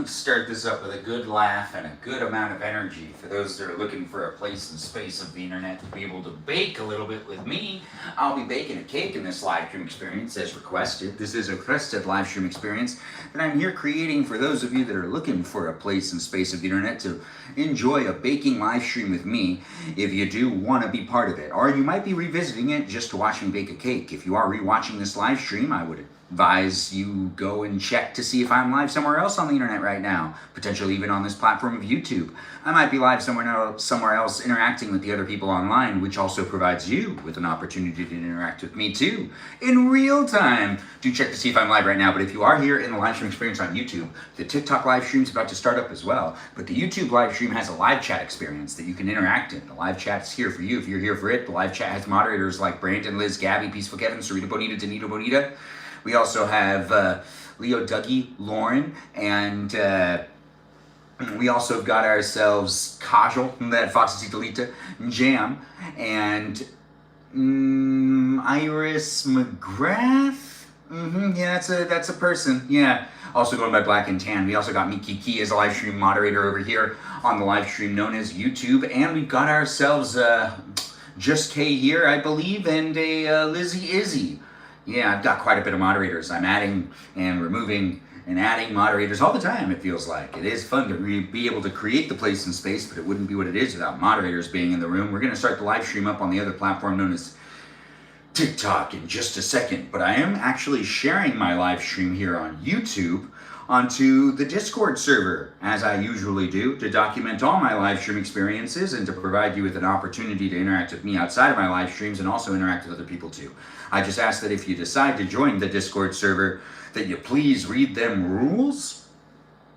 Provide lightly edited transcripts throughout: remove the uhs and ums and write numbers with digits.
start this up with a good laugh and a good amount of energy for those that are looking for a place and space of the internet to be able to bake a little bit with me. I'll be baking a cake in this live stream experience as requested. This is a requested live stream experience that I'm here creating for those of you that are looking for a place and space of the internet to enjoy a baking live stream with me if you do want to be part of it. Or you might be revisiting it just to watch me bake a cake. If you are rewatching this live stream, I would advise you go and check to see if I'm live somewhere else on the internet right now, potentially even on this platform of YouTube. I might be live somewhere else interacting with the other people online, which also provides you with an opportunity to interact with me too in real time. Do check to see if I'm live right now, but if you are here in the live stream experience on YouTube, the TikTok live stream is about to start up as well, but the YouTube live stream has a live chat experience that you can interact in. The live chat is here for you if you're here for it. The live chat has moderators like Brandon, Liz, Gabby, Peaceful Kevin, Sarita Bonita, Danita Bonita. We also have Leo, Dougie, Lauren, and we also have got ourselves Kajal, that Foxy Delita, Jam, and Iris McGrath. Yeah, that's a person. Yeah. Also going by Black and Tan. We also got Miki Key as a live stream moderator over here on the live stream known as YouTube, and we've got ourselves Just K here, I believe, and a Lizzie Izzy. Yeah, I've got quite a bit of moderators. I'm adding and removing and adding moderators all the time, it feels like. It is fun to be able to create the place and space, but it wouldn't be what it is without moderators being in the room. We're going to start the live stream up on the other platform known as TikTok in just a second, but I am actually sharing my live stream here on YouTube onto the Discord server, as I usually do, to document all my live stream experiences and to provide you with an opportunity to interact with me outside of my live streams and also interact with other people too. I just ask that if you decide to join the Discord server, that you please read them rules.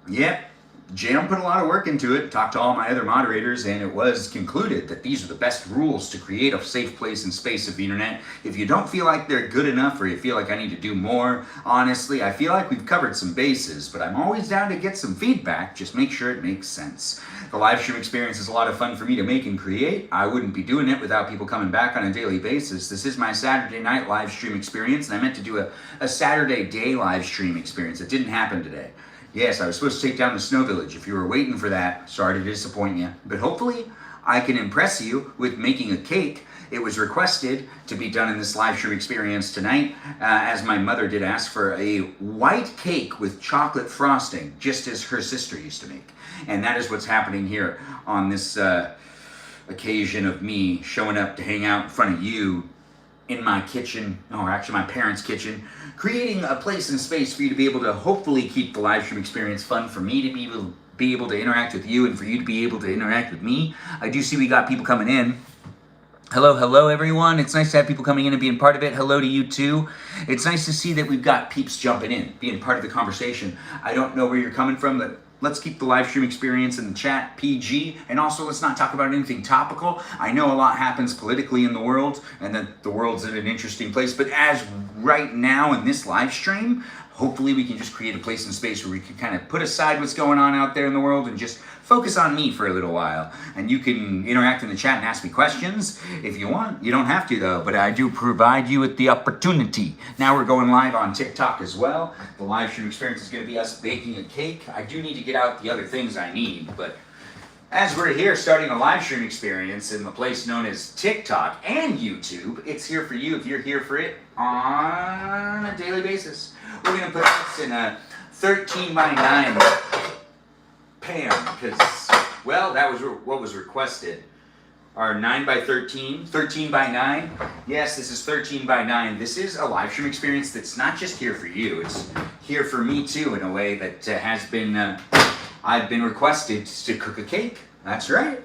Yep. Jam put a lot of work into it, talked to all my other moderators, and it was concluded that these are the best rules to create a safe place and space of the internet. If you don't feel like they're good enough or you feel like I need to do more, honestly, I feel like we've covered some bases, but I'm always down to get some feedback. Just make sure it makes sense. The live stream experience is a lot of fun for me to make and create. I wouldn't be doing it without people coming back on a daily basis. This is my Saturday night live stream experience, and I meant to do a Saturday day live stream experience. It didn't happen today. Yes, I was supposed to take down the Snow Village. If you were waiting for that, sorry to disappoint you. But hopefully, I can impress you with making a cake. It was requested to be done in this live stream experience tonight, as my mother did ask for a white cake with chocolate frosting, just as her sister used to make. And that is what's happening here on this occasion of me showing up to hang out in front of you in my kitchen, or actually my parents' kitchen, creating a place and space for you to be able to hopefully keep the live stream experience fun, for me to be able to interact with you, and for you to be able to interact with me. I do see we got people coming in. Hello everyone. It's nice to have people coming in and being part of it. Hello to you too. It's nice to see that we've got peeps jumping in, being part of the conversation. I don't know where you're coming from, but let's keep the live stream experience in the chat PG, and also let's not talk about anything topical. I know a lot happens politically in the world, and that the world's in an interesting place, but as right now in this live stream, hopefully we can just create a place and space where we can kind of put aside what's going on out there in the world and just focus on me for a little while. And you can interact in the chat and ask me questions if you want. You don't have to though, but I do provide you with the opportunity. Now we're going live on TikTok as well. The live stream experience is going to be us baking a cake. I do need to get out the other things I need, but as we're here starting a live stream experience in the place known as TikTok and YouTube, it's here for you if you're here for it on a daily basis. We're going to put this in a 13 by 9 pan because, well, that was what was requested. Our 9 by 13, 13 by 9. Yes, this is 13 by 9. This is a live stream experience that's not just here for you. It's here for me too, in a way that has been, I've been requested to cook a cake. That's right.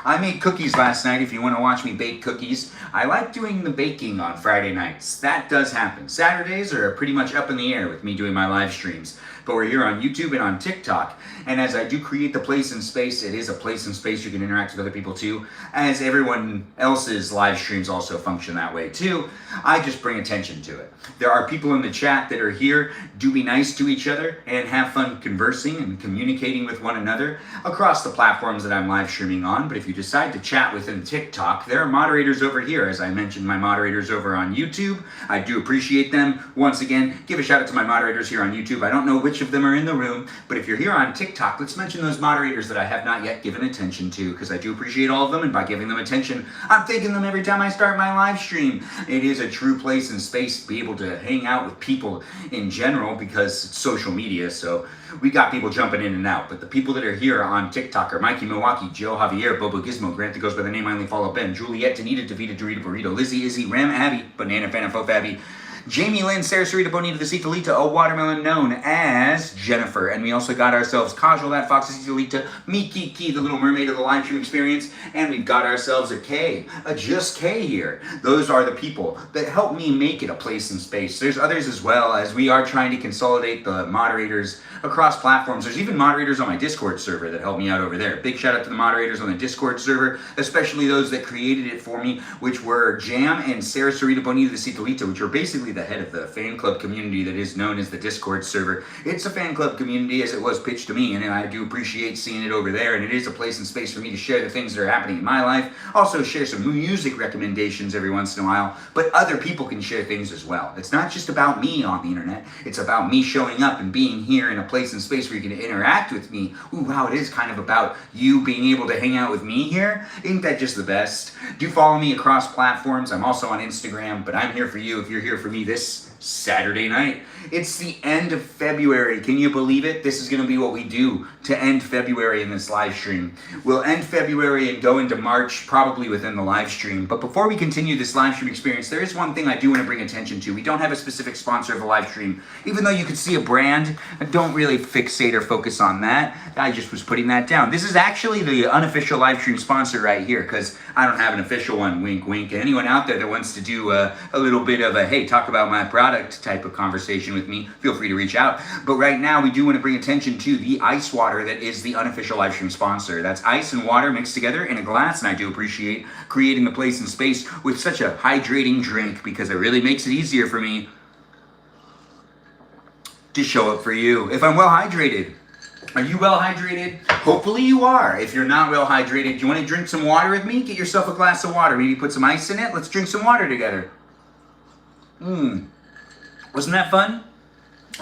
I made cookies last night. If you want to watch me bake cookies, I like doing the baking on Friday nights. That does happen. Saturdays are pretty much up in the air with me doing my live streams. But we're here on YouTube and on TikTok. And as I do create the place and space, it is a place and space you can interact with other people too. As everyone else's live streams also function that way too. I just bring attention to it. There are people in the chat that are here. Do be nice to each other and have fun conversing and communicating with one another across the platforms that I'm live streaming on. But but if you decide to chat within TikTok, there are moderators over here. As I mentioned, my moderators over on YouTube. I do appreciate them. Once again, give a shout out to my moderators here on YouTube. I don't know which of them are in the room, but if you're here on TikTok, let's mention those moderators that I have not yet given attention to, because I do appreciate all of them, and by giving them attention, I'm thanking them every time I start my live stream. It is a true place and space to be able to hang out with people in general, because it's social media, so we got people jumping in and out. But the people that are here on TikTok are Mikey Milwaukee, Joe Javier, Bobo Gizmo, Grant that goes by the name I only follow Ben, Juliet, Danita, Davita, Dorita, Burrito, Lizzie, Izzy, Ram, Abby, Banana Fan, and Fofabby, Jamie Lynn, Sarah Sarita, Bonita, the Citalita, O Watermelon, known as Jennifer. And we also got ourselves Casual, that Fox, Citalita, me, Kiki, the Little Mermaid of the live stream experience, and we've got ourselves a K, a Just K here. Those are the people that help me make it a place and space. There's others as well, as we are trying to consolidate the moderators across platforms. There's even moderators on my Discord server that help me out over there. Big shout out to the moderators on the Discord server, especially those that created it for me, which were Jam and Sarah Sarita, Bonita, the Citalita, which are basically the head of the fan club community that is known as the Discord server. It's a fan club community as it was pitched to me, and I do appreciate seeing it over there, and it is a place and space for me to share the things that are happening in my life. Also share some music recommendations every once in a while, but other people can share things as well. It's not just about me on the internet, it's about me showing up and being here in a place and space where you can interact with me. Ooh, wow, it is kind of about you being able to hang out with me here. Ain't that just the best? Do follow me across platforms. I'm also on Instagram, but I'm here for you if you're here for me this Saturday night. It's the end of February. Can you believe it? This is going to be what we do to end February in this live stream. We'll end February and go into March, probably within the live stream. But before we continue this live stream experience, there is one thing I do want to bring attention to. We don't have a specific sponsor of the live stream. Even though you could see a brand, don't really fixate or focus on that. I just was putting that down. This is actually the unofficial live stream sponsor right here, because I don't have an official one, wink, wink. Anyone out there that wants to do a little bit of a, hey, talk about my product type of conversation with me, feel free to reach out. But right now, we do want to bring attention to the ice water that is the unofficial live stream sponsor. That's ice and water mixed together in a glass, and I do appreciate creating the place and space with such a hydrating drink, because it really makes it easier for me to show up for you. If I'm well hydrated, are you well hydrated? Hopefully you are. If you're not well hydrated, do you want to drink some water with me? Get yourself a glass of water. Maybe put some ice in it. Let's drink some water together. Wasn't that fun?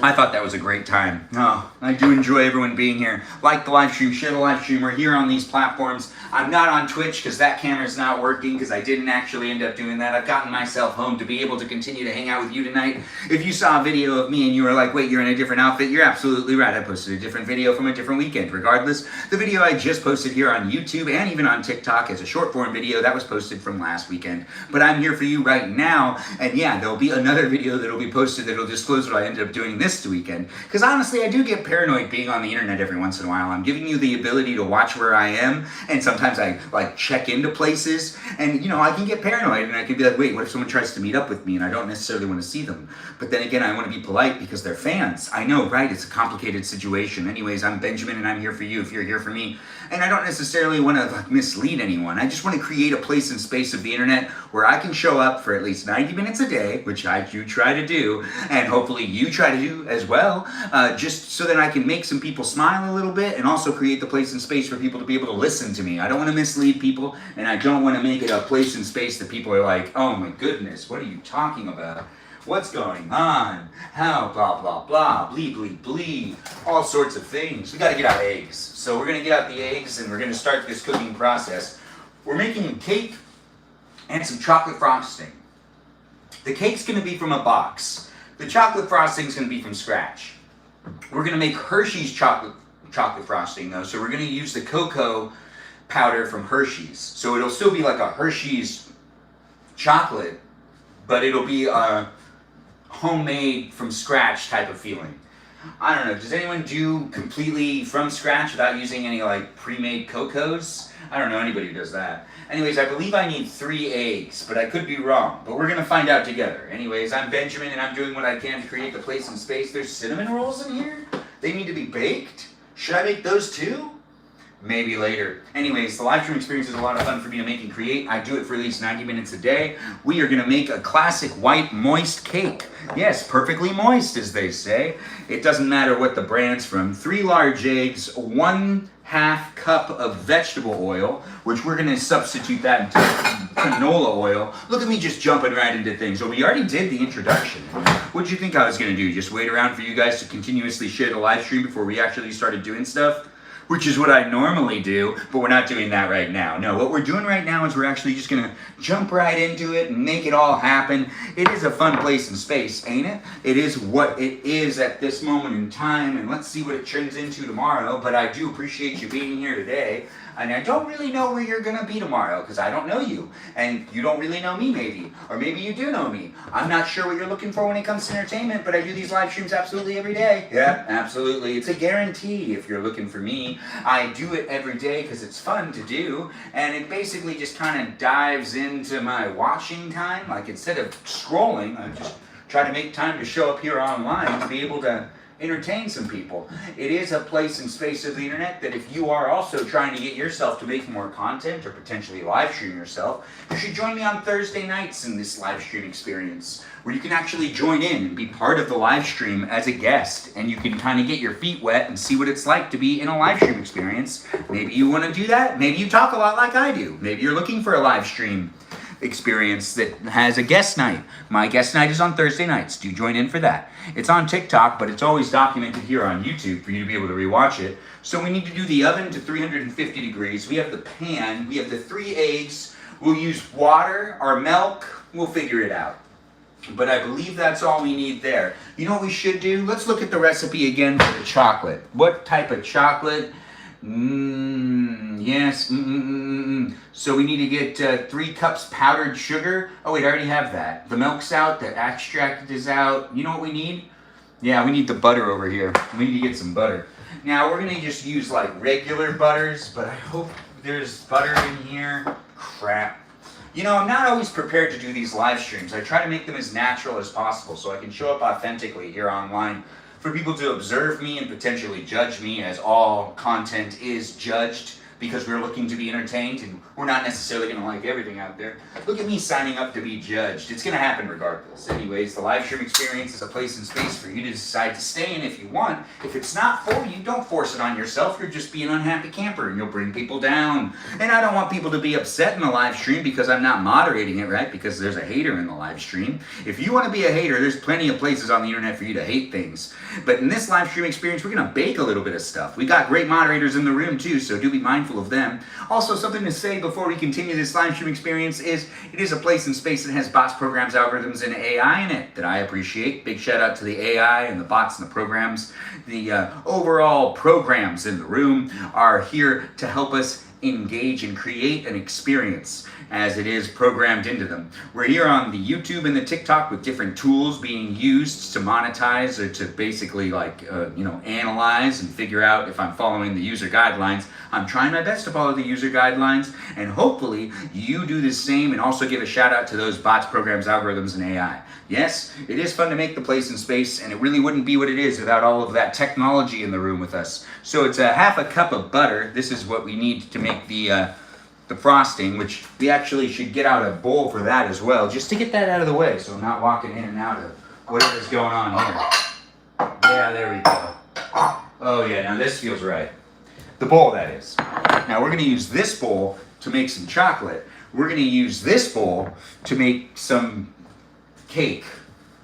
I thought that was a great time. Oh, I do enjoy everyone being here. Like the live stream, share the live stream. We're here on these platforms. I'm not on Twitch because that camera's not working, because I didn't actually end up doing that. I've gotten myself home to be able to continue to hang out with you tonight. If you saw a video of me and you were like, wait, you're in a different outfit, you're absolutely right. I posted a different video from a different weekend. Regardless, the video I just posted here on YouTube and even on TikTok as a short form video, that was posted from last weekend. But I'm here for you right now, and yeah, there'll be another video that'll be posted that'll disclose what I ended up doing this weekend. Because honestly, I do get paranoid being on the internet every once in a while. I'm giving you the ability to watch where I am, and sometimes I like check into places, and you know, I can get paranoid, and I can be like, wait, what if someone tries to meet up with me and I don't necessarily want to see them? But then again, I want to be polite because they're fans. I know, right? It's a complicated situation. Anyways, I'm Benjamin, and I'm here for you if you're here for me. And I don't necessarily want to like mislead anyone. I just want to create a place and space of the internet where I can show up for at least 90 minutes a day, which I do try to do, and hopefully you try to do as well, just so that I can make some people smile a little bit and also create the place and space for people to be able to listen to me. I don't want to mislead people, and I don't want to make it a place and space that people are like, oh my goodness, what are you talking about? What's going on? How? Blah, blah, blah. Blee, blee, blee. All sorts of things. We got to get out eggs. So we're going to get out the eggs, and we're going to start this cooking process. We're making a cake and some chocolate frosting. The cake's going to be from a box. The chocolate frosting is going to be from scratch. We're going to make Hershey's chocolate frosting, though. So we're going to use the cocoa powder from Hershey's. So it'll still be like a Hershey's chocolate, but it'll be a homemade from scratch type of feeling. I don't know, does anyone do completely from scratch without using any like pre-made cocos? I don't know anybody who does that. Anyways, I believe I need 3 eggs, but I could be wrong. But we're gonna find out together. Anyways, I'm Benjamin, and I'm doing what I can to create the place and space. There's cinnamon rolls in here? They need to be baked? Should I make those too? maybe later. Anyways, the live stream experience is a lot of fun for me to make and create. I do it for at least 90 minutes a day. We are gonna make a classic white moist cake. Yes, perfectly moist, as they say. It doesn't matter what the brand's from. 3 large eggs, 1/2 cup of vegetable oil, which we're gonna substitute that into canola oil. Look at me just jumping right into things. Well, we already did the introduction. What'd you think I was gonna do? Just wait around for you guys to continuously share the live stream before we actually started doing stuff? Which is what I normally do, but we're not doing that right now. No, what we're doing right now is we're actually just gonna jump right into it and make it all happen. It is a fun place and space, ain't it? It is what it is at this moment in time, and let's see what it turns into tomorrow, but I do appreciate you being here today. And I don't really know where you're gonna be tomorrow, because I don't know you. And you don't really know me, maybe. Or maybe you do know me. I'm not sure what you're looking for when it comes to entertainment, but I do these live streams absolutely every day. Yeah, absolutely. It's a guarantee if you're looking for me. I do it every day because it's fun to do. And it basically just kind of dives into my watching time. Like, instead of scrolling, I just try to make time to show up here online to be able to entertain some people. It is a place and space of the internet that if you are also trying to get yourself to make more content or potentially live stream yourself, you should join me on Thursday nights in this live stream experience where you can actually join in and be part of the live stream as a guest, and you can kind of get your feet wet and see what it's like to be in a live stream experience. Maybe you want to do that. Maybe you talk a lot like I do. Maybe you're looking for a live stream experience that has a guest night. My guest night is on Thursday nights. Do join in for that. It's on TikTok, but it's always documented here on YouTube for you to be able to rewatch it. So we need to do the oven to 350 degrees. We have the pan. We have the 3 eggs. We'll use water or milk. We'll figure it out. But I believe that's all we need there. You know what we should do? Let's look at the recipe again for the chocolate. What type of chocolate? Yes. So we need to get 3 cups powdered sugar. Oh wait, I already have that. The milk's out, the extract is out. You know what we need? Yeah, we need the butter over here. We need to get some butter. Now we're gonna just use like regular butters, but I hope there's butter in here. Crap. You know, I'm not always prepared to do these live streams. I try to make them as natural as possible so I can show up authentically here online for people to observe me and potentially judge me, as all content is judged because we're looking to be entertained and we're not necessarily going to like everything out there. Look at me signing up to be judged. It's going to happen regardless. Anyways, the live stream experience is a place and space for you to decide to stay in if you want. If it's not for you, don't force it on yourself. You're just being an unhappy camper and you'll bring people down. And I don't want people to be upset in the live stream because I'm not moderating it, right? Because there's a hater in the live stream. If you want to be a hater, there's plenty of places on the internet for you to hate things. But in this live stream experience, we're going to bake a little bit of stuff. We got great moderators in the room too, so do be mindful of them. Also, something to say before we continue this live stream experience is it is a place and space that has bots, programs, algorithms, and AI in it that I appreciate. Big shout out to the AI and the bots and the programs. The overall programs in the room are here to help us engage and create an experience as it is programmed into them. We're here on the YouTube and the TikTok with different tools being used to monetize or to basically analyze and figure out if I'm following the user guidelines. I'm trying my best to follow the user guidelines, and hopefully you do the same, and also give a shout out to those bots, programs, algorithms, and AI. Yes, it is fun to make the place and space, and it really wouldn't be what it is without all of that technology in the room with us. So it's a 1/2 cup of butter. This is what we need to make the frosting, which we actually should get out a bowl for that as well, just to get that out of the way so I'm not walking in and out of whatever's going on here. Yeah, there we go. Oh yeah, now this feels right. The bowl, that is. Now we're going to use this bowl to make some chocolate. We're going to use this bowl to make some cake.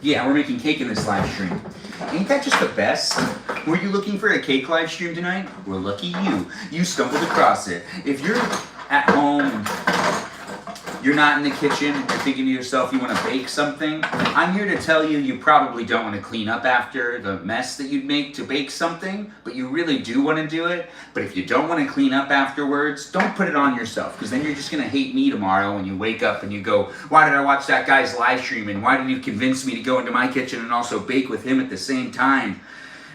Yeah, we're making cake in this live stream. Ain't that just the best? Were you looking for a cake live stream tonight? Well, lucky you. You stumbled across it. If you're at home, you're not in the kitchen, you're thinking to yourself you want to bake something, I'm here to tell you you probably don't want to clean up after the mess that you'd make to bake something, but you really do want to do it. But if you don't want to clean up afterwards, don't put it on yourself, because then you're just going to hate me tomorrow when you wake up and you go, why did I watch that guy's live stream, and why did you convince me to go into my kitchen and also bake with him at the same time?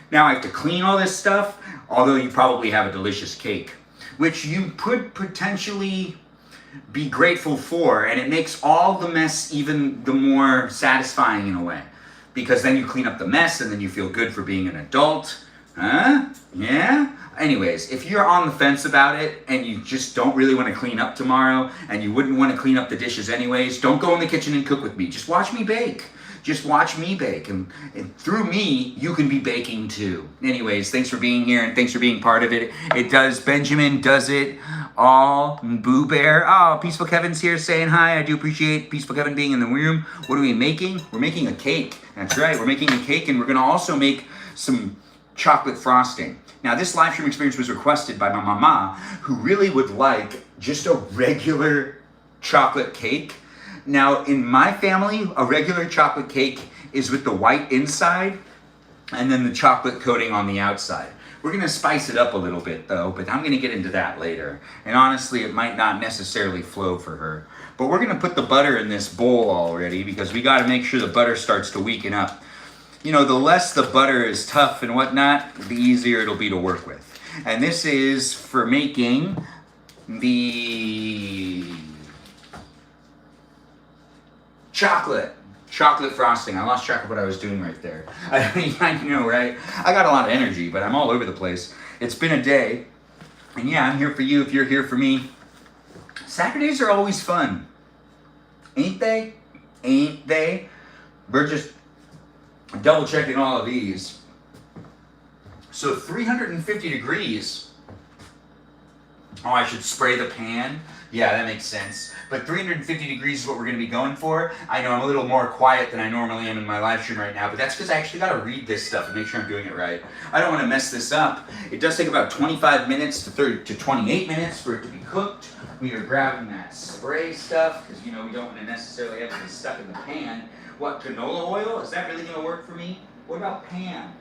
Now I have to clean all this stuff, although you probably have a delicious cake, which you could potentially be grateful for, and it makes all the mess even the more satisfying in a way, because then you clean up the mess and then you feel good for being an adult. Huh? Yeah? Anyways, if you're on the fence about it and you just don't really want to clean up tomorrow and you wouldn't want to clean up the dishes anyways, don't go in the kitchen and cook with me. Just watch me bake. Just watch me bake, and through me, you can be baking too. Anyways, thanks for being here, and thanks for being part of it. Benjamin does it all. Boo Bear. Oh, Peaceful Kevin's here saying hi. I do appreciate Peaceful Kevin being in the room. What are we making? We're making a cake. That's right, we're making a cake, and we're gonna also make some chocolate frosting. Now, this live stream experience was requested by my mama, who really would like just a regular chocolate cake. Now, in my family, a regular chocolate cake is with the white inside and then the chocolate coating on the outside. We're gonna spice it up a little bit though, but I'm gonna get into that later. And honestly, it might not necessarily flow for her. But we're gonna put the butter in this bowl already because we gotta make sure the butter starts to weaken up. You know, the less the butter is tough and whatnot, the easier it'll be to work with. And this is for making the chocolate frosting. I lost track of what I was doing right there. I know, right? I got a lot of energy, but I'm all over the place. It's been a day, and yeah, I'm here for you if you're here for me. Saturdays are always fun. Ain't they? Ain't they? We're just double checking all of these. So 350 degrees. Oh, I should spray the pan? Yeah, that makes sense. But 350 degrees is what we're going to be going for. I know I'm a little more quiet than I normally am in my live stream right now, but that's because I actually got to read this stuff and make sure I'm doing it right. I don't want to mess this up. It does take about 25 minutes to 28 minutes for it to be cooked. We are grabbing that spray stuff because, you know, we don't want to necessarily have it stuck in the pan. What, canola oil? Is that really going to work for me? What about Pam?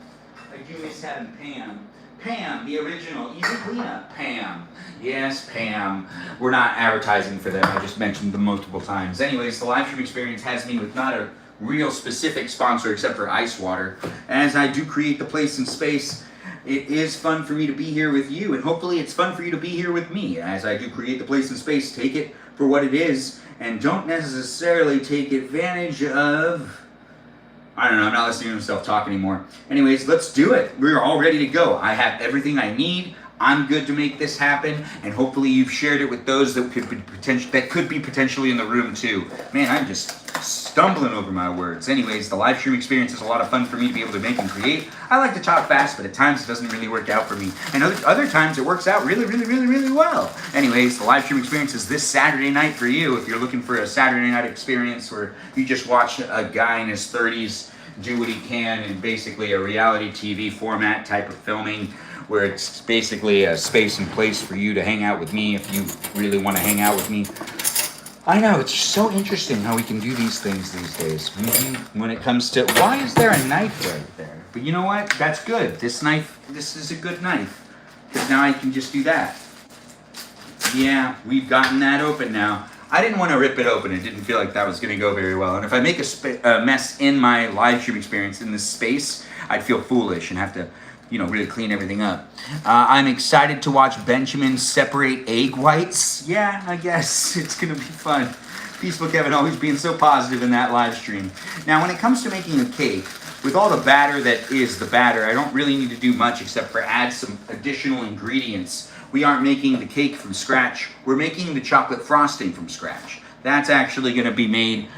I do miss having Pam. Pam, the original Easy Cleanup. Pam. Yes, Pam. We're not advertising for them. I just mentioned them multiple times. Anyways, the live stream experience has me with not a real specific sponsor except for ice water. As I do create the place and space, it is fun for me to be here with you, and hopefully it's fun for you to be here with me. As I do create the place and space, take it for what it is, and don't necessarily take advantage of... I don't know, I'm not listening to myself talk anymore. Anyways, let's do it. We're all ready to go. I have everything I need. I'm good to make this happen, and hopefully you've shared it with those that could be potentially in the room too. Man, I'm just stumbling over my words. Anyways, the live stream experience is a lot of fun for me to be able to make and create. I like to talk fast, but at times it doesn't really work out for me. And other times it works out really, really, really, really well. Anyways, the live stream experience is this Saturday night for you. If you're looking for a Saturday night experience where you just watch a guy in his 30s do what he can in basically a reality TV format type of filming, where it's basically a space and place for you to hang out with me if you really want to hang out with me. I know, it's so interesting how we can do these things these days. When it comes to, why is there a knife right there? But you know what? That's good. This is a good knife. Because now I can just do that. Yeah, we've gotten that open now. I didn't want to rip it open. It didn't feel like that was going to go very well. And if I make a mess in my live stream experience in this space, I'd feel foolish and have to, you know, really clean everything up. I'm excited to watch Benjamin separate egg whites. Yeah, I guess it's going to be fun. Peaceful Kevin always being so positive in that live stream. Now, when it comes to making a cake, with all the batter that is the batter, I don't really need to do much except for add some additional ingredients. We aren't making the cake from scratch. We're making the chocolate frosting from scratch. That's actually going to be made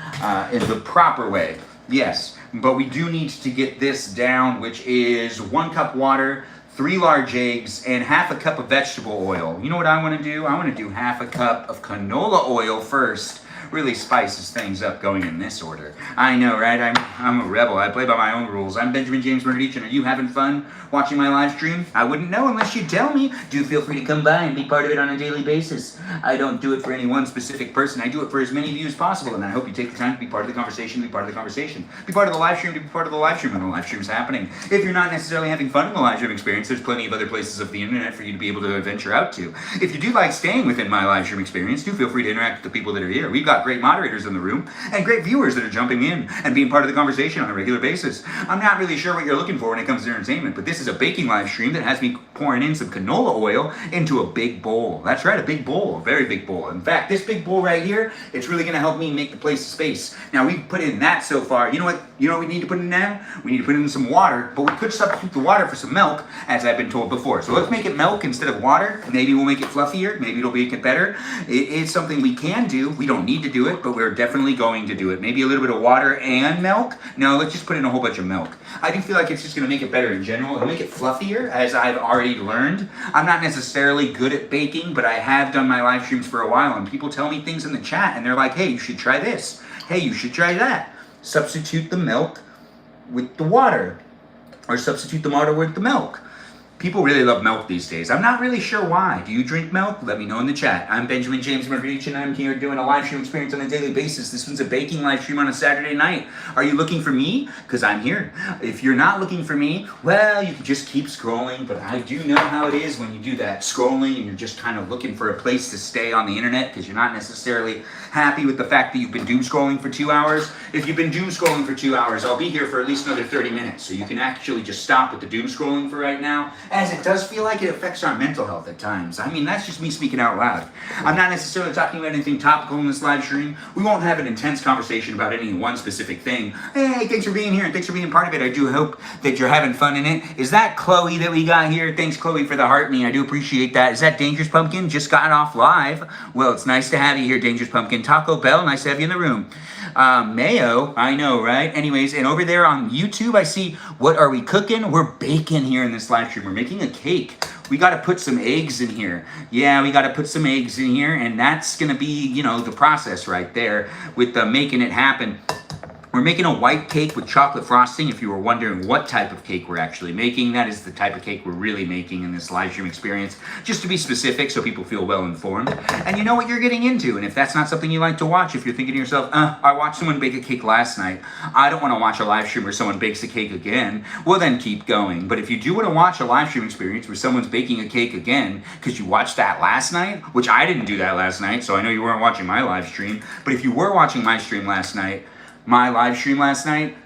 in the proper way. Yes, but we do need to get this down, which is 1 cup water, 3 large eggs, and half a cup of vegetable oil. You know what I want to do? I want to do half a cup of canola oil first. Really spices things up going in this order. I know, right? I'm a rebel. I play by my own rules. I'm Benjamin James Magrdichian. Are you having fun watching my live stream? I wouldn't know unless you tell me. Do feel free to come by and be part of it on a daily basis. I don't do it for any one specific person. I do it for as many of you as possible, and I hope you take the time to be part of the conversation, be part of the conversation. Be part of the live stream to be part of the live stream when the live stream is happening. If you're not necessarily having fun in the live stream experience, there's plenty of other places of the internet for you to be able to venture out to. If you do like staying within my live stream experience, do feel free to interact with the people that are here. We've got got great moderators in the room and great viewers that are jumping in and being part of the conversation on a regular basis. I'm not really sure what you're looking for when it comes to entertainment, but this is a baking live stream that has me pouring in some canola oil into a big bowl. That's right, a big bowl, a very big bowl. In fact, this big bowl right here, it's really gonna help me make the place a space. Now, we've put in that so far. You know what we need to put in now? We need to put in some water, but we could substitute the water for some milk, as I've been told before. So let's make it milk instead of water. Maybe we'll make it fluffier. Maybe it'll make it better. It's something we can do. We don't need to do it, but we're definitely going to do it. Maybe a little bit of water and milk. No, let's just put in a whole bunch of milk. I do feel like it's just going to make it better in general. It'll make it fluffier, as I've already learned. I'm not necessarily good at baking, but I have done my live streams for a while, and people tell me things in the chat, and they're like, hey, you should try this. Hey, you should try that. Substitute the milk with the water, or substitute the water with the milk. People really love milk these days. I'm not really sure why. Do you drink milk? Let me know in the chat. I'm Benjamin James Magrdichian, and I'm here doing a live stream experience on a daily basis. This one's a baking live stream on a Saturday night. Are you looking for me? Because I'm here. If you're not looking for me, well, you can just keep scrolling, but I do know how it is when you do that scrolling and you're just kind of looking for a place to stay on the internet because you're not necessarily happy with the fact that you've been doom scrolling for 2 hours. If you've been doom scrolling for 2 hours, I'll be here for at least another 30 minutes, so you can actually just stop with the doom scrolling for right now, as it does feel like it affects our mental health at times. I mean, that's just me speaking out loud. I'm not necessarily talking about anything topical in this live stream. We won't have an intense conversation about any one specific thing. Hey, thanks for being here and thanks for being part of it. I do hope that you're having fun in it. Is that Chloe that we got here? Thanks, Chloe, for the heart me. I do appreciate that. Is that Dangerous Pumpkin? Just got off live. Well, it's nice to have you here, Dangerous Pumpkin. Taco Bell, nice to have you in the room. Mayo, I know, right? Anyways, and over there on YouTube, I see, what are we cooking? We're baking here in this live stream. We're making a cake. We got to put some eggs in here. Yeah, we got to put some eggs in here, and that's going to be, you know, the process right there with making it happen. We're making a white cake with chocolate frosting. If you were wondering what type of cake we're actually making, that is the type of cake we're really making in this live stream experience, just to be specific so people feel well informed. And you know what you're getting into. And if that's not something you like to watch, if you're thinking to yourself, I watched someone bake a cake last night, I don't want to watch a live stream where someone bakes a cake again, well then keep going. But if you do want to watch a live stream experience where someone's baking a cake again because you watched that last night, which I didn't do that last night, so I know you weren't watching my live stream, but if you were watching my stream last night, my live stream last night,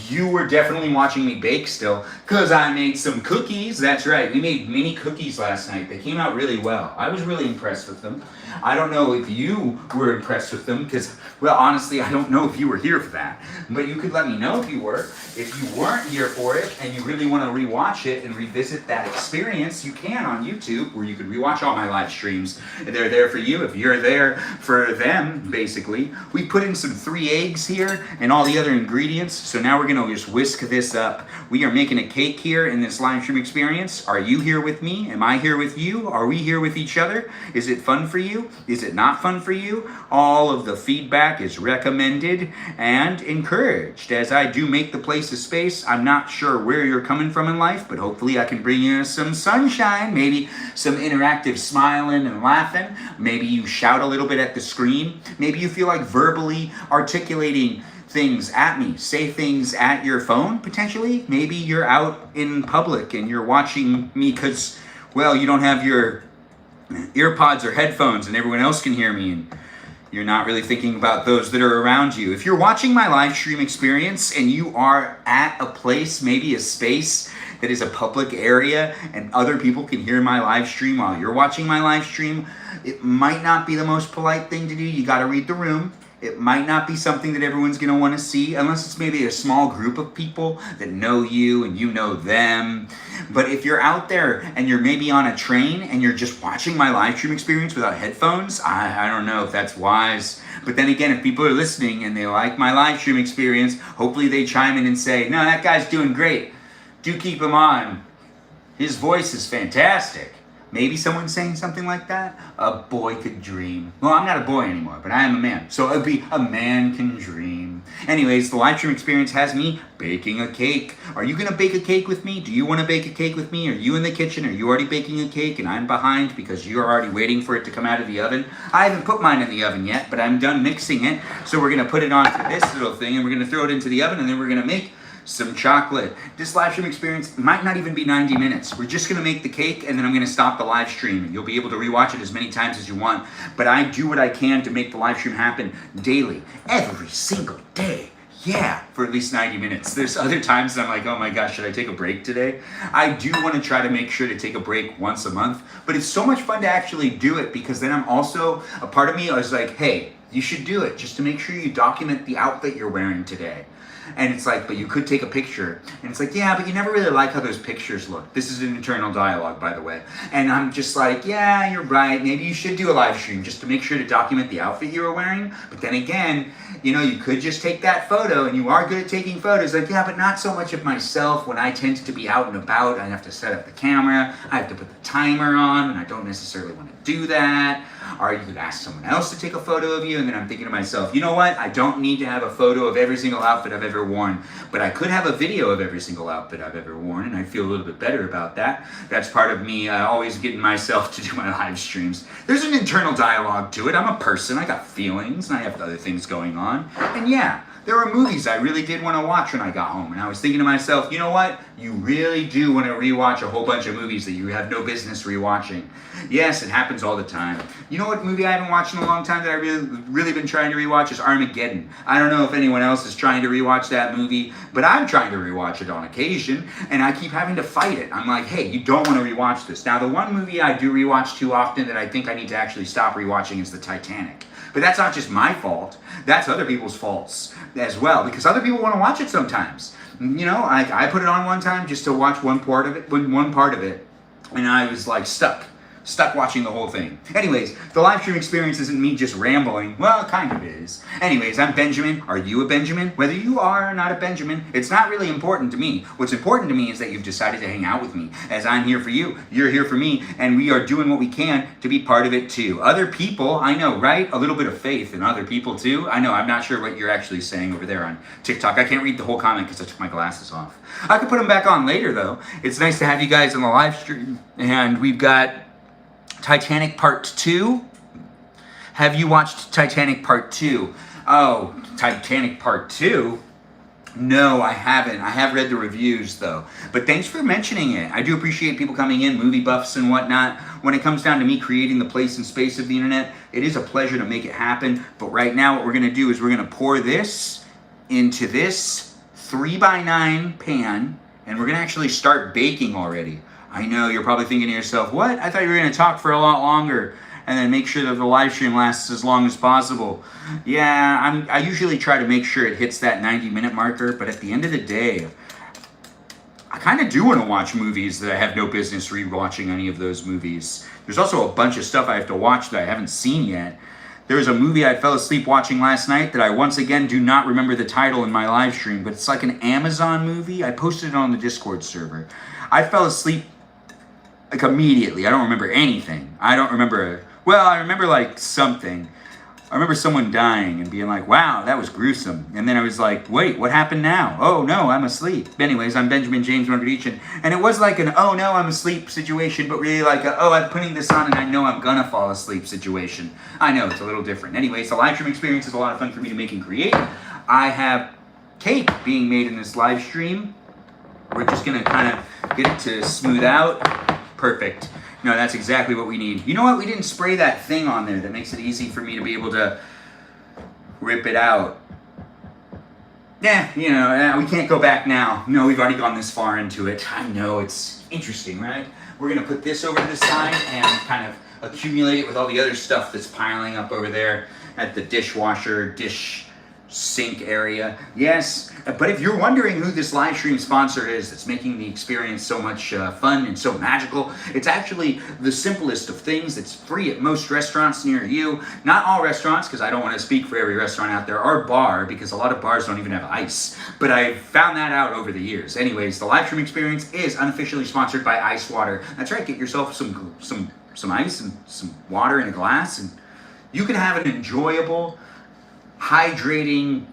you were definitely watching me bake still, because I made some cookies. That's right, we made mini cookies last night. They came out really well. I was really impressed with them. I don't know if you were impressed with them, because, well, honestly, I don't know if you were here for that. But you could let me know if you were. If you weren't here for it, and you really want to rewatch it and revisit that experience, you can on YouTube, where you can rewatch all my live streams. They're there for you if you're there for them, basically. We put in some 3 eggs here and all the other ingredients, so now we're going to just whisk this up. We are making a cake here in this live stream experience. Are you here with me? Am I here with you? Are we here with each other? Is it fun for you? Is it not fun for you? All of the feedback is recommended and encouraged. As I do make the place a space, I'm not sure where you're coming from in life, but hopefully I can bring you some sunshine, maybe some interactive smiling and laughing. Maybe you shout a little bit at the screen. Maybe you feel like verbally articulating things at me, say things at your phone, potentially. Maybe you're out in public and you're watching me because, well, you don't have your earpods or headphones and everyone else can hear me, and you're not really thinking about those that are around you. If you're watching my live stream experience and you are at a place, maybe a space that is a public area and other people can hear my live stream while you're watching my live stream, it might not be the most polite thing to do. You got to read the room. It might not be something that everyone's going to want to see, unless it's maybe a small group of people that know you and you know them. But if you're out there and you're maybe on a train and you're just watching my live stream experience without headphones, I don't know if that's wise. But then again, if people are listening and they like my live stream experience, hopefully they chime in and say, no, that guy's doing great. Do keep him on. His voice is fantastic. Maybe someone's saying something like that. A boy could dream. Well, I'm not a boy anymore, but I am a man. So it would be a man can dream. Anyways, the live stream experience has me baking a cake. Are you going to bake a cake with me? Do you want to bake a cake with me? Are you in the kitchen? Are you already baking a cake and I'm behind because you're already waiting for it to come out of the oven? I haven't put mine in the oven yet, but I'm done mixing it. So we're going to put it onto this little thing and we're going to throw it into the oven, and then we're going to make some chocolate. This live stream experience might not even be 90 minutes. We're just gonna make the cake and then I'm gonna stop the live stream. You'll be able to rewatch it as many times as you want, but I do what I can to make the live stream happen daily, every single day. Yeah, for at least 90 minutes. There's other times that I'm like, oh my gosh, should I take a break today? I do want to try to make sure to take a break once a month, but it's so much fun to actually do it because then I'm also, a part of me is like, hey, you should do it just to make sure you document the outfit you're wearing today. And it's like, but you could take a picture. And it's like, yeah, but you never really like how those pictures look. This is an internal dialogue, by the way. And I'm just like, yeah, you're right. Maybe you should do a live stream just to make sure to document the outfit you were wearing. But then again, you know, you could just take that photo, and you are good at taking photos. Like, yeah, but not so much of myself. When I tend to be out and about, I have to set up the camera. I have to put the timer on, and I don't necessarily want to do that. Or you could ask someone else to take a photo of you, and then I'm thinking to myself, you know what? I don't need to have a photo of every single outfit I've ever worn, but I could have a video of every single outfit I've ever worn, and I feel a little bit better about that. That's part of me always getting myself to do my live streams. There's an internal dialogue to it. I'm a person. I got feelings, and I have other things going on. And yeah, there were movies I really did want to watch when I got home, and I was thinking to myself, you know what? You really do want to rewatch a whole bunch of movies that you have no business rewatching. Yes, it happens all the time. You know what movie I haven't watched in a long time that I really been trying to rewatch is Armageddon. I don't know if anyone else is trying to rewatch that movie, but I'm trying to rewatch it on occasion, and I keep having to fight it. I'm like, hey, you don't want to rewatch this. Now, the one movie I do rewatch too often that I think I need to actually stop rewatching is the Titanic. But that's not just my fault. That's other people's faults as well, because other people want to watch it sometimes. You know, I put it on one time just to watch one part of it, and I was like stuck watching the whole thing. Anyways, the live stream experience isn't me just rambling. Well, it kind of is. Anyways, I'm Benjamin. Are you a Benjamin? Whether you are or not a Benjamin, it's not really important to me. What's important to me is that you've decided to hang out with me. As I'm here for you, you're here for me, and we are doing what we can to be part of it too. Other people, I know, right? A little bit of faith in other people too. I know, I'm not sure what you're actually saying over there on TikTok. I can't read the whole comment because I took my glasses off. I could put them back on later though. It's nice to have you guys on the live stream, and we've got Titanic Part 2. Have you watched Titanic Part 2? Oh, Titanic Part 2? No, I haven't. I have read the reviews though. But thanks for mentioning it. I do appreciate people coming in, movie buffs and whatnot. When it comes down to me creating the place and space of the internet, it is a pleasure to make it happen. But right now what we're going to do is we're going to pour this into this 3x9 pan, and we're going to actually start baking already. I know, you're probably thinking to yourself, what? I thought you were going to talk for a lot longer and then make sure that the live stream lasts as long as possible. Yeah, I usually try to make sure it hits that 90-minute marker, but at the end of the day, I kind of do want to watch movies that I have no business rewatching any of those movies. There's also a bunch of stuff I have to watch that I haven't seen yet. There was a movie I fell asleep watching last night that I once again do not remember the title in my live stream, but it's like an Amazon movie. I posted it on the Discord server. I fell asleep like immediately. I don't remember anything. I remember like something. I remember someone dying and being like, wow, that was gruesome. And then I was like, wait, what happened now? Oh no, I'm asleep. Anyways, I'm Benjamin James Magrdichian. And it was like an, oh no, I'm asleep situation, but really like a, oh, I'm putting this on and I know I'm gonna fall asleep situation. I know, it's a little different. Anyways, the live stream experience is a lot of fun for me to make and create. I have cake being made in this live stream. We're just gonna kind of get it to smooth out. Perfect. No, that's exactly what we need. You know what? We didn't spray that thing on there that makes it easy for me to be able to rip it out. Yeah, you know, we can't go back now. No, we've already gone this far into it. I know, it's interesting, right? We're going to put this over to the side and kind of accumulate it with all the other stuff that's piling up over there at the dishwasher, dish sink area. Yes, but if you're wondering who this live stream sponsor is that's making the experience so much fun and so magical, it's actually the simplest of things. It's free at most restaurants near you. Not all restaurants, because I don't want to speak for every restaurant out there, or bar, because a lot of bars don't even have ice. But I've found that out over the years. Anyways, the live stream experience is unofficially sponsored by Ice Water. That's right, get yourself some ice and some water in a glass, and you can have an enjoyable, hydrating,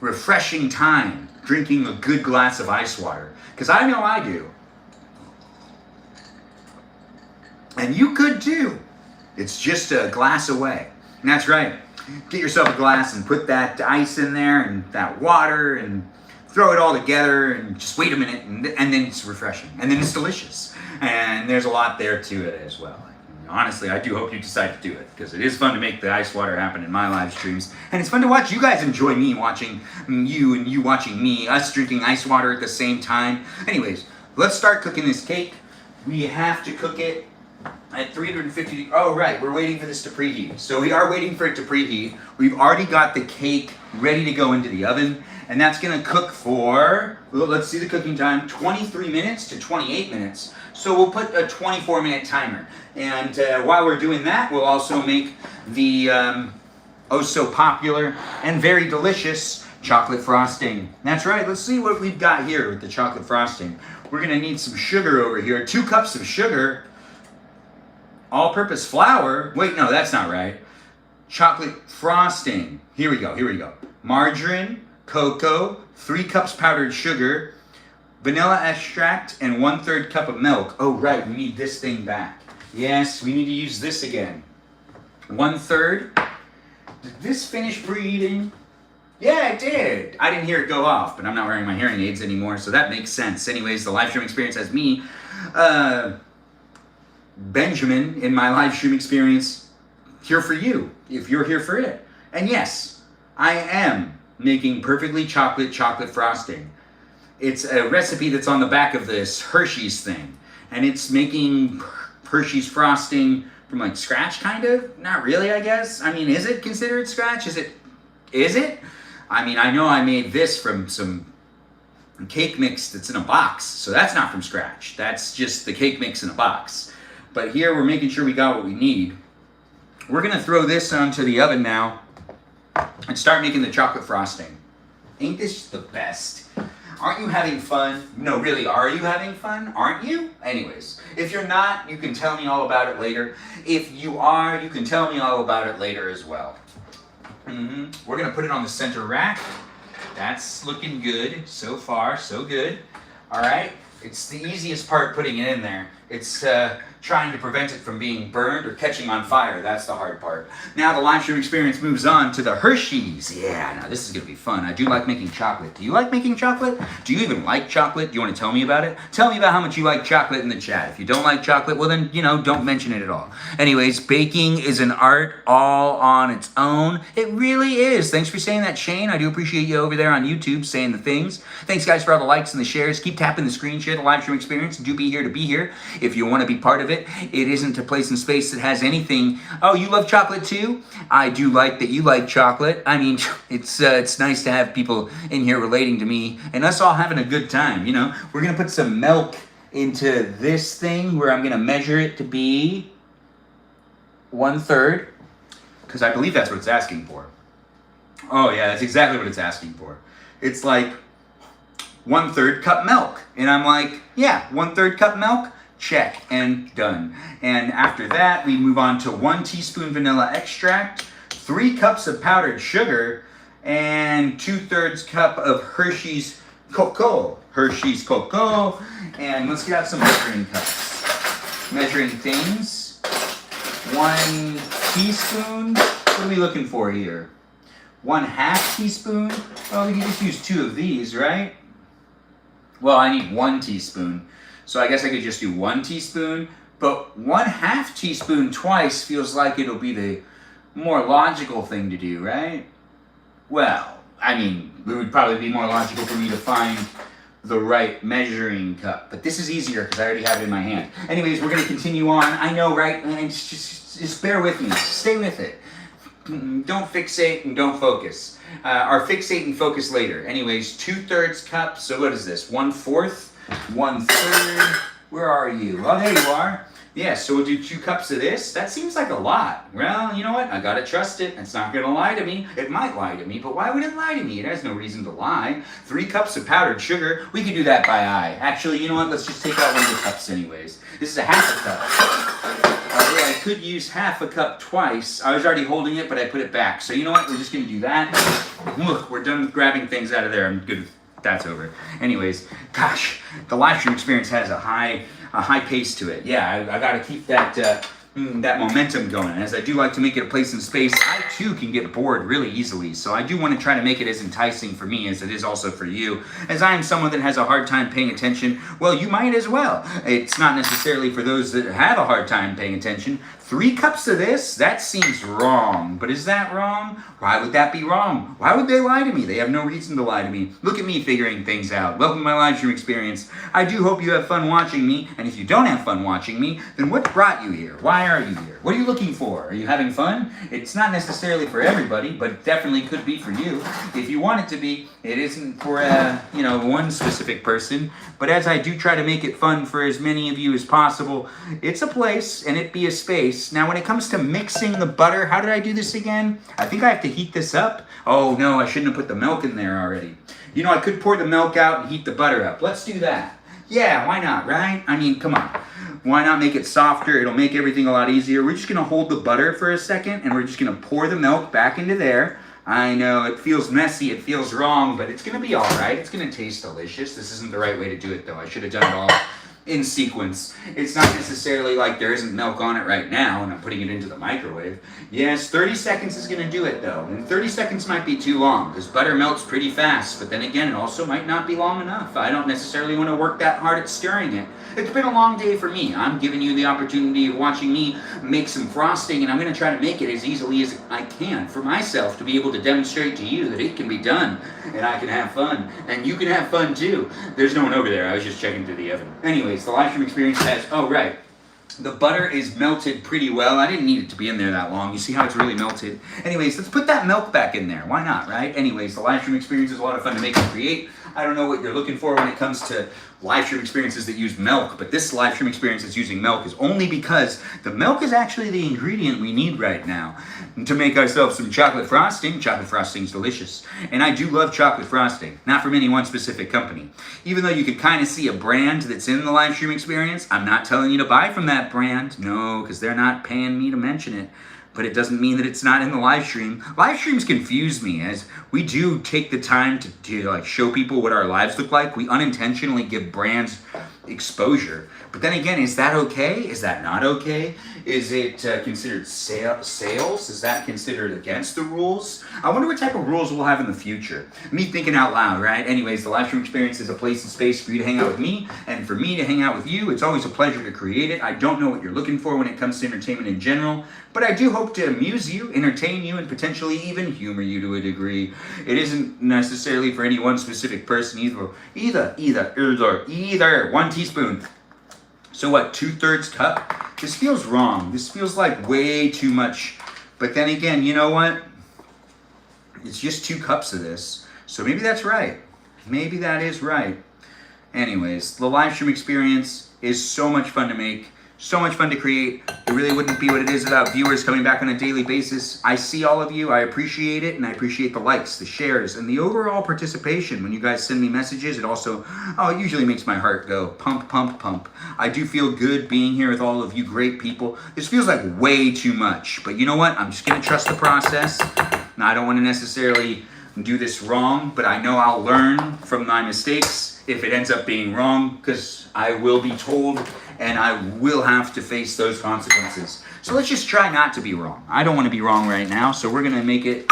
refreshing time drinking a good glass of ice water. Because I know I do. And you could too. It's just a glass away. And that's right. Get yourself a glass and put that ice in there and that water and throw it all together and just wait a minute, and then it's refreshing, and then it's delicious. And there's a lot there to it as well. Honestly, I do hope you decide to do it, because it is fun to make the ice water happen in my live streams, and it's fun to watch you guys enjoy me watching you and you watching me, us drinking ice water at the same time. Anyways, let's start cooking this cake. We have to cook it at 350. Oh, right, we're waiting for this to preheat. So we are waiting for it to preheat. We've already got the cake ready to go into the oven, and that's gonna cook for, well, let's see the cooking time, 23 minutes to 28 minutes. So we'll put a 24-minute timer. And while we're doing that, we'll also make the oh so popular and very delicious chocolate frosting. That's right, let's see what we've got here with the chocolate frosting. We're gonna need some sugar over here, 2 cups of sugar, all-purpose flour. Wait, no, that's not right. Chocolate frosting. Here we go. Margarine, cocoa, 3 cups powdered sugar, vanilla extract, and 1/3 cup of milk. Oh, right, we need this thing back. Yes, we need to use this again. 1/3. Did this finish preheating? Yeah, it did. I didn't hear it go off, but I'm not wearing my hearing aids anymore, so that makes sense. Anyways, the live stream experience has me, Benjamin, in my live stream experience, here for you, if you're here for it. And yes, I am making perfectly chocolate frosting. It's a recipe that's on the back of this Hershey's thing, and it's making Hershey's frosting from like scratch, kind of. Not really, I guess. I mean, is it considered scratch? Is it? I mean, I know I made this from some cake mix that's in a box, so that's not from scratch. That's just the cake mix in a box. But here we're making sure we got what we need. We're gonna throw this onto the oven now and start making the chocolate frosting. Ain't this the best? Aren't you having fun? No, really, are you having fun? Aren't you? Anyways, if you're not, you can tell me all about it later. If you are, you can tell me all about it later as well. We're gonna put it on the center rack. That's looking good. So far, so good. All right, it's the easiest part, putting it in there. It's trying to prevent it from being burned or catching on fire. That's the hard part. Now the live stream experience moves on to the Hershey's. Yeah, now this is gonna be fun. I do like making chocolate. Do you like making chocolate? Do you even like chocolate? Do you want to tell me about it? Tell me about how much you like chocolate in the chat. If you don't like chocolate, well then, don't mention it at all. Anyways, baking is an art all on its own. It really is. Thanks for saying that, Shane. I do appreciate you over there on YouTube saying the things. Thanks guys for all the likes and the shares. Keep tapping the screen, share the live stream experience. Do be here to be here. If you want to be part of it, it isn't a place in space that has anything. Oh, you love chocolate too? I do like that you like chocolate. I mean, it's nice to have people in here relating to me and us all having a good time, We're going to put some milk into this thing where I'm going to measure it to be 1/3, because I believe that's what it's asking for. Oh yeah, that's exactly what it's asking for. It's like 1/3 cup milk. And I'm like, yeah, 1/3 cup milk. Check, and done. And after that, we move on to 1 teaspoon vanilla extract, 3 cups of powdered sugar, and 2/3 cup of Hershey's cocoa. And let's get out some measuring cups. Measuring things. 1 teaspoon. What are we looking for here? 1/2 teaspoon. Well, we can just use 2 of these, right? Well, I need 1 teaspoon. So I guess I could just do 1 teaspoon, but 1/2 teaspoon twice feels like it'll be the more logical thing to do, right? Well, I mean, it would probably be more logical for me to find the right measuring cup, but this is easier because I already have it in my hand. Anyways, we're gonna continue on. I know, right? And just bear with me, stay with it. Don't fixate and don't focus. Or fixate and focus later. Anyways, 2/3 cup, so what is this? 1/4? 1/3, where are you? Oh, there you are. Yeah, so we'll do 2 cups of this. That seems like a lot. Well, you know what? I gotta trust it. It's not gonna lie to me. It might lie to me, but why would it lie to me? It has no reason to lie. 3 cups of powdered sugar. We could do that by eye. Actually, you know what? Let's just take out 1 of the cups anyways. This is a 1/2 cup. Yeah, I could use 1/2 cup twice. I was already holding it, but I put it back. So you know what? We're just gonna do that. Look, we're done with grabbing things out of there. I'm good. That's over. Anyways, gosh, the live stream experience has a high pace to it. Yeah, I got to keep that that momentum going. As I do like to make it a place in space, I too can get bored really easily. So I do want to try to make it as enticing for me as it is also for you. As I am someone that has a hard time paying attention, well, you might as well. It's not necessarily for those that have a hard time paying attention. 3 cups of this? That seems wrong. But is that wrong? Why would that be wrong? Why would they lie to me? They have no reason to lie to me. Look at me figuring things out. Welcome to my live stream experience. I do hope you have fun watching me. And if you don't have fun watching me, then what brought you here? Why are you here? What are you looking for? Are you having fun? It's not necessarily for everybody, but it definitely could be for you. If you want it to be, it isn't for one specific person. But as I do try to make it fun for as many of you as possible, it's a place and it be a space. Now when it comes to mixing the butter, how did I do this again? I think I have to heat this up. Oh no, I shouldn't have put the milk in there already. You know, I could pour the milk out and heat the butter up. Let's do that. Yeah, why not, right? I mean, come on. Why not make it softer? It'll make everything a lot easier. We're just going to hold the butter for a second, and we're just going to pour the milk back into there. I know, it feels messy, it feels wrong, but it's going to be all right. It's going to taste delicious. This isn't the right way to do it, though. I should have done it all in sequence. It's not necessarily like there isn't milk on it right now, and I'm putting it into the microwave. Yes, 30 seconds is going to do it, though. And 30 seconds might be too long, because butter melts pretty fast. But then again, it also might not be long enough. I don't necessarily want to work that hard at stirring it. It's been a long day for me. I'm giving you the opportunity of watching me make some frosting, and I'm going to try to make it as easily as I can for myself to be able to demonstrate to you that it can be done, and I can have fun, and you can have fun too. There's no one over there. I was just checking through the oven. Anyways, the live stream experience has, oh right, the butter is melted pretty well. I didn't need it to be in there that long. You see how it's really melted? Anyways, let's put that milk back in there. Why not, right? Anyways, the live stream experience is a lot of fun to make and create. I don't know what you're looking for when it comes to live stream experiences that use milk, but this live stream experience that's using milk is only because the milk is actually the ingredient we need right now to make ourselves some chocolate frosting. Chocolate frosting's delicious. And I do love chocolate frosting, not from any one specific company. Even though you can kind of see a brand that's in the live stream experience, I'm not telling you to buy from that brand. No, because they're not paying me to mention it. But it doesn't mean that it's not in the live stream. Live streams confuse me, as we do take the time to like show people what our lives look like. We unintentionally give brands exposure. But then again, is that okay? Is that not okay? Is it considered sales? Is that considered against the rules? I wonder what type of rules we'll have in the future. Me thinking out loud, right? Anyways, the live stream experience is a place and space for you to hang out with me, and for me to hang out with you. It's always a pleasure to create it. I don't know what you're looking for when it comes to entertainment in general, but I do hope to amuse you, entertain you, and potentially even humor you to a degree. It isn't necessarily for any one specific person either. 1 teaspoon. So what, 2/3 cup? This feels wrong. This feels like way too much. But then again, you know what? It's just 2 cups of this. So maybe that's right. Maybe that is right. Anyways, the live stream experience is so much fun to make. So much fun to create. It really wouldn't be what it is without viewers coming back on a daily basis. I see all of you. I appreciate it, and I appreciate the likes, the shares, and the overall participation. When you guys send me messages, it also, it usually makes my heart go pump, pump, pump. I do feel good being here with all of you great people. This feels like way too much, but you know what? I'm just going to trust the process. Now, I don't want to necessarily do this wrong, but I know I'll learn from my mistakes if it ends up being wrong, because I will be told and I will have to face those consequences. So let's just try not to be wrong. I don't want to be wrong right now, so we're going to make it,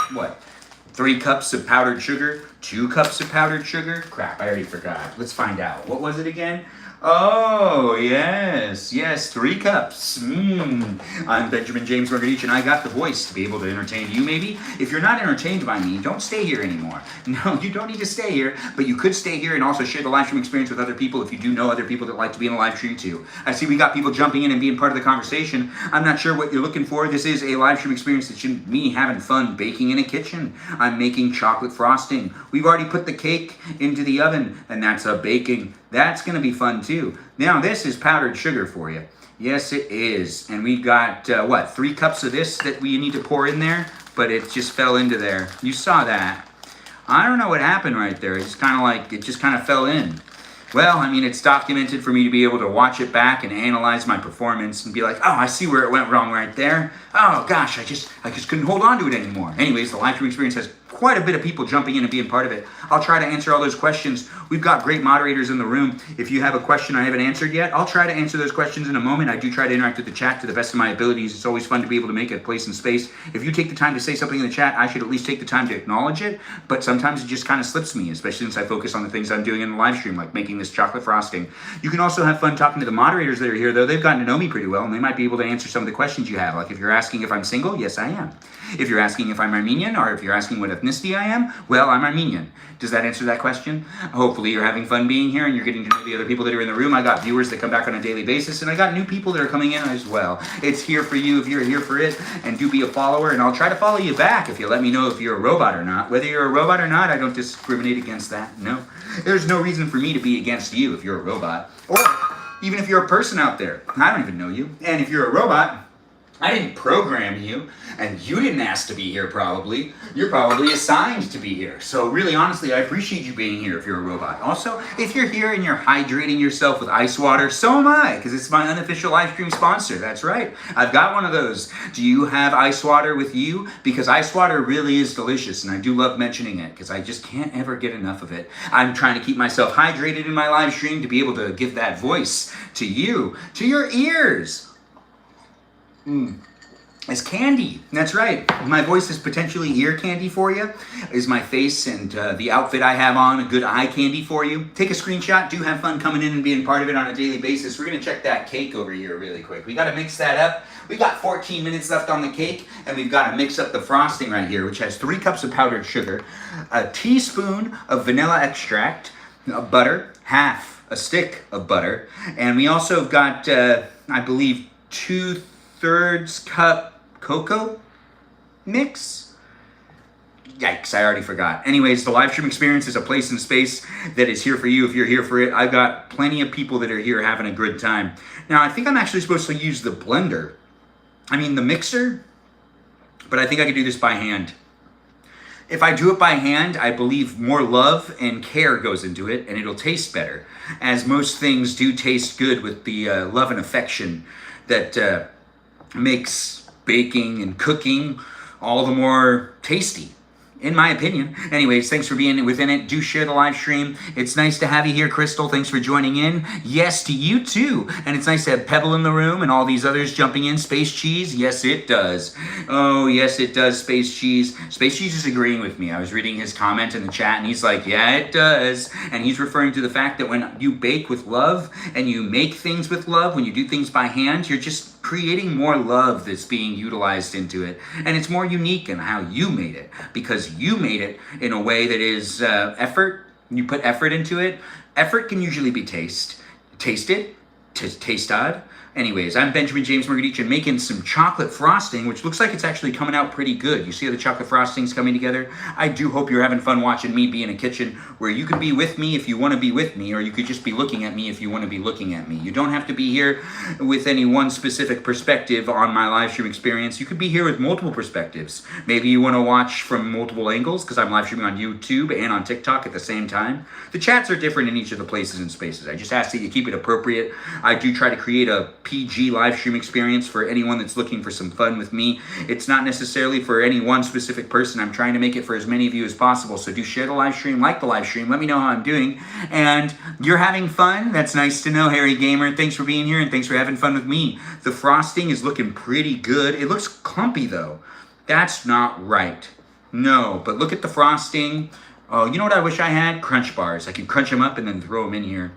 3 cups of powdered sugar? 2 cups of powdered sugar? Crap, I already forgot. Let's find out. What was it again? Oh, yes, 3 cups. I'm Benjamin James Magrdichian. I got the voice to be able to entertain you, maybe. If you're not entertained by me, don't stay here anymore. No, you don't need to stay here, but you could stay here and also share the live stream experience with other people if you do know other people that like to be in the live stream too. I see we got people jumping in and being part of the conversation. I'm not sure what you're looking for. This is a live stream experience that's me having fun baking in a kitchen. I'm making chocolate frosting. We've already put the cake into the oven, and that's a baking. That's going to be fun too. Now this is powdered sugar for you. Yes, it is. And we've got, 3 cups of this that we need to pour in there, but it just fell into there. You saw that. I don't know what happened right there. It just kind of fell in. Well, I mean, it's documented for me to be able to watch it back and analyze my performance and be like, oh, I see where it went wrong right there. Oh gosh, I just couldn't hold on to it anymore. Anyways, the live stream experience has quite a bit of people jumping in and being part of it. I'll try to answer all those questions. We've got great moderators in the room. If you have a question I haven't answered yet, I'll try to answer those questions in a moment. I do try to interact with the chat to the best of my abilities. It's always fun to be able to make a place and space. If you take the time to say something in the chat, I should at least take the time to acknowledge it, but sometimes it just kind of slips me, especially since I focus on the things I'm doing in the live stream, like making this chocolate frosting. You can also have fun talking to the moderators that are here, though. They've gotten to know me pretty well, and they might be able to answer some of the questions you have. Like if you're asking if I'm single, yes, I am. If you're asking if I'm Armenian, or if you're asking what ethnicity I am, well, I'm Armenian. Does that answer that question? Hopefully you're having fun being here and you're getting to know the other people that are in the room. I got viewers that come back on a daily basis, and I got new people that are coming in as well. It's here for you if you're here for it, and do be a follower, and I'll try to follow you back if you let me know if you're a robot or not. Whether you're a robot or not, I don't discriminate against that. No. There's no reason for me to be against you if you're a robot. Or even if you're a person out there. I don't even know you. And if you're a robot, I didn't program you, and you didn't ask to be here probably. You're probably assigned to be here. So really, honestly, I appreciate you being here if you're a robot. Also, if you're here and you're hydrating yourself with ice water, so am I, because it's my unofficial live stream sponsor. That's right. I've got one of those. Do you have ice water with you? Because ice water really is delicious, and I do love mentioning it, because I just can't ever get enough of it. I'm trying to keep myself hydrated in my live stream to be able to give that voice to you, to your ears. It's candy. That's right. My voice is potentially ear candy for you. Is my face and the outfit I have on a good eye candy for you? Take a screenshot. Do have fun coming in and being part of it on a daily basis. We're going to check that cake over here really quick. We got to mix that up. We got 14 minutes left on the cake, and we've got to mix up the frosting right here, which has 3 cups of powdered sugar, a teaspoon of vanilla extract, butter, half a stick of butter, and we also have got, I believe, 2/3 cup cocoa mix. Yikes, I already forgot. Anyways, the live stream experience is a place and space that is here for you if you're here for it. I've got plenty of people that are here having a good time. Now, I think I'm actually supposed to use the blender. I mean, the mixer, but I think I could do this by hand. If I do it by hand, I believe more love and care goes into it, and it'll taste better, as most things do taste good with the love and affection that makes baking and cooking all the more tasty, in my opinion. Anyways, thanks for being within it. Do share the live stream. It's nice to have you here, Crystal. Thanks for joining in. Yes, to you too. And it's nice to have Pebble in the room and all these others jumping in. Space Cheese, yes it does. Oh, yes it does, Space Cheese. Space Cheese is agreeing with me. I was reading his comment in the chat, and he's like, yeah, it does. And he's referring to the fact that when you bake with love and you make things with love, when you do things by hand, you're just creating more love that's being utilized into it. And it's more unique in how you made it, because you made it in a way that is effort. You put effort into it. Effort can usually be tasted. Anyways, I'm Benjamin James Magrdichian making some chocolate frosting, which looks like it's actually coming out pretty good. You see how the chocolate frosting's coming together? I do hope you're having fun watching me be in a kitchen where you can be with me if you want to be with me, or you could just be looking at me if you want to be looking at me. You don't have to be here with any one specific perspective on my live stream experience. You could be here with multiple perspectives. Maybe you want to watch from multiple angles, because I'm live streaming on YouTube and on TikTok at the same time. The chats are different in each of the places and spaces. I just ask that you keep it appropriate. I do try to create a PG live stream experience for anyone that's looking for some fun with me. It's not necessarily for any one specific person. I'm trying to make it for as many of you as possible. So do share the live stream, like the live stream, let me know how I'm doing. And you're having fun? That's nice to know, Harry Gamer. Thanks for being here, and thanks for having fun with me. The frosting is looking pretty good. It looks clumpy though. That's not right. No, but look at the frosting. Oh, you know what I wish I had? Crunch bars. I could crunch them up and then throw them in here.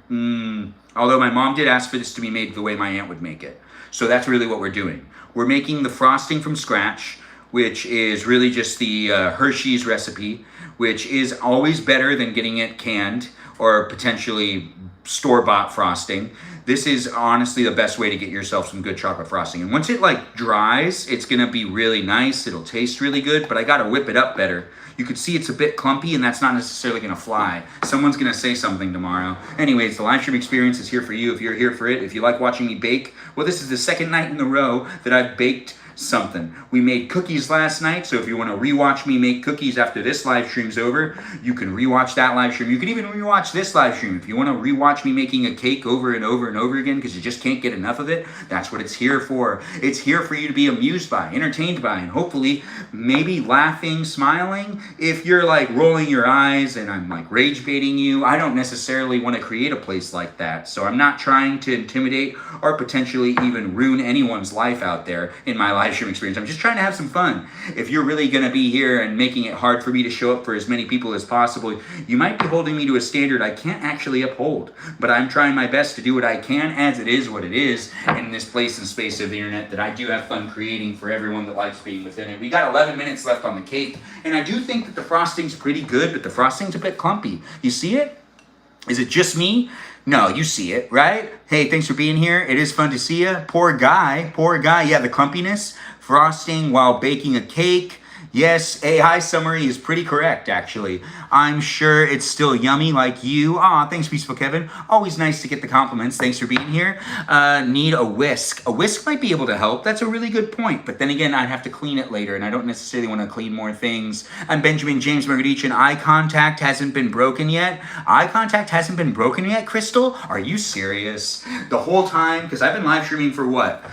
Although my mom did ask for this to be made the way my aunt would make it. So that's really what we're doing. We're making the frosting from scratch, which is really just the Hershey's recipe, which is always better than getting it canned or potentially store-bought frosting. This is honestly the best way to get yourself some good chocolate frosting. And once it like dries, it's gonna be really nice. It'll taste really good, but I gotta whip it up better. You could see it's a bit clumpy, and that's not necessarily gonna fly. Someone's gonna say something tomorrow. Anyways, the live stream experience is here for you if you're here for it. If you like watching me bake, well, this is the second night in a row that I've baked something. We made cookies last night, so if you want to rewatch me make cookies after this live stream's over, you can rewatch that live stream. You can even rewatch this live stream. If you want to rewatch me making a cake over and over and over again because you just can't get enough of it, that's what it's here for. It's here for you to be amused by, entertained by, and hopefully maybe laughing, smiling. If you're like rolling your eyes and I'm like rage baiting you, I don't necessarily want to create a place like that. So I'm not trying to intimidate or potentially even ruin anyone's life out there in my live stream experience. I'm just trying to have some fun. If you're really going to be here and making it hard for me to show up for as many people as possible, you might be holding me to a standard I can't actually uphold. But I'm trying my best to do what I can, as it is what it is in this place and space of the internet that I do have fun creating for everyone that likes being within it. We got 11 minutes left on the cake, and I do think that the frosting's pretty good, but the frosting's a bit clumpy. You see it? Is it just me? No, you see it, right? Hey, thanks for being here. It is fun to see you. Poor guy. Yeah, the clumpiness. Frosting while baking a cake. Yes, AI summary is pretty correct, actually. I'm sure it's still yummy like you. Aw, thanks, Peaceful Kevin. Always nice to get the compliments. Thanks for being here. Need a whisk. A whisk might be able to help. That's a really good point. But then again, I'd have to clean it later, and I don't necessarily want to clean more things. I'm Benjamin James Magrdichian. Eye contact hasn't been broken yet. Eye contact hasn't been broken yet, Crystal? Are you serious? The whole time? Because I've been live streaming for what?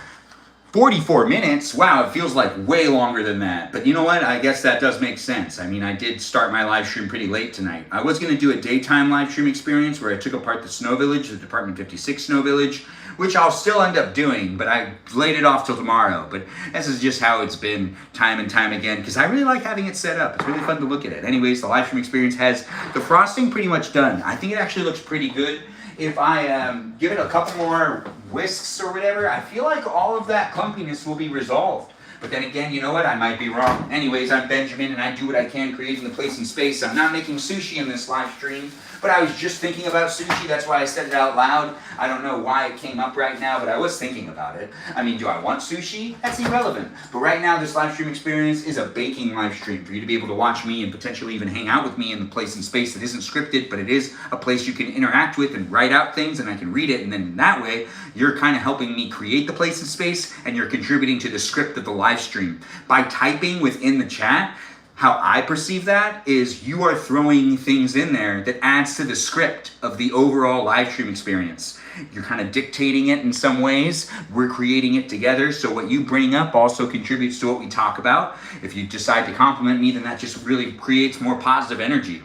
44 minutes? Wow, it feels like way longer than that. But you know what? I guess that does make sense. I mean, I did start my live stream pretty late tonight. I was going to do a daytime live stream experience where I took apart the snow village, the Department 56 snow village, which I'll still end up doing, but I laid it off till tomorrow. But this is just how it's been time and time again, because I really like having it set up. It's really fun to look at it. Anyways, the live stream experience has the frosting pretty much done. I think it actually looks pretty good. If I give it a couple more whisks or whatever, I feel like all of that clumpiness will be resolved. But then again, you know what? I might be wrong. Anyways, I'm Benjamin, and I do what I can creating the place and space. I'm not making sushi in this live stream, but I was just thinking about sushi. That's why I said it out loud. I don't know why it came up right now, but I was thinking about it. I mean, do I want sushi? That's irrelevant. But right now, this live stream experience is a baking live stream for you to be able to watch me and potentially even hang out with me in the place and space that isn't scripted, but it is a place you can interact with and write out things, and I can read it, and then that way, you're kind of helping me create the place and space, and you're contributing to the script of the live stream. By typing within the chat, how I perceive that is you are throwing things in there that adds to the script of the overall live stream experience. You're kind of dictating it in some ways. We're creating it together. So what you bring up also contributes to what we talk about. If you decide to compliment me, then that just really creates more positive energy.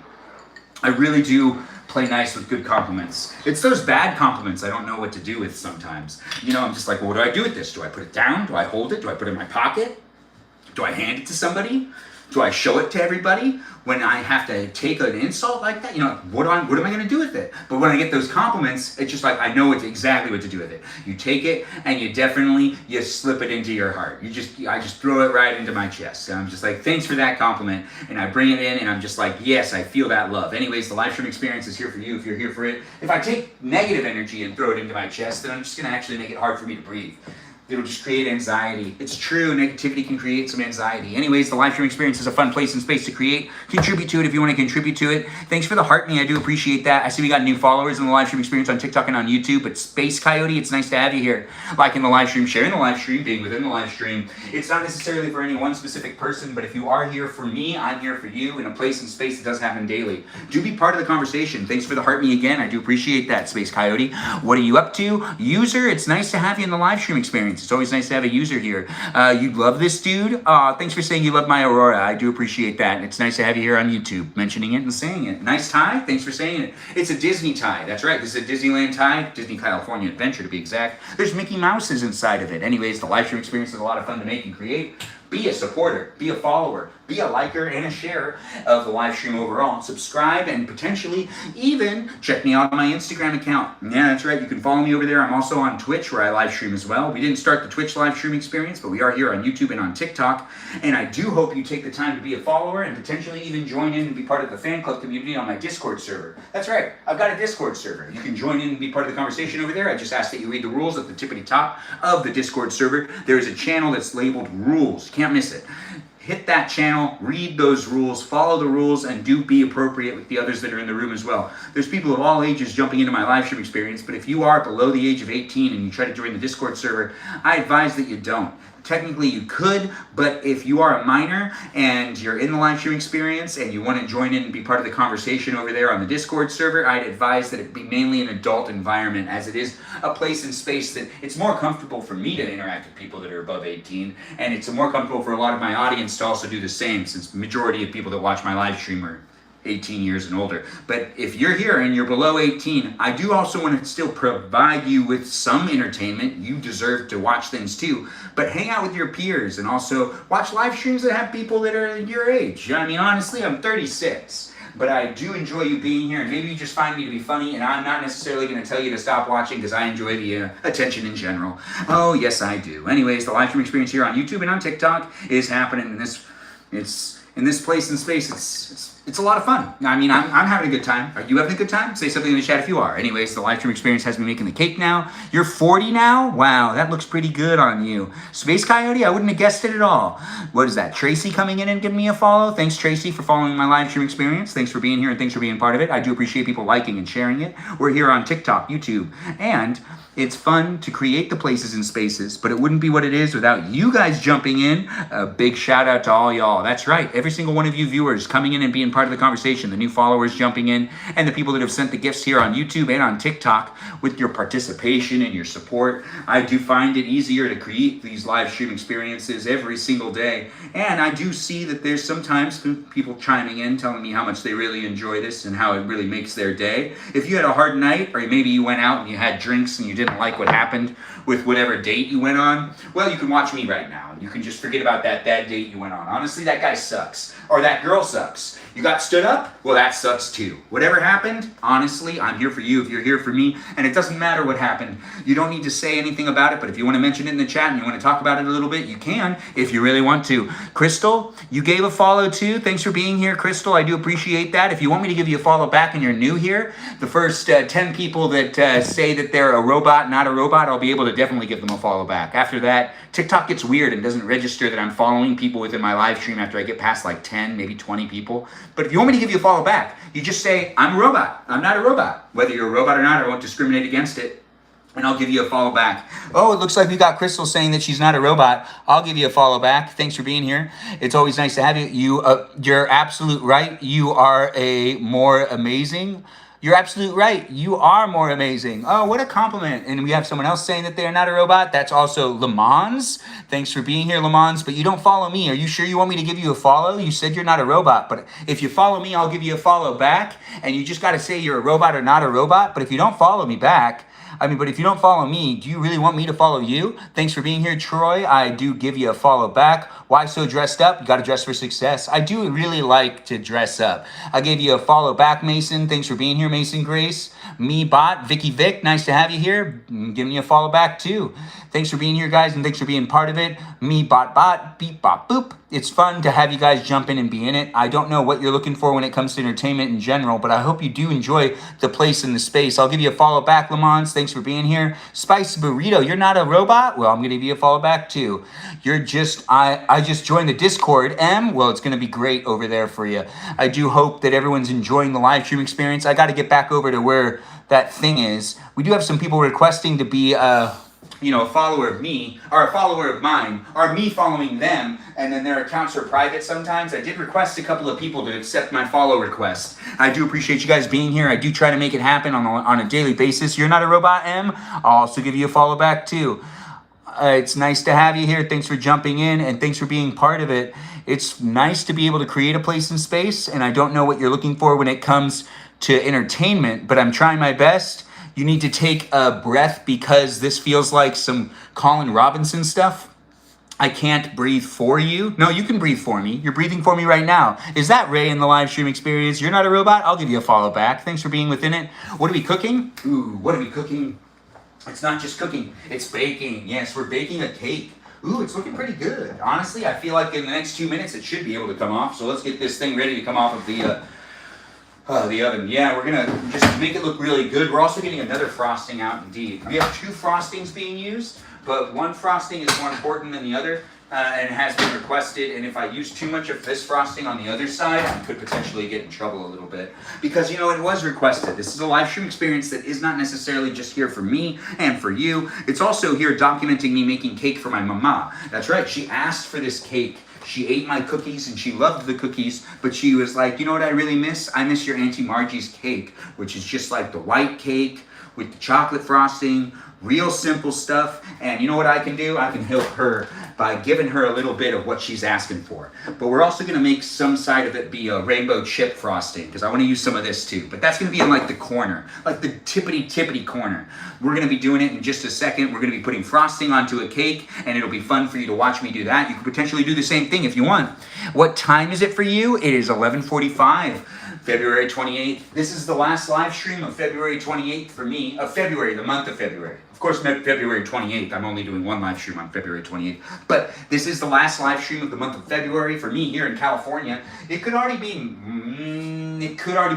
I really do play nice with good compliments. It's those bad compliments I don't know what to do with sometimes. You know, I'm just like, well, what do I do with this? Do I put it down? Do I hold it? Do I put it in my pocket? Do I hand it to somebody? Do I show it to everybody? When I have to take an insult like that, you know, what am I going to do with it? But when I get those compliments, it's just like I know exactly what to do with it. You take it and you slip it into your heart. I just throw it right into my chest. And I'm just like, thanks for that compliment. And I bring it in and I'm just like, yes, I feel that love. Anyways, the live stream experience is here for you if you're here for it. If I take negative energy and throw it into my chest, then I'm just going to actually make it hard for me to breathe. It'll just create anxiety. It's true, negativity can create some anxiety. Anyways, the live stream experience is a fun place and space to create. Contribute to it if you want to contribute to it. Thanks for the heart me, I do appreciate that. I see we got new followers in the live stream experience on TikTok and on YouTube, but Space Coyote, it's nice to have you here. Liking the live stream, sharing the live stream, being within the live stream. It's not necessarily for any one specific person, but if you are here for me, I'm here for you in a place and space that does happen daily. Do be part of the conversation. Thanks for the heart me again. I do appreciate that, Space Coyote. What are you up to? User, it's nice to have you in the live stream experience. It's always nice to have a user here. You love this dude? Thanks for saying you love my Aurora. I do appreciate that. It's nice to have you here on YouTube, mentioning it and saying it. Nice tie? Thanks for saying it. It's a Disney tie. That's right. This is a Disneyland tie. Disney California Adventure to be exact. There's Mickey Mouses inside of it. Anyways, the live stream experience is a lot of fun to make and create. Be a supporter, be a follower, be a liker and a sharer of the live stream overall. Subscribe and potentially even check me out on my Instagram account. Yeah, that's right. You can follow me over there. I'm also on Twitch where I live stream as well. We didn't start the Twitch live stream experience, but we are here on YouTube and on TikTok. And I do hope you take the time to be a follower and potentially even join in and be part of the fan club community on my Discord server. That's right. I've got a Discord server. You can join in and be part of the conversation over there. I just ask that you read the rules at the tippity top of the Discord server. There is a channel that's labeled rules. Can't miss it. Hit that channel, read those rules, follow the rules, and do be appropriate with the others that are in the room as well. There's people of all ages jumping into my live stream experience, but if you are below the age of 18 and you try to join the Discord server, I advise that you don't. technically you could, but if you are a minor and you're in the live stream experience and you want to join in and be part of the conversation over there on the Discord server, I'd advise that it be mainly an adult environment, as it is a place and space that it's more comfortable for me to interact with people that are above 18, and it's more comfortable for a lot of my audience to also do the same, since the majority of people that watch my live stream are 18 years and older. But if you're here and you're below 18, I do also want to still provide you with some entertainment. You deserve to watch things too, but hang out with your peers and also watch live streams that have people that are your age. I mean, honestly, I'm 36, but I do enjoy you being here, and maybe you just find me to be funny, and I'm not necessarily going to tell you to stop watching because I enjoy the attention in general. Oh, yes, I do. Anyways, the live stream experience here on YouTube and on TikTok is happening in this place and space. It's a lot of fun. I mean, I'm having a good time. Are you having a good time? Say something in the chat if you are. Anyways, the live stream experience has me making the cake now. You're 40 now? Wow, that looks pretty good on you. Space Coyote, I wouldn't have guessed it at all. What is that? Tracy coming in and giving me a follow? Thanks, Tracy, for following my live stream experience. Thanks for being here and thanks for being part of it. I do appreciate people liking and sharing it. We're here on TikTok, YouTube, and it's fun to create the places and spaces, but it wouldn't be what it is without you guys jumping in. A big shout out to all y'all. That's right. Every single one of you viewers coming in and being part of the conversation, the new followers jumping in, and the people that have sent the gifts here on YouTube and on TikTok with your participation and your support. I do find it easier to create these live stream experiences every single day. And I do see that there's sometimes people chiming in, telling me how much they really enjoy this and how it really makes their day. If you had a hard night, or maybe you went out and you had drinks and you didn't like what happened with whatever date you went on, well, you can watch me right now. You can just forget about that date you went on. Honestly, that guy sucks. Or that girl sucks. You got stood up? Well, that sucks too. Whatever happened, honestly, I'm here for you if you're here for me, and it doesn't matter what happened. You don't need to say anything about it, but if you want to mention it in the chat and you want to talk about it a little bit, you can if you really want to. Crystal, you gave a follow too. Thanks for being here, Crystal. I do appreciate that. If you want me to give you a follow back and you're new here, the first 10 people that say that they're a robot, not a robot, I'll be able to definitely give them a follow back. After that, TikTok gets weird and doesn't register that I'm following people within my live stream after I get past like 10, maybe 20 people. But if you want me to give you a follow back, you just say, I'm a robot. I'm not a robot. Whether you're a robot or not, I won't discriminate against it. And I'll give you a follow back. Oh, it looks like we got Crystal saying that she's not a robot. I'll give you a follow back. Thanks for being here. It's always nice to have you. You're absolute right. You are a more amazing. You're absolute right. You are more amazing. Oh, what a compliment. And we have someone else saying that they're not a robot. That's also Le Mans. Thanks for being here, Le Mans. But you don't follow me. Are you sure you want me to give you a follow? You said you're not a robot. But if you follow me, I'll give you a follow back. And you just got to say you're a robot or not a robot. But if you don't follow me back, but if you don't follow me, do you really want me to follow you? Thanks for being here, Troy. I do give you a follow back. Why so dressed up? You got to dress for success. I do really like to dress up. I gave you a follow back, Mason. Thanks for being here, Mason Grace. Me Bot, Vicky Vic, nice to have you here. Giving you a follow back too. Thanks for being here, guys, and thanks for being part of it. Me Bot, beep bop boop. It's fun to have you guys jump in and be in it. I don't know what you're looking for when it comes to entertainment in general, but I hope you do enjoy the place and the space. I'll give you a follow back, Le Mans. Thanks for being here. Spicy Burrito, you're not a robot? Well, I'm going to give you a follow back too. You're just, I just joined the Discord. Well, it's going to be great over there for you. I do hope that everyone's enjoying the live stream experience. I got to get back over to where that thing is. We do have some people requesting to be a follower of me, or a follower of mine, or me following them, and then their accounts are private sometimes. I did request a couple of people to accept my follow request. I do appreciate you guys being here. I do try to make it happen on a daily basis. You're not a robot, M? I'll also give you a follow back too. It's nice to have you here. Thanks for jumping in, and thanks for being part of it. It's nice to be able to create a place and space, and I don't know what you're looking for when it comes to entertainment, but I'm trying my best. You need to take a breath because this feels like some Colin Robinson stuff. I can't breathe for you. No, you can breathe for me. You're breathing for me right now. Is that Ray in the live stream experience? You're not a robot? I'll give you a follow back. Thanks for being within it. What are we cooking? Ooh, what are we cooking? It's not just cooking, it's baking. Yes, we're baking a cake. Ooh, it's looking pretty good. Honestly, I feel like in the next 2 minutes it should be able to come off. So let's get this thing ready to come off of the oven. Yeah, we're gonna just make it look really good. We're also getting another frosting out indeed. We have 2 frostings being used, but one frosting is more important than the other. and has been requested, and if I use too much of this frosting on the other side, I could potentially get in trouble a little bit. Because, you know, it was requested. This is a live stream experience that is not necessarily just here for me and for you. It's also here documenting me making cake for my mama. That's right, she asked for this cake. She ate my cookies and she loved the cookies, but she was like, you know what I really miss? I miss your Auntie Margie's cake, which is just like the white cake with the chocolate frosting, real simple stuff. And you know what I can do? I can help her by giving her a little bit of what she's asking for. But we're also gonna make some side of it be a rainbow chip frosting, because I wanna use some of this too. But that's gonna be in like the corner, like the tippity corner. We're gonna be doing it in just a second. We're gonna be putting frosting onto a cake, and it'll be fun for you to watch me do that. You could potentially do the same thing if you want. What time is it for you? It is 11:45. February 28th. This is the last live stream of February 28th for me, of February, the month of February. Of course, February 28th. I'm only doing one live stream on February 28th. But this is the last live stream of the month of February for me here in California. It could already be,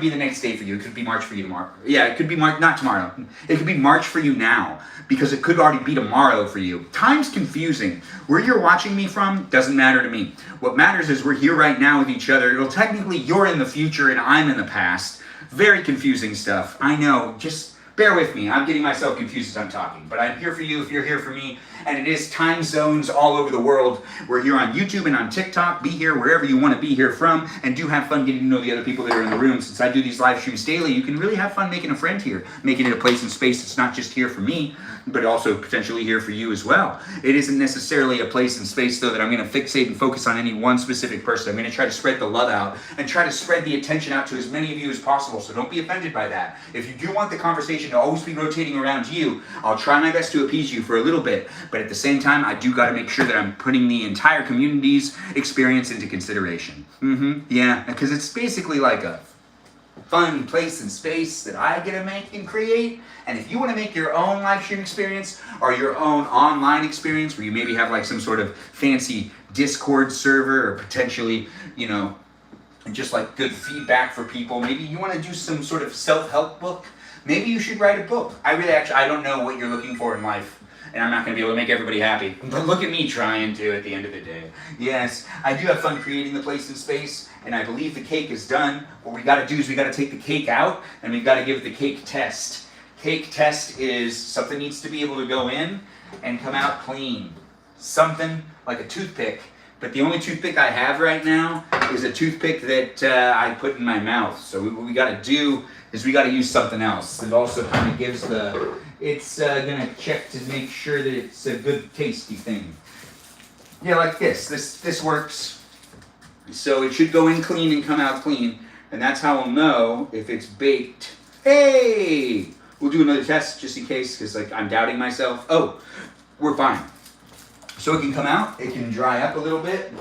the next day for you. It could be March for you tomorrow. Yeah, it could be March, not tomorrow. It could be March for you now, because it could already be tomorrow for you. Time's confusing. Where you're watching me from doesn't matter to me. What matters is we're here right now with each other. It'll technically, you're in the future and I'm in the past. Very confusing stuff. I know, just bear with me. I'm getting myself confused as I'm talking, but I'm here for you if you're here for me. And it is time zones all over the world. We're here on YouTube and on TikTok. Be here wherever you want to be here from, and do have fun getting to know the other people that are in the room. Since I do these live streams daily, you can really have fun making a friend here, making it a place and space that's not just here for me, but also potentially here for you as well. It isn't necessarily a place and space, though, that I'm going to fixate and focus on any one specific person. I'm going to try to spread the love out and try to spread the attention out to as many of you as possible, so don't be offended by that. If you do want the conversation to always be rotating around you, I'll try my best to appease you for a little bit, but at the same time, I do got to make sure that I'm putting the entire community's experience into consideration. Yeah, because it's basically like a fun place and space that I get to make and create. And if you want to make your own live stream experience or your own online experience where you maybe have like some sort of fancy Discord server, or potentially, you know, just like good feedback for people, maybe you want to do some sort of self-help book, maybe you should write a book. I don't know what you're looking for in life, and I'm not going to be able to make everybody happy. But look at me trying to at the end of the day. Yes, I do have fun creating the place and space, and I believe the cake is done. What we got to do is we got to take the cake out, and we've got to give it the cake test. Cake test is something needs to be able to go in and come out clean. Something like a toothpick. But the only toothpick I have right now is a toothpick that I put in my mouth. So what we got to do is we got to use something else. It also kind of gives the... It's gonna check to make sure that it's a good tasty thing. Yeah, like this. This works. So it should go in clean and come out clean. And that's how we'll know if it's baked. Hey! We'll do another test just in case, because like I'm doubting myself. Oh, we're fine. So it can come out, it can dry up a little bit,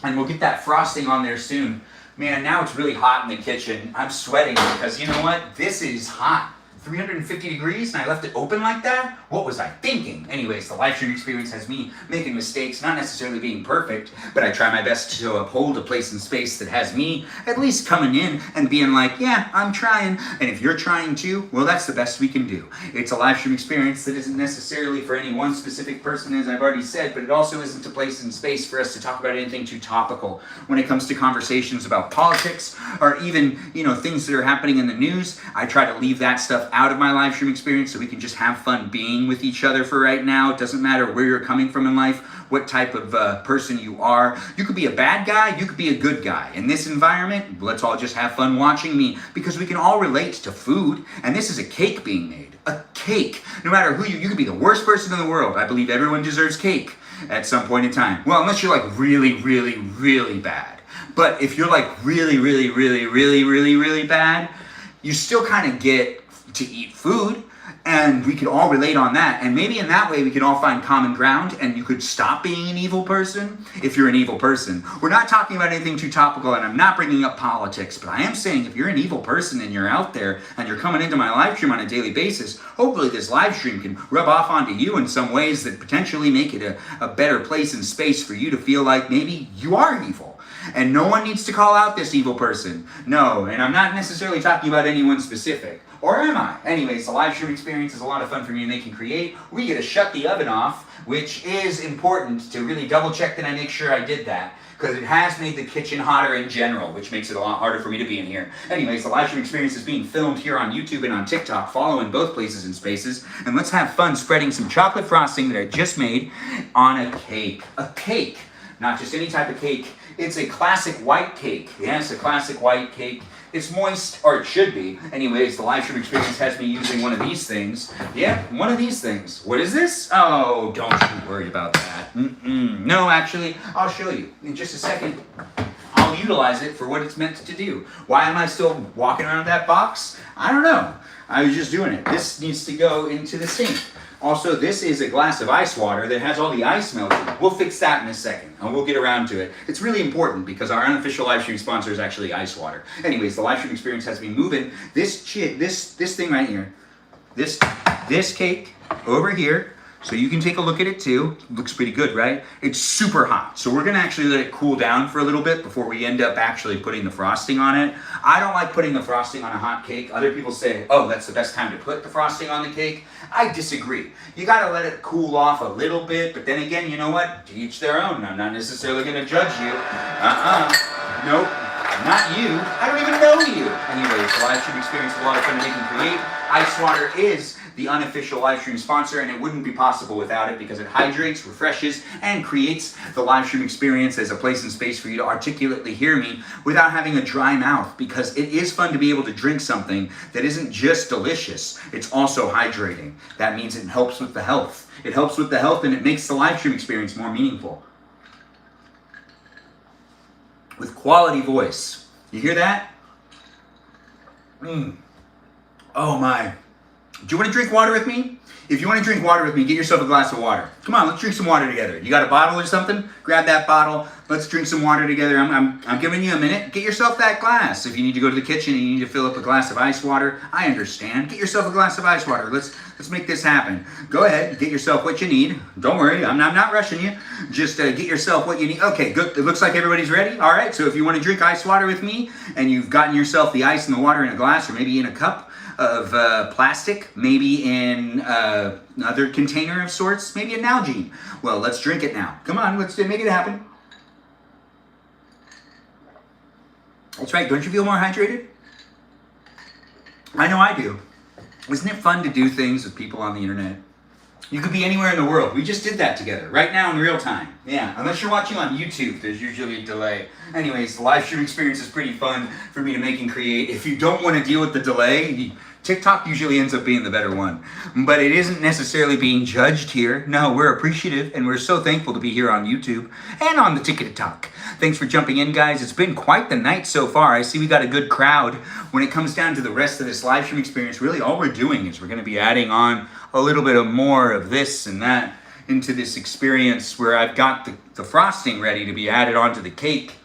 and we'll get that frosting on there soon. Man, now it's really hot in the kitchen. I'm sweating because you know what? This is hot. 350 degrees and I left it open like that? What was I thinking? Anyways, the live stream experience has me making mistakes, not necessarily being perfect, but I try my best to uphold a place and space that has me at least coming in and being like, yeah, I'm trying. And if you're trying too, well, that's the best we can do. It's a live stream experience that isn't necessarily for any one specific person, as I've already said, but it also isn't a place and space for us to talk about anything too topical when it comes to conversations about politics or even, you know, things that are happening in the news. I try to leave that stuff out of my live stream experience so we can just have fun being with each other for right now. It doesn't matter where you're coming from in life, what type of person you are. You could be a bad guy, you could be a good guy. In this environment, let's all just have fun watching me because we can all relate to food, and this is a cake being made. A cake. No matter who you could be the worst person in the world. I believe everyone deserves cake at some point in time. Well, unless you're like really, really, really bad. But if you're like really, really, really, really, really, really bad, you still kind of get to eat food, and we could all relate on that, and maybe in that way we can all find common ground, and you could stop being an evil person if you're an evil person. We're not talking about anything too topical, and I'm not bringing up politics, but I am saying if you're an evil person and you're out there and you're coming into my live stream on a daily basis, hopefully this live stream can rub off onto you in some ways that potentially make it a better place and space for you to feel like maybe you are evil. And no one needs to call out this evil person. No, and I'm not necessarily talking about anyone specific. Or am I? Anyways, the live stream experience is a lot of fun for me to make and create. We get to shut the oven off, which is important to really double check that I make sure I did that, because it has made the kitchen hotter in general, which makes it a lot harder for me to be in here. Anyways, the live stream experience is being filmed here on YouTube and on TikTok. Follow in both places and spaces. And let's have fun spreading some chocolate frosting that I just made on a cake. A cake. Not just any type of cake. It's a classic white cake. Yes, a classic white cake. It's moist, or it should be. Anyways, the live stream experience has me using one of these things. Yeah, one of these things. What is this? Oh, don't you worry about that. No, actually, I'll show you in just a second. I'll utilize it for what it's meant to do. Why am I still walking around with that box? I don't know. I was just doing it. This needs to go into the sink. Also, this is a glass of ice water that has all the ice melted. We'll fix that in a second, and we'll get around to it. It's really important because our unofficial live stream sponsor is actually ice water. Anyways, the live stream experience has me moving this thing right here, this cake over here. So you can take a look at it too. Looks pretty good, right? It's super hot. So we're gonna actually let it cool down for a little bit before we end up actually putting the frosting on it. I don't like putting the frosting on a hot cake. Other people say, oh, that's the best time to put the frosting on the cake. I disagree. You gotta let it cool off a little bit, but then again, you know what? To each their own. I'm not necessarily gonna judge you. Nope, not you. I don't even know you. Anyways, the live stream experience is a lot of fun to make and create. Ice water is the unofficial live stream sponsor, and it wouldn't be possible without it because it hydrates, refreshes, and creates the live stream experience as a place and space for you to articulately hear me without having a dry mouth, because it is fun to be able to drink something that isn't just delicious, it's also hydrating. That means it helps with the health. It helps with the health, and it makes the live stream experience more meaningful. With quality voice. You hear that? Oh my. Do you want to drink water with me? If you want to drink water with me, get yourself a glass of water. Come on, let's drink some water together. You got a bottle or something? Grab that bottle. Let's drink some water together. I'm giving you a minute. Get yourself that glass. If you need to go to the kitchen and you need to fill up a glass of ice water, I understand. Get yourself a glass of ice water. Let's make this happen. Go ahead, get yourself what you need. Don't worry, I'm not rushing you. Just get yourself what you need. Okay, good. It looks like everybody's ready. All right, so if you want to drink ice water with me and you've gotten yourself the ice and the water in a glass or maybe in a cup of plastic, maybe in another container of sorts, maybe a Nalgene. Well, let's drink it now. Come on, let's make it happen. That's right, don't you feel more hydrated? I know I do. Isn't it fun to do things with people on the internet? You could be anywhere in the world. We just did that together, right now in real time. Yeah, unless you're watching on YouTube, there's usually a delay. Anyways, the live stream experience is pretty fun for me to make and create. If you don't want to deal with the delay, TikTok usually ends up being the better one. But it isn't necessarily being judged here. No, we're appreciative, and we're so thankful to be here on YouTube and on the TikTok. Thanks for jumping in, guys. It's been quite the night so far. I see we got a good crowd. When it comes down to the rest of this live stream experience, really all we're doing is we're going to be adding on a little bit of more of this and that into this experience where I've got the frosting ready to be added onto the cake.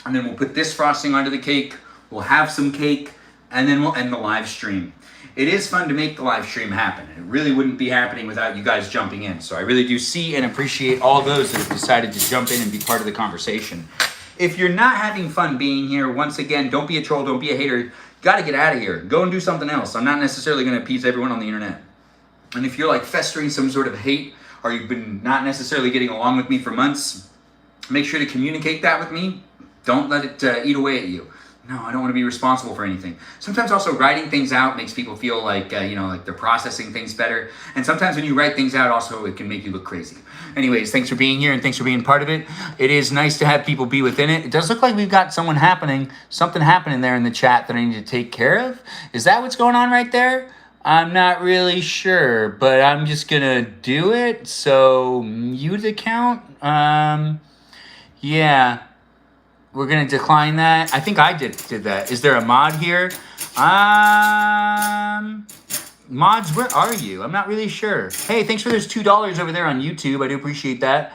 And then we'll put this frosting onto the cake. We'll have some cake, and then we'll end the live stream. It is fun to make the live stream happen. It really wouldn't be happening without you guys jumping in. So I really do see and appreciate all those that have decided to jump in and be part of the conversation. If you're not having fun being here, once again, don't be a troll, don't be a hater. Gotta get out of here. Go and do something else. I'm not necessarily gonna appease everyone on the internet. And if you're like festering some sort of hate, or you've been not necessarily getting along with me for months, make sure to communicate that with me. Don't let it eat away at you. No, I don't want to be responsible for anything. Sometimes also writing things out makes people feel like, like they're processing things better. And sometimes when you write things out also, it can make you look crazy. Anyways, thanks for being here and thanks for being part of it. It is nice to have people be within it. It does look like we've got something happening there in the chat that I need to take care of. Is that what's going on right there? I'm not really sure, but I'm just going to do it. So mute account. Yeah. We're going to decline that. I think I did that. Is there a mod here? Mods, where are you? I'm not really sure. Hey, thanks for those $2 over there on YouTube. I do appreciate that.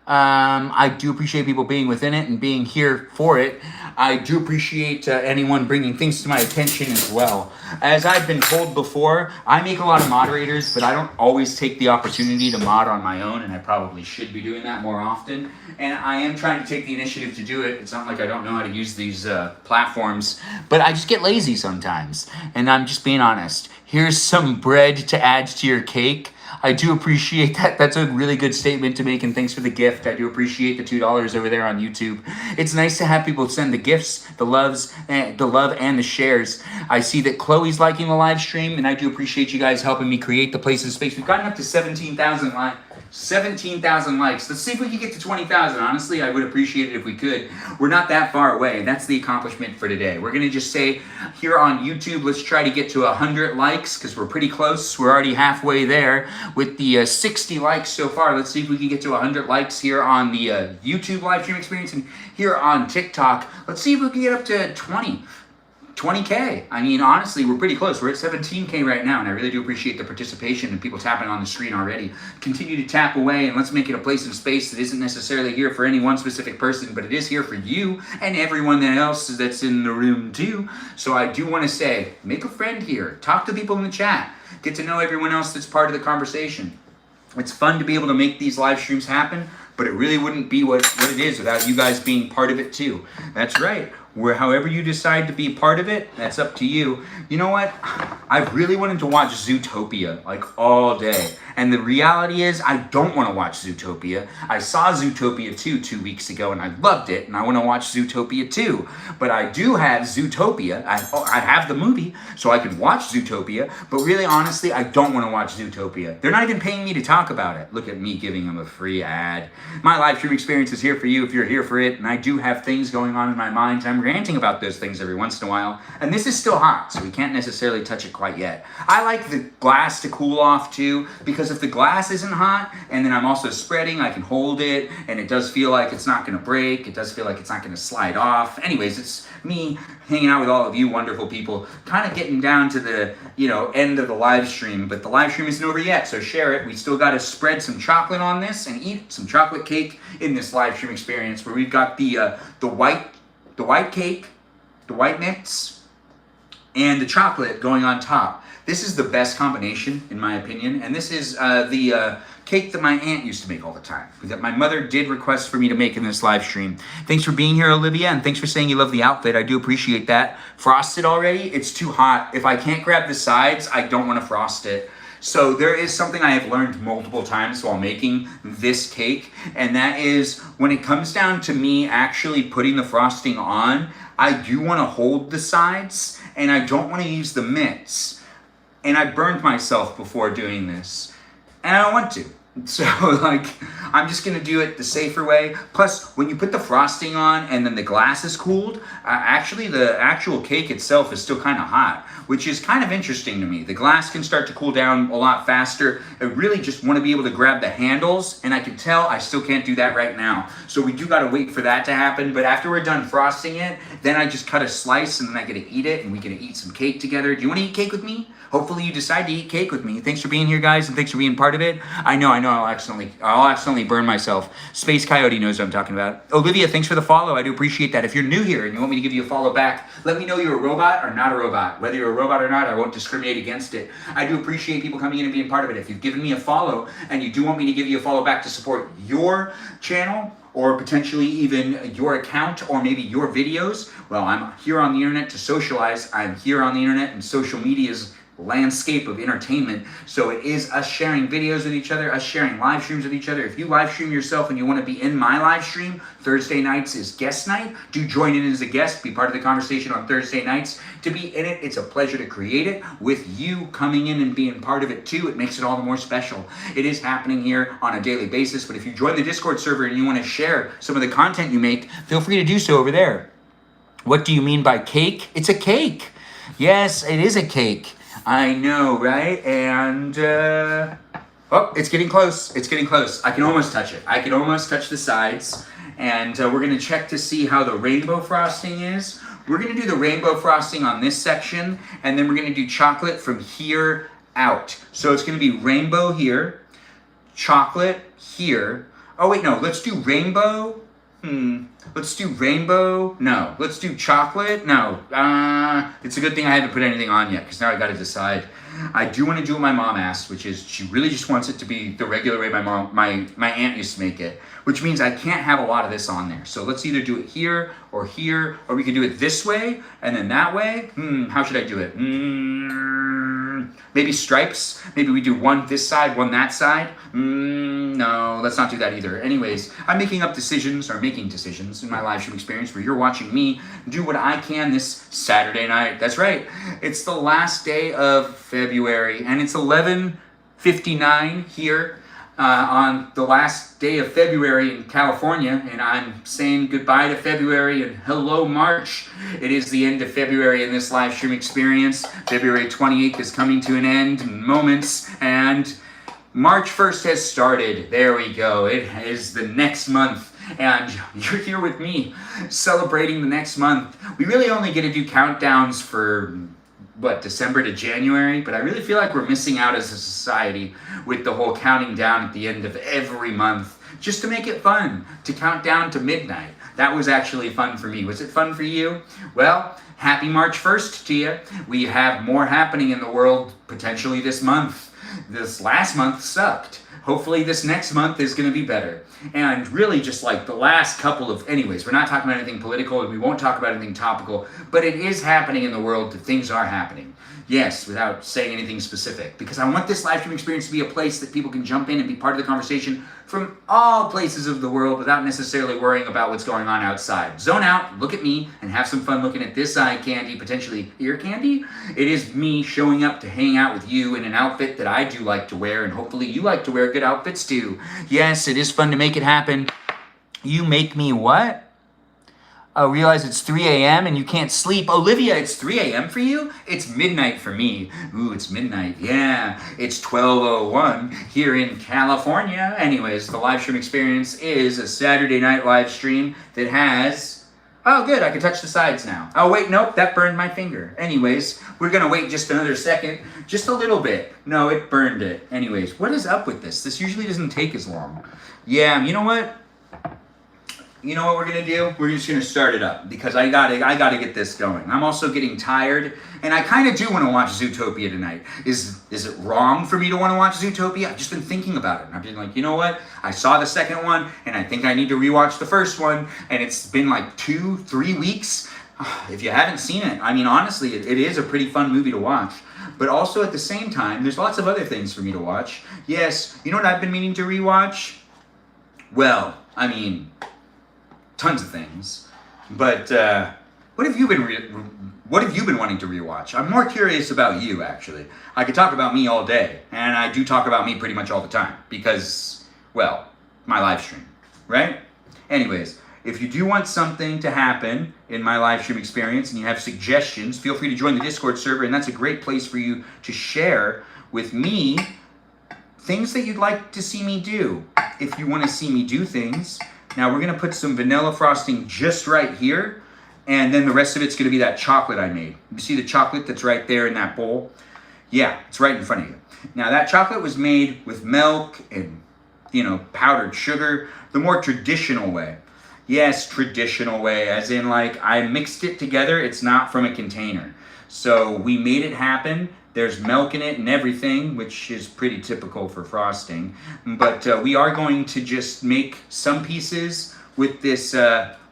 I do appreciate people being within it and being here for it. I do appreciate anyone bringing things to my attention as well. As I've been told before, I make a lot of moderators, but I don't always take the opportunity to mod on my own, and I probably should be doing that more often. And I am trying to take the initiative to do it. It's not like I don't know how to use these platforms, but I just get lazy sometimes, and I'm just being honest. Here's some bread to add to your cake. I do appreciate that. That's a really good statement to make, and thanks for the gift. I do appreciate the $2 over there on YouTube. It's nice to have people send the gifts, the love, and the shares. I see that Chloe's liking the live stream, and I do appreciate you guys helping me create the place and space. We've gotten up to 17,000 likes. 17,000 likes. Let's see if we can get to 20,000. Honestly, I would appreciate it if we could. We're not that far away, and that's the accomplishment for today. We're going to just say here on YouTube, let's try to get to 100 likes because we're pretty close. We're already halfway there with the 60 likes so far. Let's see if we can get to 100 likes here on the YouTube live stream experience and here on TikTok. Let's see if we can get up to 20K. I mean, honestly, we're pretty close. We're at 17K right now, and I really do appreciate the participation and people tapping on the screen already. Continue to tap away, and let's make it a place and space that isn't necessarily here for any one specific person, but it is here for you and everyone else that's in the room too. So I do want to say, make a friend here. Talk to people in the chat. Get to know everyone else that's part of the conversation. It's fun to be able to make these live streams happen, but it really wouldn't be what it is without you guys being part of it too. That's right. However you decide to be part of it, that's up to you. You know what? I've really wanted to watch Zootopia like all day. And the reality is I don't want to watch Zootopia. I saw Zootopia 2 weeks ago and I loved it, and I want to watch Zootopia 2. But I do have Zootopia. I have the movie, so I can watch Zootopia. But really, honestly, I don't want to watch Zootopia. They're not even paying me to talk about it. Look at me giving them a free ad. My live stream experience is here for you if you're here for it. And I do have things going on in my mind. I'm ranting about those things every once in a while. And this is still hot, so we can't necessarily touch it quite yet. I like the glass to cool off too, because if the glass isn't hot, and then I'm also spreading, I can hold it, and it does feel like it's not going to break. It does feel like it's not going to slide off. Anyways, it's me hanging out with all of you wonderful people, kind of getting down to the, end of the live stream, but the live stream isn't over yet, so share it. We still got to spread some chocolate on this and eat some chocolate cake in this live stream experience, where we've got the white cake, the white mix, and the chocolate going on top. This is the best combination, in my opinion, and this is the cake that my aunt used to make all the time, that my mother did request for me to make in this live stream. Thanks for being here, Olivia, and thanks for saying you love the outfit. I do appreciate that. Frosted already? It's too hot. If I can't grab the sides, I don't want to frost it. So there is something I have learned multiple times while making this cake, and that is when it comes down to me actually putting the frosting on, I do want to hold the sides, and I don't want to use the mitts. And I burned myself before doing this, and I don't want to. So, I'm just going to do it the safer way. Plus, when you put the frosting on and then the glass is cooled, actually the actual cake itself is still kind of hot, which is kind of interesting to me. The glass can start to cool down a lot faster. I really just want to be able to grab the handles, and I can tell I still can't do that right now. So we do got to wait for that to happen, but after we're done frosting it, then I just cut a slice, and then I get to eat it, and we get to eat some cake together. Do you want to eat cake with me? Hopefully you decide to eat cake with me. Thanks for being here, guys, and thanks for being part of it. I know I'll accidentally burn myself. Space Coyote knows what I'm talking about. Olivia, thanks for the follow. I do appreciate that. If you're new here and you want me to give you a follow back, let me know you're a robot or not a robot. Whether you're a robot or not, I won't discriminate against it. I do appreciate people coming in and being part of it. If you've given me a follow and you do want me to give you a follow back to support your channel, or potentially even your account, or maybe your videos, well, I'm here on the internet to socialize. I'm here on the internet, and social media's landscape of entertainment. So it is us sharing videos with each other, us sharing live streams with each other. If you live stream yourself and you want to be in my live stream, Thursday nights is guest night. Do join in as a guest, be part of the conversation on Thursday nights. To be in it, it's a pleasure to create it with you coming in and being part of it too. It makes it all the more special. It is happening here on a daily basis, but if you join the Discord server and you want to share some of the content you make, feel free to do so over there. What do you mean by cake? It's a cake. Yes, it is a cake. I know, right? And, oh, it's getting close. It's getting close. I can almost touch it. I can almost touch the sides. And we're going to check to see how the rainbow frosting is. We're going to do the rainbow frosting on this section, and then we're going to do chocolate from here out. So it's going to be rainbow here, chocolate here, Oh wait, no, let's do rainbow. Let's do rainbow. No, let's do chocolate. No, it's a good thing I haven't put anything on yet, because now I got to decide. I do want to do what my mom asked, which is she really just wants it to be the regular way my aunt used to make it, which means I can't have a lot of this on there. So let's either do it here, or we can do it this way and then that way. How should I do it? Maybe stripes. Maybe we do one this side, one that side. No, let's not do that either. Anyways, I'm making decisions in my live stream experience where you're watching me do what I can this Saturday night. That's right. It's the last day of February, and it's 11:59 here on the last day of February in California, and I'm saying goodbye to February and hello March. It is the end of February in this live stream experience. February 28th is coming to an end in moments, and March 1st has started. There we go. It is the next month, and you're here with me celebrating the next month. We really only get to do countdowns for December to January, but I really feel like we're missing out as a society with the whole counting down at the end of every month, just to make it fun, to count down to midnight. That was actually fun for me. Was it fun for you? Well, happy March 1st to you. We have more happening in the world potentially this month. This last month sucked. Hopefully this next month is going to be better. And really just like the last couple of... Anyways, we're not talking about anything political, and we won't talk about anything topical, but it is happening in the world that things are happening. Yes, without saying anything specific. Because I want this live stream experience to be a place that people can jump in and be part of the conversation from all places of the world without necessarily worrying about what's going on outside. Zone out, look at me, and have some fun looking at this eye candy, potentially ear candy. It is me showing up to hang out with you in an outfit that I do like to wear, and hopefully you like to wear good outfits too. Yes, it is fun to make it happen. You make me what? I realize it's 3 a.m. and you can't sleep. Olivia, it's 3 a.m. for you? It's midnight for me. Ooh, it's midnight. Yeah, it's 12:01 here in California. Anyways, the live stream experience is a Saturday night live stream that has... Oh, good, I can touch the sides now. Oh, wait, nope, that burned my finger. Anyways, we're going to wait just another second. Just a little bit. No, it burned it. Anyways, what is up with this? This usually doesn't take as long. Yeah, you know what? You know what we're gonna do? We're just gonna start it up because I gotta get this going. I'm also getting tired, and I kind of do want to watch Zootopia tonight. Is it wrong for me to want to watch Zootopia? I've just been thinking about it, and I've been like, you know what? I saw the second one, and I think I need to rewatch the first one, and it's been like 2-3 weeks. If you haven't seen it, I mean, honestly, it is a pretty fun movie to watch. But also at the same time, there's lots of other things for me to watch. Yes, you know what I've been meaning to rewatch? Well, I mean... tons of things, but what have you been wanting to rewatch? I'm more curious about you, actually. I could talk about me all day, and I do talk about me pretty much all the time because, well, my live stream, right? Anyways, if you do want something to happen in my live stream experience and you have suggestions, feel free to join the Discord server, and that's a great place for you to share with me things that you'd like to see me do. If you want to see me do things. Now we're going to put some vanilla frosting just right here, and then the rest of it's going to be that chocolate I made. You see the chocolate that's right there in that bowl? Yeah, it's right in front of you. Now that chocolate was made with milk and, powdered sugar, the more traditional way. Yes, traditional way, as in like I mixed it together, it's not from a container. So we made it happen. There's milk in it and everything, which is pretty typical for frosting. But we are going to just make some pieces with this,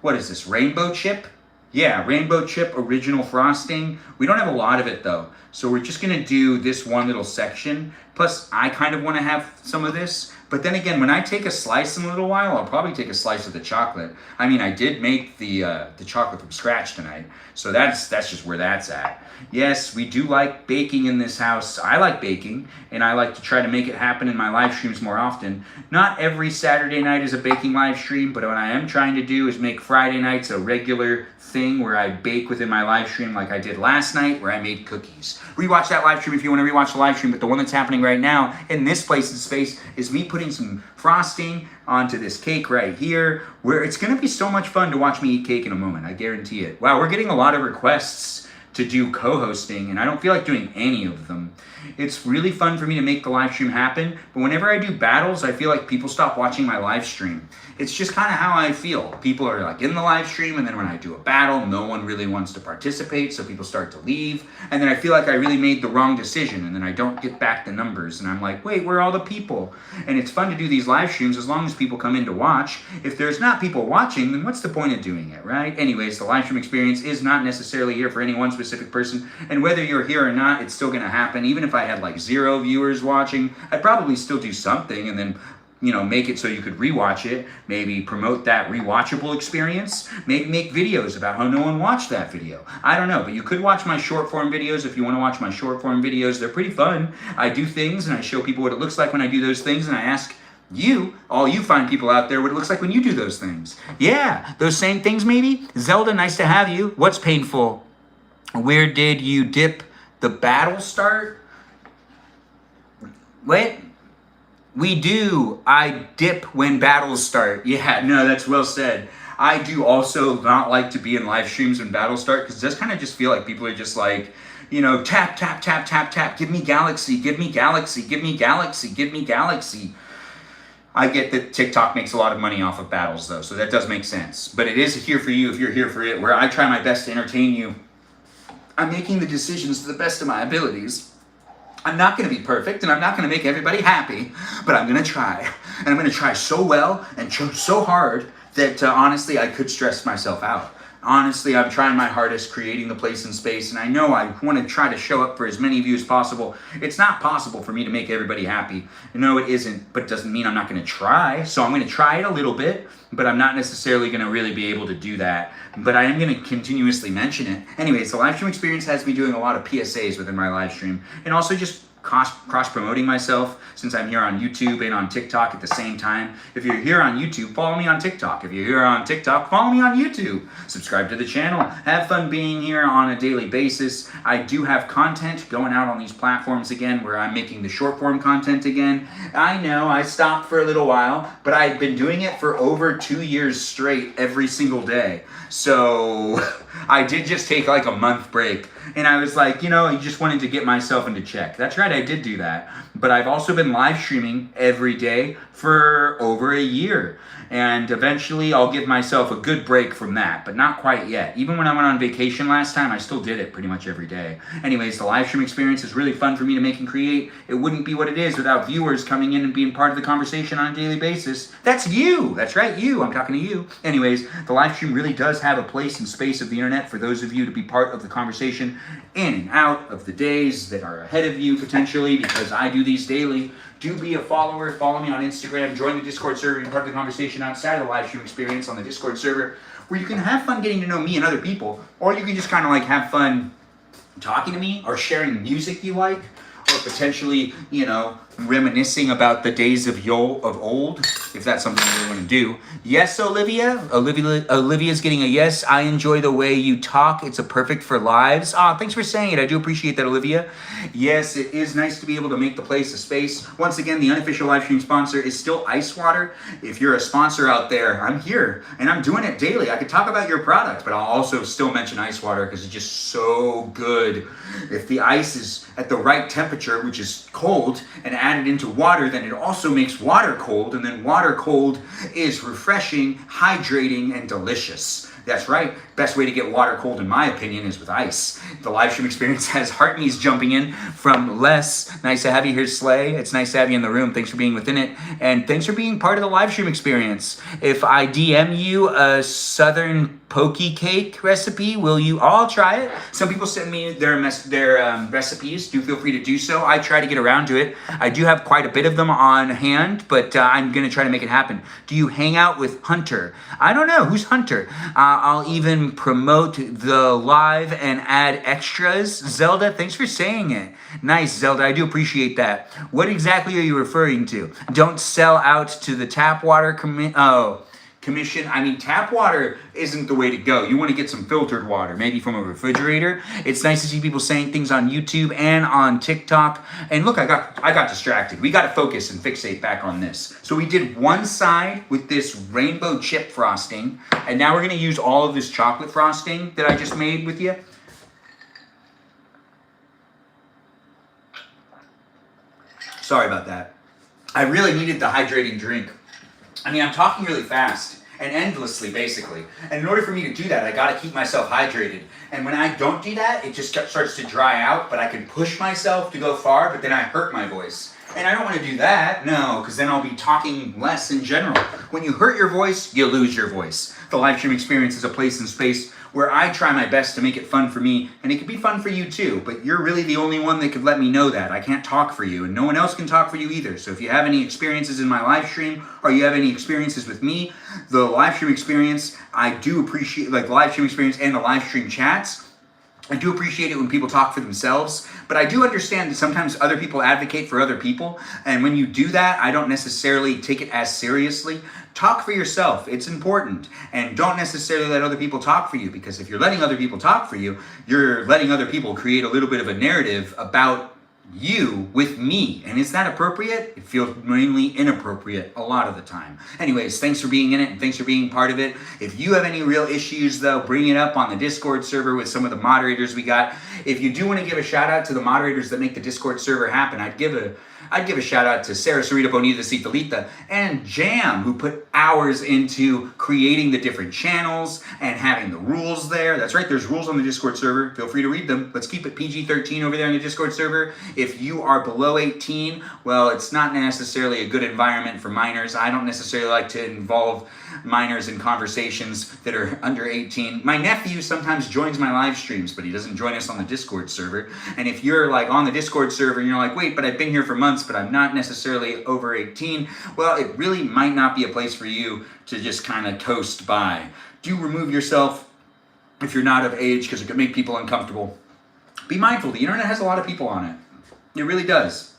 what is this, rainbow chip? Yeah, rainbow chip original frosting. We don't have a lot of it though. So we're just gonna do this one little section. Plus, I kind of wanna have some of this. But then again, when I take a slice in a little while, I'll probably take a slice of the chocolate. I mean, I did make the chocolate from scratch tonight. So that's just where that's at. Yes, we do like baking in this house. I like baking, and I like to try to make it happen in my live streams more often. Not every Saturday night is a baking live stream, but what I am trying to do is make Friday nights a regular thing where I bake within my live stream like I did last night where I made cookies. Rewatch that live stream if you want to rewatch the live stream, but the one that's happening right now in this place in space is me putting some frosting onto this cake right here, where it's going to be so much fun to watch me eat cake in a moment. I guarantee it. Wow, we're getting a lot of requests to do co-hosting, and I don't feel like doing any of them. It's really fun for me to make the live stream happen, but whenever I do battles, I feel like people stop watching my live stream. It's just kind of how I feel. People are like in the live stream, and then when I do a battle, no one really wants to participate, so people start to leave, and then I feel like I really made the wrong decision, and then I don't get back the numbers, and I'm like, wait, where are all the people? And it's fun to do these live streams as long as people come in to watch. If there's not people watching, then what's the point of doing it, right? Anyways, the live stream experience is not necessarily here for any one specific person, and whether you're here or not, it's still going to happen. Even if I had like 0 viewers watching, I'd probably still do something, and then make it so you could rewatch it, maybe promote that rewatchable experience, maybe make videos about how no one watched that video. I don't know, but you could watch my short form videos if you want to watch my short form videos. They're pretty fun. I do things and I show people what it looks like when I do those things, and I ask you, all you fine people out there, what it looks like when you do those things. Yeah, those same things maybe. Zelda, nice to have you. What's painful? Where did you dip the battle start? Wait. We do. I dip when battles start. Yeah, no, that's well said. I do also not like to be in live streams when battles start, because it does kind of just feel like people are just like, tap, tap, tap, tap, tap, give me galaxy, give me galaxy, give me galaxy, give me galaxy. I get that TikTok makes a lot of money off of battles, though, so that does make sense. But it is here for you if you're here for it, where I try my best to entertain you. I'm making the decisions to the best of my abilities. I'm not going to be perfect, and I'm not going to make everybody happy, but I'm going to try. And I'm going to try so well and so hard that, honestly, I could stress myself out. Honestly, I'm trying my hardest creating the place and space, and I know I want to try to show up for as many of you as possible. It's not possible for me to make everybody happy. No, it isn't, but it doesn't mean I'm not going to try. So I'm going to try it a little bit, but I'm not necessarily going to really be able to do that. But I am going to continuously mention it. Anyways, the live stream experience has me doing a lot of PSAs within my live stream, and also just cross-promoting myself, since I'm here on YouTube and on TikTok at the same time. If you're here on YouTube, follow me on TikTok. If you're here on TikTok, follow me on YouTube. Subscribe to the channel. Have fun being here on a daily basis. I do have content going out on these platforms again, where I'm making the short-form content again. I know I stopped for a little while, but I've been doing it for over 2 years straight every single day. So I did just take like a month break, and I was like, I just wanted to get myself into check. That's right, I did do that. But I've also been live streaming every day for over a year. And eventually I'll give myself a good break from that, but not quite yet. Even when I went on vacation last time, I still did it pretty much every day. Anyways, the live stream experience is really fun for me to make and create. It wouldn't be what it is without viewers coming in and being part of the conversation on a daily basis. That's you. That's right, you. I'm talking to you. Anyways, the live stream really does have a place and space of the internet for those of you to be part of the conversation in and out of the days that are ahead of you potentially, because I do these daily. Do be a follower, follow me on Instagram, join the Discord server, and be part of the conversation outside of the live stream experience on the Discord server, where you can have fun getting to know me and other people, or you can just kind of like have fun talking to me, or sharing music you like, or potentially, reminiscing about the days of old, if that's something you really want to do. Yes, Olivia? Olivia's getting a yes. I enjoy the way you talk. It's a perfect for lives. Thanks for saying it. I do appreciate that, Olivia. Yes, it is nice to be able to make the place a space. Once again, the unofficial live stream sponsor is still Ice Water. If you're a sponsor out there, I'm here, and I'm doing it daily. I could talk about your product, but I'll also still mention Ice Water because it's just so good. If the ice is at the right temperature, which is cold, and added into water, then it also makes water cold, and then water cold is refreshing, hydrating, and delicious. That's right. Best way to get water cold, in my opinion, is with ice. The live stream experience has Heartme's jumping in from Les. Nice to have you here, Slay. It's nice to have you in the room. Thanks for being within it. And thanks for being part of the live stream experience. If I DM you a Southern pokey cake recipe, will you all try it? Some people send me their recipes. Do feel free to do so. I try to get around to it. I do have quite a bit of them on hand, but I'm going to try to make it happen. Do you hang out with Hunter? I don't know. Who's Hunter? I'll even promote the live and add extras. Zelda, thanks for saying it. Nice, Zelda. I do appreciate that. What exactly are you referring to? Don't sell out to the tap water commission. I mean, tap water isn't the way to go. You want to get some filtered water, maybe from a refrigerator. It's nice to see people saying things on YouTube and on TikTok. And look, I got distracted. We got to focus and fixate back on this. So we did one side with this rainbow chip frosting, and now we're going to use all of this chocolate frosting that I just made with you. Sorry about that. I really needed the hydrating drink. I mean, I'm talking really fast and endlessly, basically. And in order for me to do that, I gotta keep myself hydrated. And when I don't do that, it just starts to dry out, but I can push myself to go far, but then I hurt my voice. And I don't want to do that, no, because then I'll be talking less in general. When you hurt your voice, you lose your voice. The live stream experience is a place and space where I try my best to make it fun for me, and it can be fun for you too, but you're really the only one that could let me know that. I can't talk for you, and no one else can talk for you either. So if you have any experiences in my live stream, or you have any experiences with me, the live stream experience, I do appreciate, like the live stream experience and the live stream chats, I do appreciate it when people talk for themselves, but I do understand that sometimes other people advocate for other people, and when you do that, I don't necessarily take it as seriously. Talk for yourself, it's important, and don't necessarily let other people talk for you, because if you're letting other people talk for you, you're letting other people create a little bit of a narrative about you with me. And is that appropriate? It feels mainly inappropriate a lot of the time. Anyways, thanks for being in it and thanks for being part of it. If you have any real issues though, bring it up on the Discord server with some of the moderators we got. If you do want to give a shout out to the moderators that make the Discord server happen, I'd give a shout out to Sarah, Sarita, Bonita, Citalita, and Jam, who put hours into creating the different channels and having the rules there. That's right, there's rules on the Discord server. Feel free to read them. Let's keep it PG-13 over there on the Discord server. If you are below 18, well, it's not necessarily a good environment for minors. I don't necessarily like to involve minors in conversations that are under 18. My nephew sometimes joins my live streams, but he doesn't join us on the Discord server. And if you're like on the Discord server and you're like, wait, but I've been here for months, but I'm not necessarily over 18, well, it really might not be a place for you to just kind of coast by. Do remove yourself if you're not of age, because it could make people uncomfortable. Be mindful, the internet has a lot of people on it. It really does.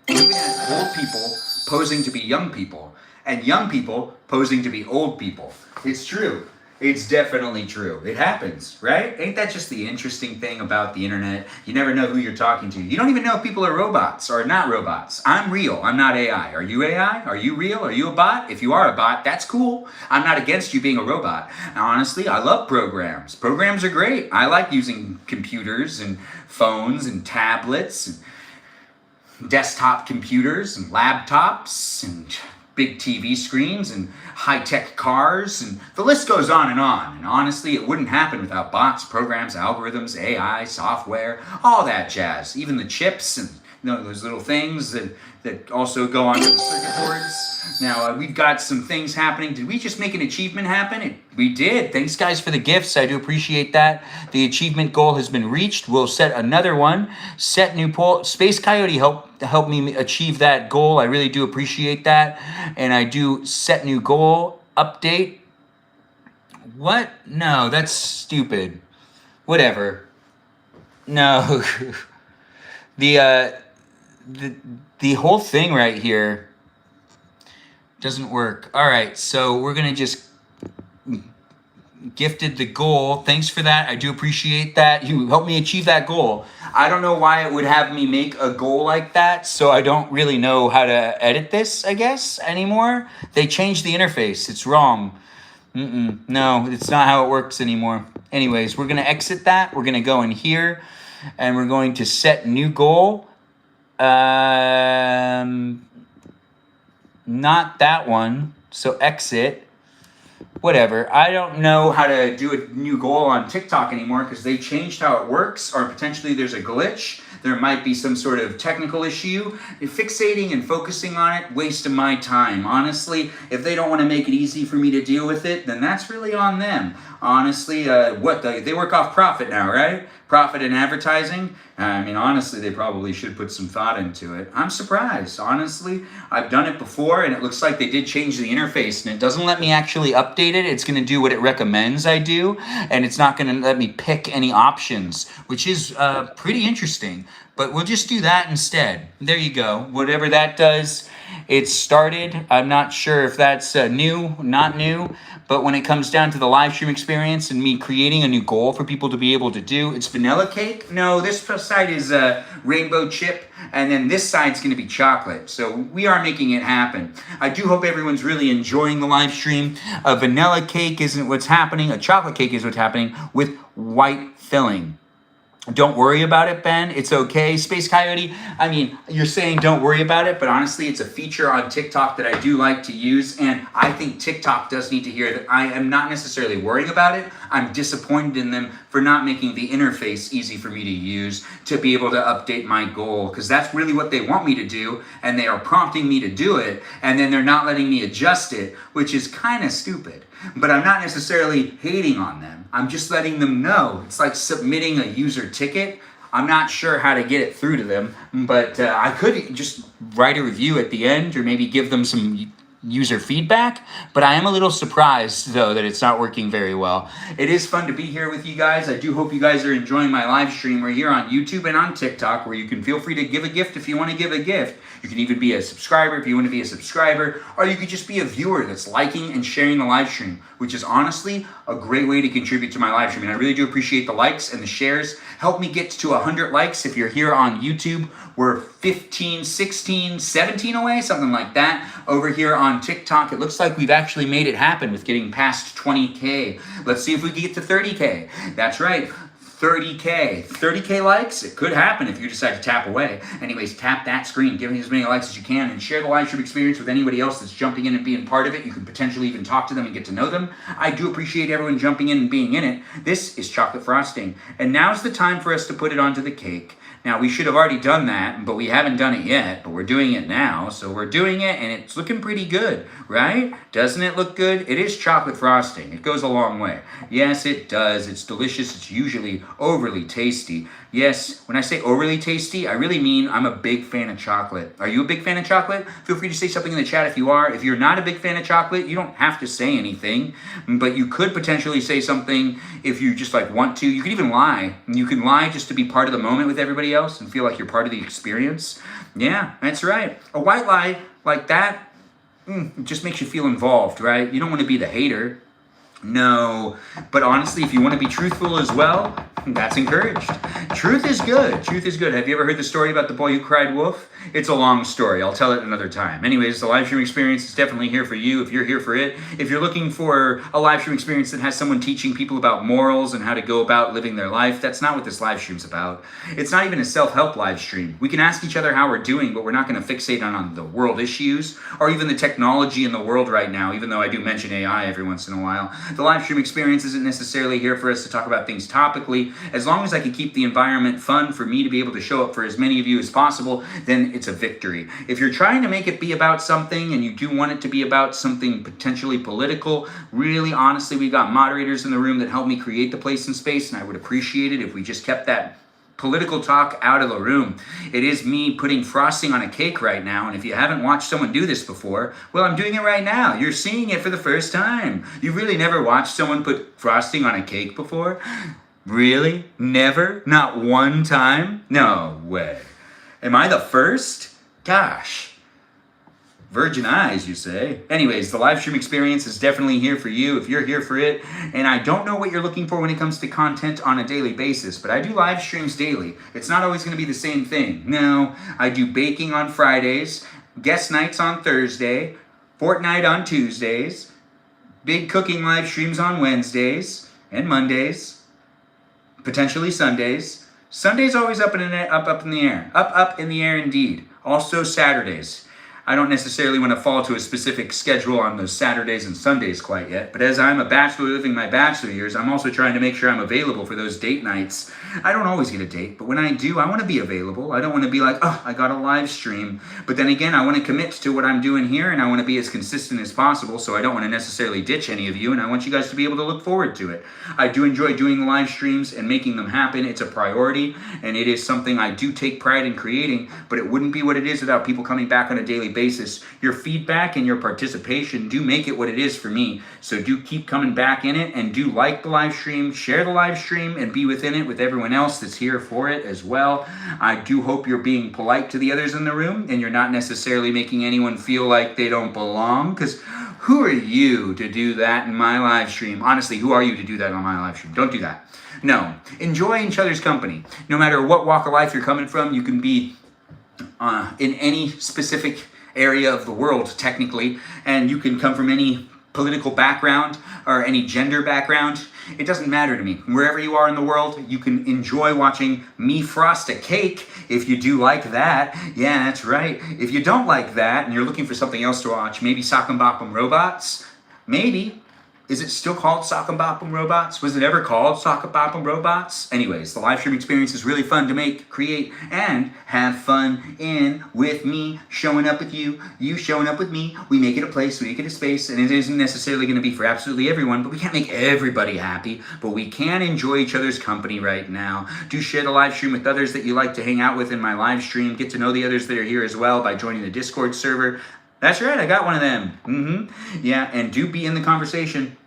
It even has old people posing to be young people, and young people posing to be old people. It's true. It's definitely true. It happens, right? Ain't that just the interesting thing about the internet? You never know who you're talking to. You don't even know if people are robots or not robots. I'm real. I'm not AI. Are you AI? Are you real? Are you a bot? If you are a bot, that's cool. I'm not against you being a robot. Now, honestly, I love programs. Programs are great. I like using computers and phones and tablets and desktop computers and laptops and big TV screens and high-tech cars, and the list goes on. And honestly, it wouldn't happen without bots, programs, algorithms, AI, software, all that jazz. Even the chips and those little things that also go onto the circuit boards. Now, we've got some things happening. Did we just make an achievement happen? We did. Thanks, guys, for the gifts. I do appreciate that. The achievement goal has been reached. We'll set another one. Set new poll. Space Coyote helped me achieve that goal. I really do appreciate that. And I do set new goal. Update. What? No, that's stupid. Whatever. No. The whole thing right here doesn't work. All right, so we're gonna just gifted the goal. Thanks for that. I do appreciate that. You helped me achieve that goal. I don't know why it would have me make a goal like that, so I don't really know how to edit this, I guess, anymore. They changed the interface. It's wrong. No, it's not how it works anymore. Anyways, we're gonna exit that. We're gonna go in here, and we're going to set new goal. Not that one. So exit. Whatever. I don't know how to do a new goal on TikTok anymore because they changed how it works, or potentially there's a glitch. There might be some sort of technical issue. Fixating and focusing on it, waste of my time. Honestly, if they don't want to make it easy for me to deal with it, then that's really on them. Honestly, they work off profit now, right? Profit and advertising. I mean, honestly, they probably should put some thought into it. I'm surprised, honestly. I've done it before, and it looks like they did change the interface, and it doesn't let me actually update it. It's going to do what it recommends I do, and it's not going to let me pick any options, which is pretty interesting. But we'll just do that instead. There you go. Whatever that does, it's started. I'm not sure if that's new, not new. But when it comes down to the live stream experience and me creating a new goal for people to be able to do, it's vanilla cake. No, this side is rainbow chip, and then this side's going to be chocolate. So we are making it happen. I do hope everyone's really enjoying the live stream. A vanilla cake isn't what's happening. A chocolate cake is what's happening with white filling. Don't worry about it, Ben. It's okay. Space Coyote, I mean, you're saying don't worry about it, but honestly, it's a feature on TikTok that I do like to use, and I think TikTok does need to hear that I am not necessarily worrying about it. I'm disappointed in them for not making the interface easy for me to use to be able to update my goal, because that's really what they want me to do, and they are prompting me to do it, and then they're not letting me adjust it, which is kind of stupid. But I'm not necessarily hating on them. I'm just letting them know. It's like submitting a user ticket. I'm not sure how to get it through to them, but I could just write a review at the end or maybe give them some user feedback, but I am a little surprised though that it's not working very well. It is fun to be here with you guys. I do hope you guys are enjoying my live stream. We're here on YouTube and on TikTok, where you can feel free to give a gift if you want to give a gift. You can even be a subscriber if you want to be a subscriber, or you could just be a viewer that's liking and sharing the live stream, which is honestly a great way to contribute to my live stream. And I really do appreciate the likes and the shares. Help me get to 100 likes if you're here on YouTube. We're 15, 16, 17 away, something like that. Over here on TikTok, it looks like we've actually made it happen with getting past 20K. Let's see if we can get to 30K. That's right. 30K likes. It could happen if you decide to tap away. Anyways, tap that screen, give me as many likes as you can, and share the live stream experience with anybody else that's jumping in and being part of it. You can potentially even talk to them and get to know them. I do appreciate everyone jumping in and being in it. This is chocolate frosting, and now's the time for us to put it onto the cake. Now, we should have already done that, but we haven't done it yet, but we're doing it now. So we're doing it, and it's looking pretty good, right? Doesn't it look good? It is chocolate frosting. It goes a long way. Yes, it does. It's delicious. It's usually overly tasty. Yes, when I say overly tasty, I really mean I'm a big fan of chocolate. Are you a big fan of chocolate? Feel free to say something in the chat if you are. If you're not a big fan of chocolate, you don't have to say anything, but you could potentially say something if you just like want to. You could even lie. You can lie just to be part of the moment with everybody else and feel like you're part of the experience. Yeah, that's right. A white lie like that, it just makes you feel involved, right? You don't want to be the hater. No, but honestly, if you want to be truthful as well, that's encouraged. Truth is good. Truth is good. Have you ever heard the story about the boy who cried wolf? It's a long story. I'll tell it another time. Anyways, the live stream experience is definitely here for you if you're here for it. If you're looking for a live stream experience that has someone teaching people about morals and how to go about living their life, that's not what this live stream's about. It's not even a self-help live stream. We can ask each other how we're doing, but we're not going to fixate on the world issues or even the technology in the world right now, even though I do mention AI every once in a while. The live stream experience isn't necessarily here for us to talk about things topically. As long as I can keep the environment fun for me to be able to show up for as many of you as possible, then it's a victory. If you're trying to make it be about something and you do want it to be about something potentially political, really honestly, we got moderators in the room that help me create the place and space, and I would appreciate it if we just kept that political talk out of the room. It is me putting frosting on a cake right now, and if you haven't watched someone do this before, well, I'm doing it right now. You're seeing it for the first time. You've really never watched someone put frosting on a cake before? Really? Never? Not one time? No way. Am I the first? Gosh. Virgin eyes, you say? Anyways, the live stream experience is definitely here for you if you're here for it. And I don't know what you're looking for when it comes to content on a daily basis, but I do live streams daily. It's not always going to be the same thing. No, I do baking on Fridays, guest nights on Thursday, Fortnite on Tuesdays, big cooking live streams on Wednesdays and Mondays, potentially Sundays. Sunday's always up in the air. Up in the air indeed. Also Saturdays. I don't necessarily want to fall to a specific schedule on those Saturdays and Sundays quite yet, but as I'm a bachelor living my bachelor years, I'm also trying to make sure I'm available for those date nights. I don't always get a date, but when I do, I want to be available. I don't want to be like, oh, I got a live stream. But then again, I want to commit to what I'm doing here, and I want to be as consistent as possible, so I don't want to necessarily ditch any of you, and I want you guys to be able to look forward to it. I do enjoy doing the live streams and making them happen. It's a priority, and it is something I do take pride in creating, but it wouldn't be what it is without people coming back on a daily basis. Your feedback and your participation do make it what it is for me. So do keep coming back in it and do like the live stream, share the live stream, and be within it with everyone else that's here for it as well. I do hope you're being polite to the others in the room and you're not necessarily making anyone feel like they don't belong, because who are you to do that in my live stream? Honestly, who are you to do that on my live stream? Don't do that. No. Enjoy each other's company. No matter what walk of life you're coming from, you can be in any specific area of the world technically, and you can come from any political background or any gender background. It doesn't matter to me. Wherever you are in the world, you can enjoy watching me frost a cake if you do like that. Yeah, that's right. If you don't like that and you're looking for something else to watch, maybe Sock'em Bop'em Robots, maybe. Is it still called Sock'em Bop'em Robots? Was it ever called Sock'em Bop'em Robots? Anyways, the live stream experience is really fun to make, create, and have fun in with me showing up with you, you showing up with me. We make it a place, we make it a space, and it isn't necessarily going to be for absolutely everyone, but we can't make everybody happy, but we can enjoy each other's company right now. Do share the live stream with others that you like to hang out with in my live stream. Get to know the others that are here as well by joining the Discord server. That's right, I got one of them. Yeah, and do be in the conversation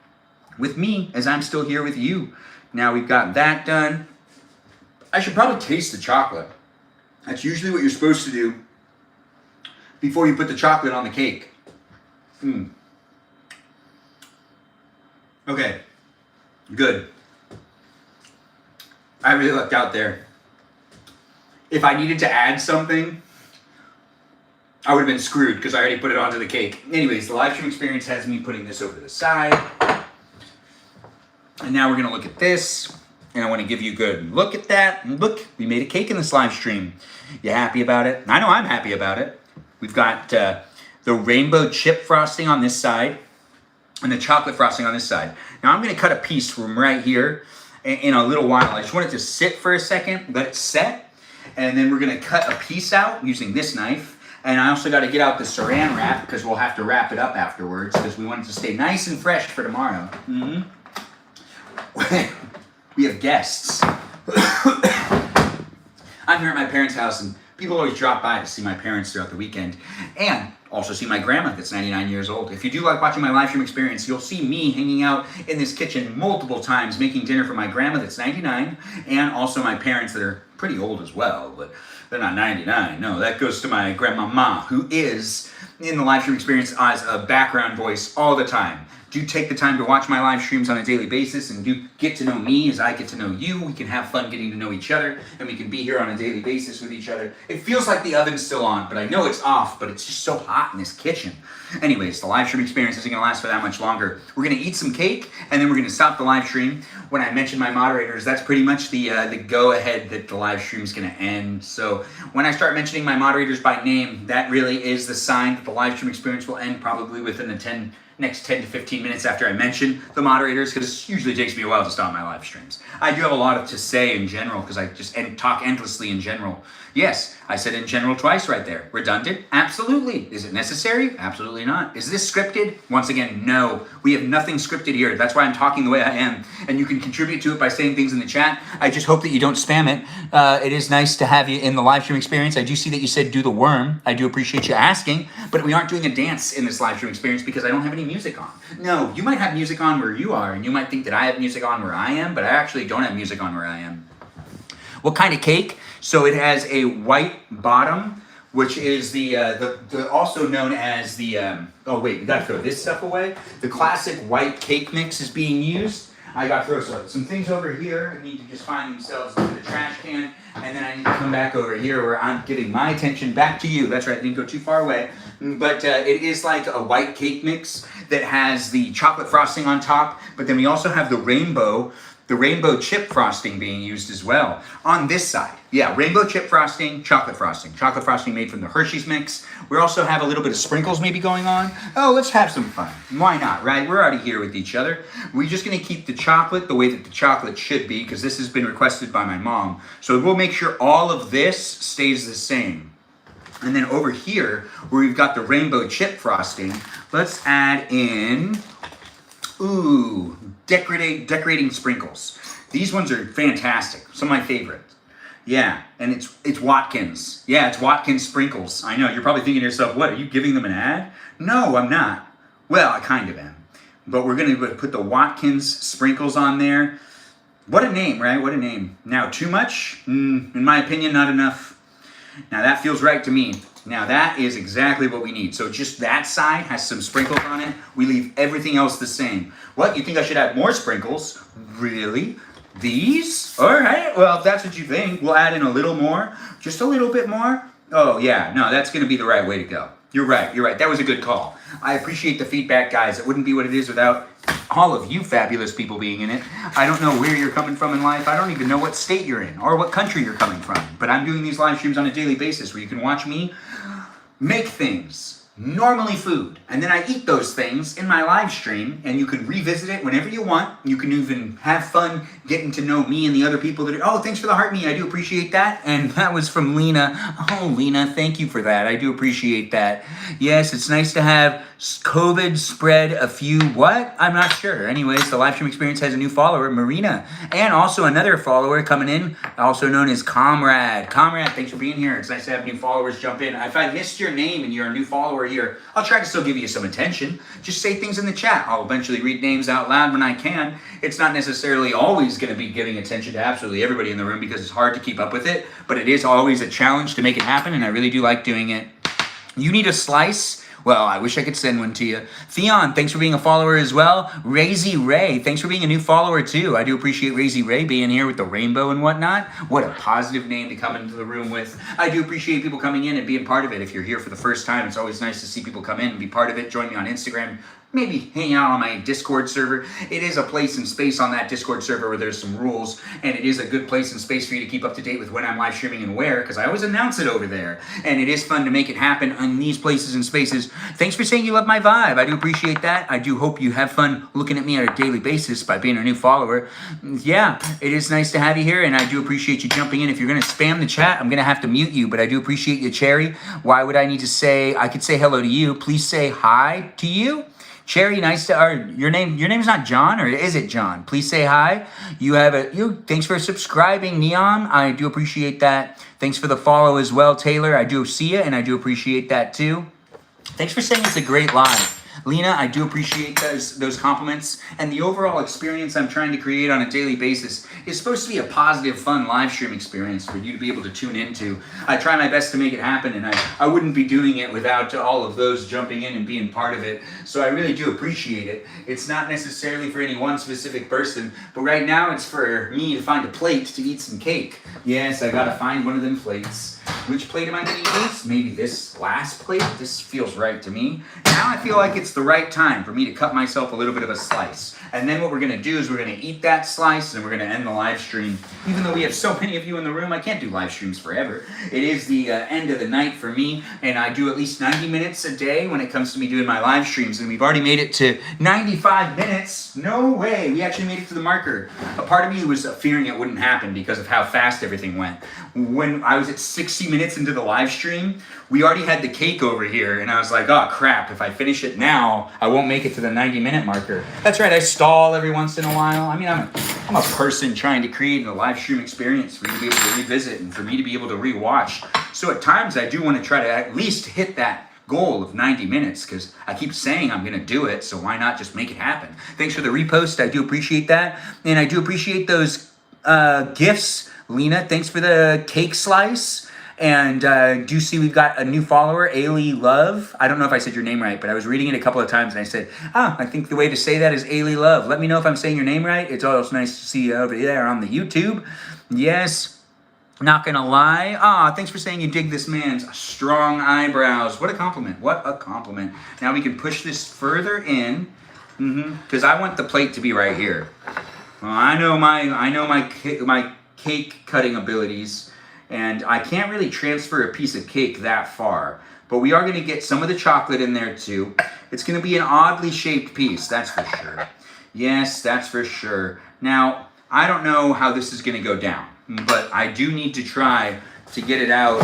with me as I'm still here with you. Now we've got that done. I should probably taste the chocolate. That's usually what you're supposed to do before you put the chocolate on the cake. Okay, good. I really lucked out there. If I needed to add something, I would have been screwed because I already put it onto the cake. Anyways, the live stream experience has me putting this over to the side. And now we're gonna look at this, and I wanna give you a good look at that. And look, we made a cake in this live stream. You happy about it? I know I'm happy about it. We've got the rainbow chip frosting on this side, and the chocolate frosting on this side. Now I'm gonna cut a piece from right here in a little while. I just want it to sit for a second, let it set, and then we're gonna cut a piece out using this knife. And I also got to get out the saran wrap because we'll have to wrap it up afterwards because we want it to stay nice and fresh for tomorrow. We have guests. I'm here at my parents' house, and people always drop by to see my parents throughout the weekend and also see my grandma that's 99 years old. If you do like watching my live stream experience, you'll see me hanging out in this kitchen multiple times making dinner for my grandma that's 99 and also my parents that are pretty old as well, but they're not 99. No, that goes to my grandmama, who is in the live stream experience as a background voice all the time. Do take the time to watch my live streams on a daily basis and do get to know me as I get to know you. We can have fun getting to know each other, and we can be here on a daily basis with each other. It feels like the oven's still on, but I know it's off, but it's just so hot in this kitchen. Anyways, the live stream experience isn't going to last for that much longer. We're going to eat some cake, and then we're going to stop the live stream. When I mention my moderators, that's pretty much the go-ahead that the live stream is going to end. So when I start mentioning my moderators by name, that really is the sign that the live stream experience will end probably within the next 10 to 15 minutes after I mention the moderators, because it usually takes me a while to stop my live streams. I do have a lot to say in general, because I just talk endlessly in general. Yes, I said in general twice right there. Redundant? Absolutely. Is it necessary? Absolutely not. Is this scripted? Once again, no. We have nothing scripted here. That's why I'm talking the way I am. And you can contribute to it by saying things in the chat. I just hope that you don't spam it. It is nice to have you in the live stream experience. I do see that you said do the worm. I do appreciate you asking, but we aren't doing a dance in this live stream experience because I don't have any music on. No, you might have music on where you are, and you might think that I have music on where I am, but I actually don't have music on where I am. What kind of cake? So it has a white bottom, which is the also known as the, oh wait, we gotta throw this stuff away. The classic white cake mix is being used. I gotta throw some things over here that need to just find themselves into the trash can, and then I need to come back over here where I'm giving my attention back to you. That's right, I didn't go too far away. But it is like a white cake mix that has the chocolate frosting on top, but then we also have the rainbow chip frosting being used as well on this side. Yeah, rainbow chip frosting, chocolate frosting made from the Hershey's mix. We also have a little bit of sprinkles maybe going on. Oh, let's have some fun. Why not, right? We're already here with each other. We're just gonna keep the chocolate the way that the chocolate should be, because this has been requested by my mom. So we'll make sure all of this stays the same. And then over here, where we've got the rainbow chip frosting, let's add in, ooh, decorating sprinkles. These ones are fantastic. Some of my favorites. Yeah, and it's Watkins. Yeah, it's Watkins sprinkles. I know, you're probably thinking to yourself, what, are you giving them an ad? No, I'm not. Well, I kind of am. But we're going to put the Watkins sprinkles on there. What a name, right? What a name. Now, too much? In my opinion, not enough. Now, that feels right to me. Now, that is exactly what we need. So just that side has some sprinkles on it. We leave everything else the same. What, you think I should add more sprinkles? Really? These? All right, well, if that's what you think, we'll add in a little more. Just a little bit more. Oh, yeah, no, that's going to be the right way to go. You're right. You're right. That was a good call. I appreciate the feedback, guys. It wouldn't be what it is without all of you fabulous people being in it. I don't know where you're coming from in life. I don't even know what state you're in or what country you're coming from. But I'm doing these live streams on a daily basis where you can watch me make things, normally food, and then I eat those things in my live stream, and you can revisit it whenever you want. You can even have fun getting to know me and the other people that are, oh, thanks for the heart me, I do appreciate that. And that was from Lena. Oh, Lena, thank you for that. I do appreciate that. Yes, it's nice to have COVID spread a few, what? I'm not sure. Anyways, the live stream experience has a new follower, Marina, and also another follower coming in, also known as Comrade. Comrade, thanks for being here. It's nice to have new followers jump in. If I missed your name and you're a new follower here, I'll try to still give you some attention. Just say things in the chat. I'll eventually read names out loud when I can. It's not necessarily always going to be giving attention to absolutely everybody in the room because it's hard to keep up with it, but it is always a challenge to make it happen, and I really do like doing it. You need a slice? Well, I wish I could send one to you. Theon, thanks for being a follower as well. Razy Ray, thanks for being a new follower too. I do appreciate Razy Ray being here with the rainbow and whatnot. What a positive name to come into the room with. I do appreciate people coming in and being part of it. If you're here for the first time, it's always nice to see people come in and be part of it. Join me on Instagram. Maybe hang out on my Discord server. It is a place and space on that Discord server where there's some rules, and it is a good place and space for you to keep up to date with when I'm live streaming and where, because I always announce it over there. And it is fun to make it happen on these places and spaces. Thanks for saying you love my vibe. I do appreciate that. I do hope you have fun looking at me on a daily basis by being a new follower. Yeah, it is nice to have you here, and I do appreciate you jumping in. If you're going to spam the chat, I'm going to have to mute you, but I do appreciate you, Cherry. Why would I need to say, I could say hello to you. Please say hi to you. Cherry, nice to, or your name's not John, or is it John? Please say hi. Thanks for subscribing, Neon. I do appreciate that. Thanks for the follow as well, Taylor. I do see you, and I do appreciate that too. Thanks for saying it's a great live. Lena, I do appreciate those compliments, and the overall experience I'm trying to create on a daily basis is supposed to be a positive, fun live stream experience for you to be able to tune into. I try my best to make it happen, and I wouldn't be doing it without all of those jumping in and being part of it, so I really do appreciate it. It's not necessarily for any one specific person, but right now it's for me to find a plate to eat some cake. Yes, I gotta find one of them plates. Which plate am I going to use? Maybe this last plate? This feels right to me. Now I feel like it's the right time for me to cut myself a little bit of a slice. And then what we're going to do is we're going to eat that slice and we're going to end the live stream. Even though we have so many of you in the room, I can't do live streams forever. It is the end of the night for me, and I do at least 90 minutes a day when it comes to me doing my live streams, and we've already made it to 95 minutes. No way! We actually made it to the marker. A part of me was fearing it wouldn't happen because of how fast everything went. When I was at 60 minutes into the live stream, we already had the cake over here, and I was like, oh crap, if I finish it now, I won't make it to the 90-minute marker. That's right, I stall every once in a while. I mean, I'm a person trying to create a live stream experience for you to be able to revisit and for me to be able to rewatch. So at times, I do want to try to at least hit that goal of 90 minutes because I keep saying I'm going to do it, so why not just make it happen? Thanks for the repost, I do appreciate that. And I do appreciate those gifts. Lena, thanks for the cake slice. And do you see we've got a new follower, Ailey Love? I don't know if I said your name right, but I was reading it a couple of times and I said, I think the way to say that is Ailey Love. Let me know if I'm saying your name right. It's always nice to see you over there on the YouTube. Yes, not gonna lie. Thanks for saying you dig this man's strong eyebrows. What a compliment, what a compliment. Now we can push this further in, because I want the plate to be right here. I know my cake cutting abilities, and I can't really transfer a piece of cake that far, but we are going to get some of the chocolate in there too. It's going to be an oddly shaped piece, that's for sure. Yes, that's for sure. Now, I don't know how this is going to go down, but I do need to try to get it out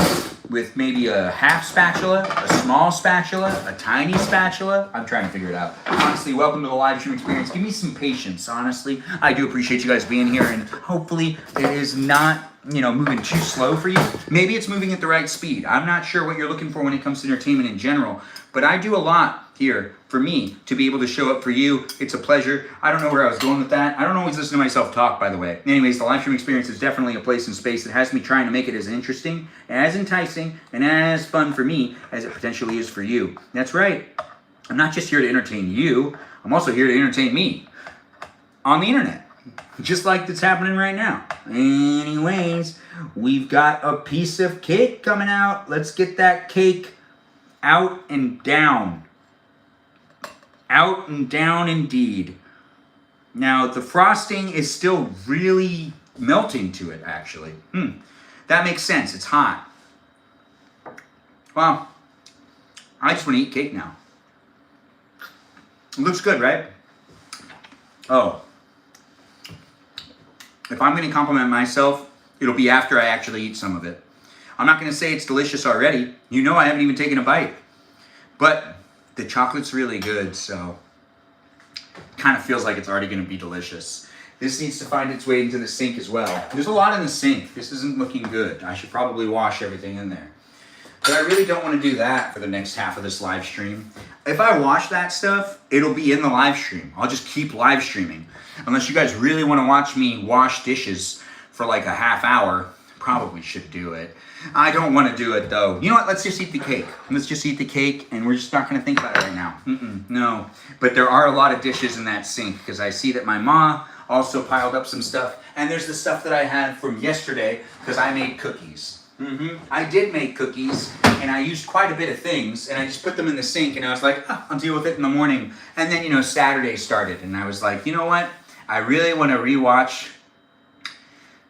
with maybe a half spatula, a small spatula, a tiny spatula. I'm trying to figure it out. Honestly, welcome to the live stream experience. Give me some patience, honestly. I do appreciate you guys being here, and hopefully it is not, moving too slow for you. Maybe it's moving at the right speed. I'm not sure what you're looking for when it comes to entertainment in general, but I do a lot here for me to be able to show up for you. It's a pleasure. I don't know where I was going with that. I don't always listen to myself talk, by the way. Anyways, the live stream experience is definitely a place and space that has me trying to make it as interesting, as enticing, and as fun for me as it potentially is for you. That's right. I'm not just here to entertain you. I'm also here to entertain me on the internet. Just like that's happening right now. Anyways, we've got a piece of cake coming out. Let's get that cake Out and down. Out and down indeed. Now, the frosting is still really melting to it, actually. That makes sense. It's hot. Well, I just want to eat cake now. It looks good, right? Oh. If I'm going to compliment myself, it'll be after I actually eat some of it. I'm not going to say it's delicious already. You know I haven't even taken a bite. But the chocolate's really good, so it kind of feels like it's already going to be delicious. This needs to find its way into the sink as well. There's a lot in the sink. This isn't looking good. I should probably wash everything in there. But I really don't want to do that for the next half of this live stream. If I wash that stuff, it'll be in the live stream. I'll just keep live streaming. Unless you guys really want to watch me wash dishes for like a half hour, probably should do it. I don't want to do it though. You know what? Let's just eat the cake. Let's just eat the cake, and we're just not going to think about it right now. No. But there are a lot of dishes in that sink because I see that my ma also piled up some stuff. And there's the stuff that I had from yesterday because I made cookies. I did make cookies, and I used quite a bit of things, and I just put them in the sink, and I was like, I'll deal with it in the morning. And then, you know, Saturday started, and I was like, you know what? I really want to rewatch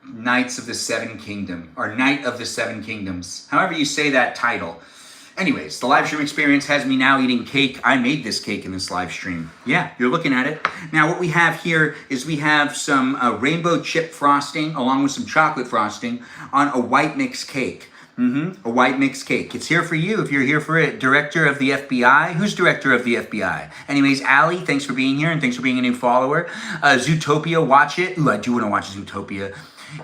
Knights of the Seven Kingdom, or Night of the Seven Kingdoms, however you say that title. Anyways, the live stream experience has me now eating cake. I made this cake in this live stream. Yeah, you're looking at it. Now what we have here is we have some rainbow chip frosting along with some chocolate frosting on a white mix cake. A white mix cake. It's here for you if you're here for it. Director of the FBI. Who's director of the FBI? Anyways, Allie, thanks for being here and thanks for being a new follower. Zootopia, watch it. Ooh, I do want to watch Zootopia.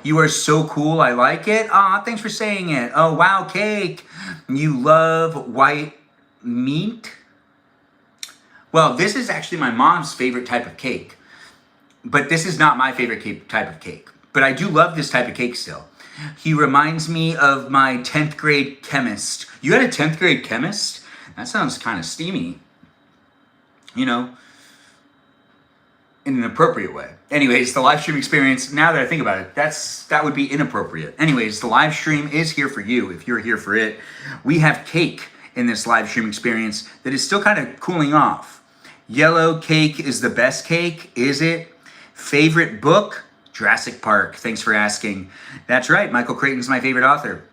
You are so cool. I like it. Aw, thanks for saying it. Oh, wow, cake. You love white meat? Well, this is actually my mom's favorite type of cake. But this is not my favorite type of cake. But I do love this type of cake still. He reminds me of my 10th grade chemist. You had a 10th grade chemist? That sounds kind of steamy. You know, in an appropriate way. Anyways, the live stream experience, now that I think about it, that would be inappropriate. Anyways, the live stream is here for you if you're here for it. We have cake in this live stream experience that is still kind of cooling off. Yellow cake is the best cake, is it? Favorite book? Jurassic Park. Thanks for asking. That's right, Michael Crichton's my favorite author.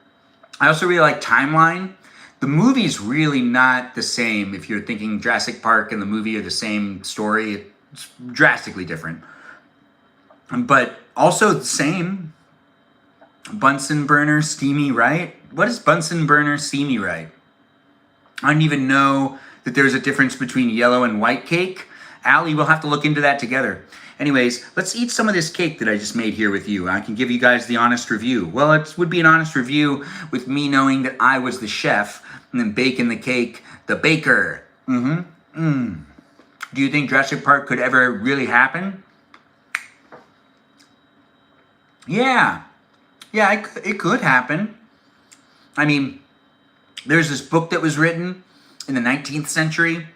I also really like Timeline. The movie's really not the same. If you're thinking Jurassic Park and the movie are the same story, it's drastically different. But also the same. Bunsen burner, steamy right? What is Bunsen burner, steamy right? I didn't even know that there's a difference between yellow and white cake. Allie, we'll have to look into that together. Anyways, let's eat some of this cake that I just made here with you. I can give you guys the honest review. Well, it would be an honest review with me knowing that I was the chef and then baking the cake, the baker. Do you think Jurassic Park could ever really happen? Yeah, it could happen. I mean, there's this book that was written in the 19th century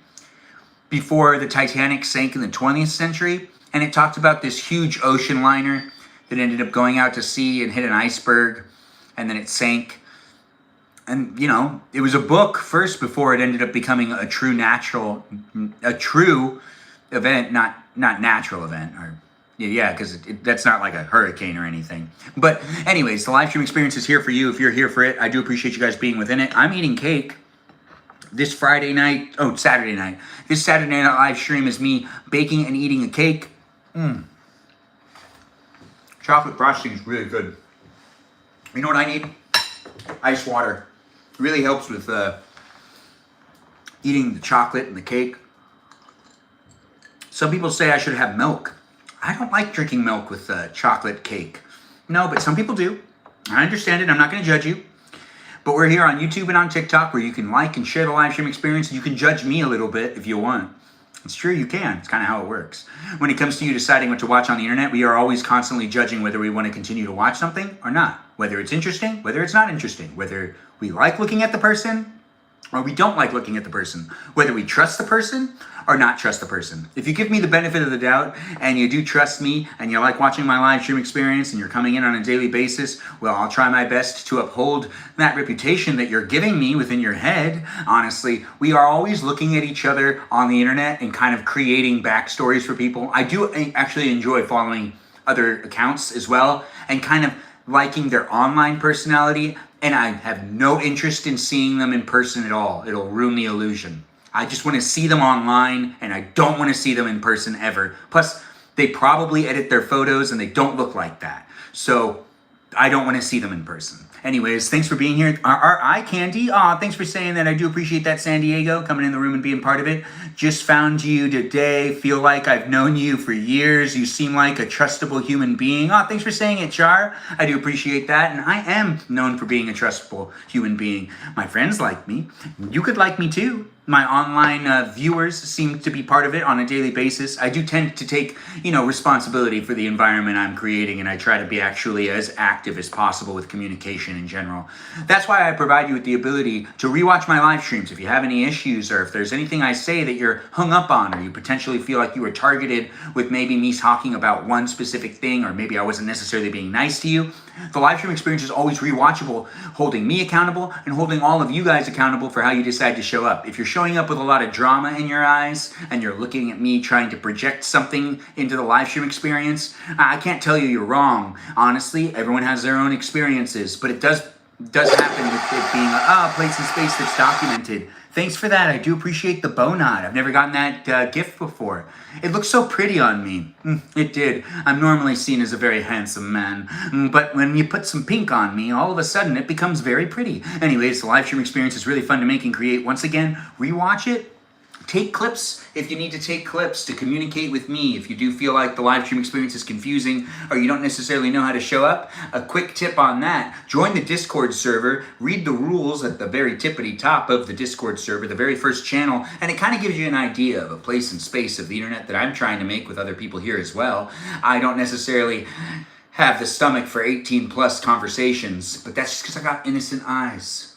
before the Titanic sank in the 20th century. And it talked about this huge ocean liner that ended up going out to sea and hit an iceberg, and then it sank. And, you know, it was a book first before it ended up becoming a true event, not natural event. Or yeah, because that's not like a hurricane or anything. But anyways, the live stream experience is here for you if you're here for it. I do appreciate you guys being within it. I'm eating cake. This Saturday night. This Saturday night live stream is me baking and eating a cake. Chocolate frosting is really good. You know what I need? Ice water. It really helps with eating the chocolate and the cake. Some people say I should have milk. I don't like drinking milk with chocolate cake. No, but some people do. I understand it. I'm not going to judge you. But we're here on YouTube and on TikTok where you can like and share the live stream experience. You can judge me a little bit if you want. It's true, you can. It's kind of how it works. When it comes to you deciding what to watch on the internet, we are always constantly judging whether we want to continue to watch something or not. Whether it's interesting, whether it's not interesting. Whether we like looking at the person or we don't like looking at the person, whether we trust the person or not trust the person. If you give me the benefit of the doubt and you do trust me and you like watching my live stream experience and you're coming in on a daily basis, well, I'll try my best to uphold that reputation that you're giving me within your head. Honestly, we are always looking at each other on the internet and kind of creating backstories for people. I do actually enjoy following other accounts as well and kind of liking their online personality, and I have no interest in seeing them in person at all. It'll ruin the illusion. I just want to see them online, and I don't want to see them in person ever. Plus, they probably edit their photos, and they don't look like that. So, I don't want to see them in person. Anyways, thanks for being here. Our eye candy. Aw, thanks for saying that. I do appreciate that, San Diego, coming in the room and being part of it. Just found you today. Feel like I've known you for years. You seem like a trustable human being. Aw, thanks for saying it, Char. I do appreciate that. And I am known for being a trustable human being. My friends like me. You could like me too. My online viewers seem to be part of it on a daily basis. I do tend to take, responsibility for the environment I'm creating, and I try to be actually as active as possible with communication in general. That's why I provide you with the ability to rewatch my live streams if you have any issues, or if there's anything I say that you're hung up on, or you potentially feel like you were targeted with maybe me talking about one specific thing, or maybe I wasn't necessarily being nice to you. The live stream experience is always rewatchable, holding me accountable and holding all of you guys accountable for how you decide to show up. If you're showing up with a lot of drama in your eyes and you're looking at me trying to project something into the live stream experience, I can't tell you you're wrong. Honestly, everyone has their own experiences, but it does happen with it being a place and space that's documented. Thanks for that. I do appreciate the bow knot. I've never gotten that gift before. It looks so pretty on me. It did. I'm normally seen as a very handsome man, but when you put some pink on me, all of a sudden it becomes very pretty. Anyways, the live stream experience is really fun to make and create. Once again, rewatch it. Take clips if you need to take clips to communicate with me. If you do feel like the live stream experience is confusing or you don't necessarily know how to show up, a quick tip on that: join the Discord server, read the rules at the very tippity top of the Discord server, the very first channel, and it kind of gives you an idea of a place and space of the internet that I'm trying to make with other people here as well. I don't necessarily have the stomach for 18 plus conversations, but that's just because I got innocent eyes.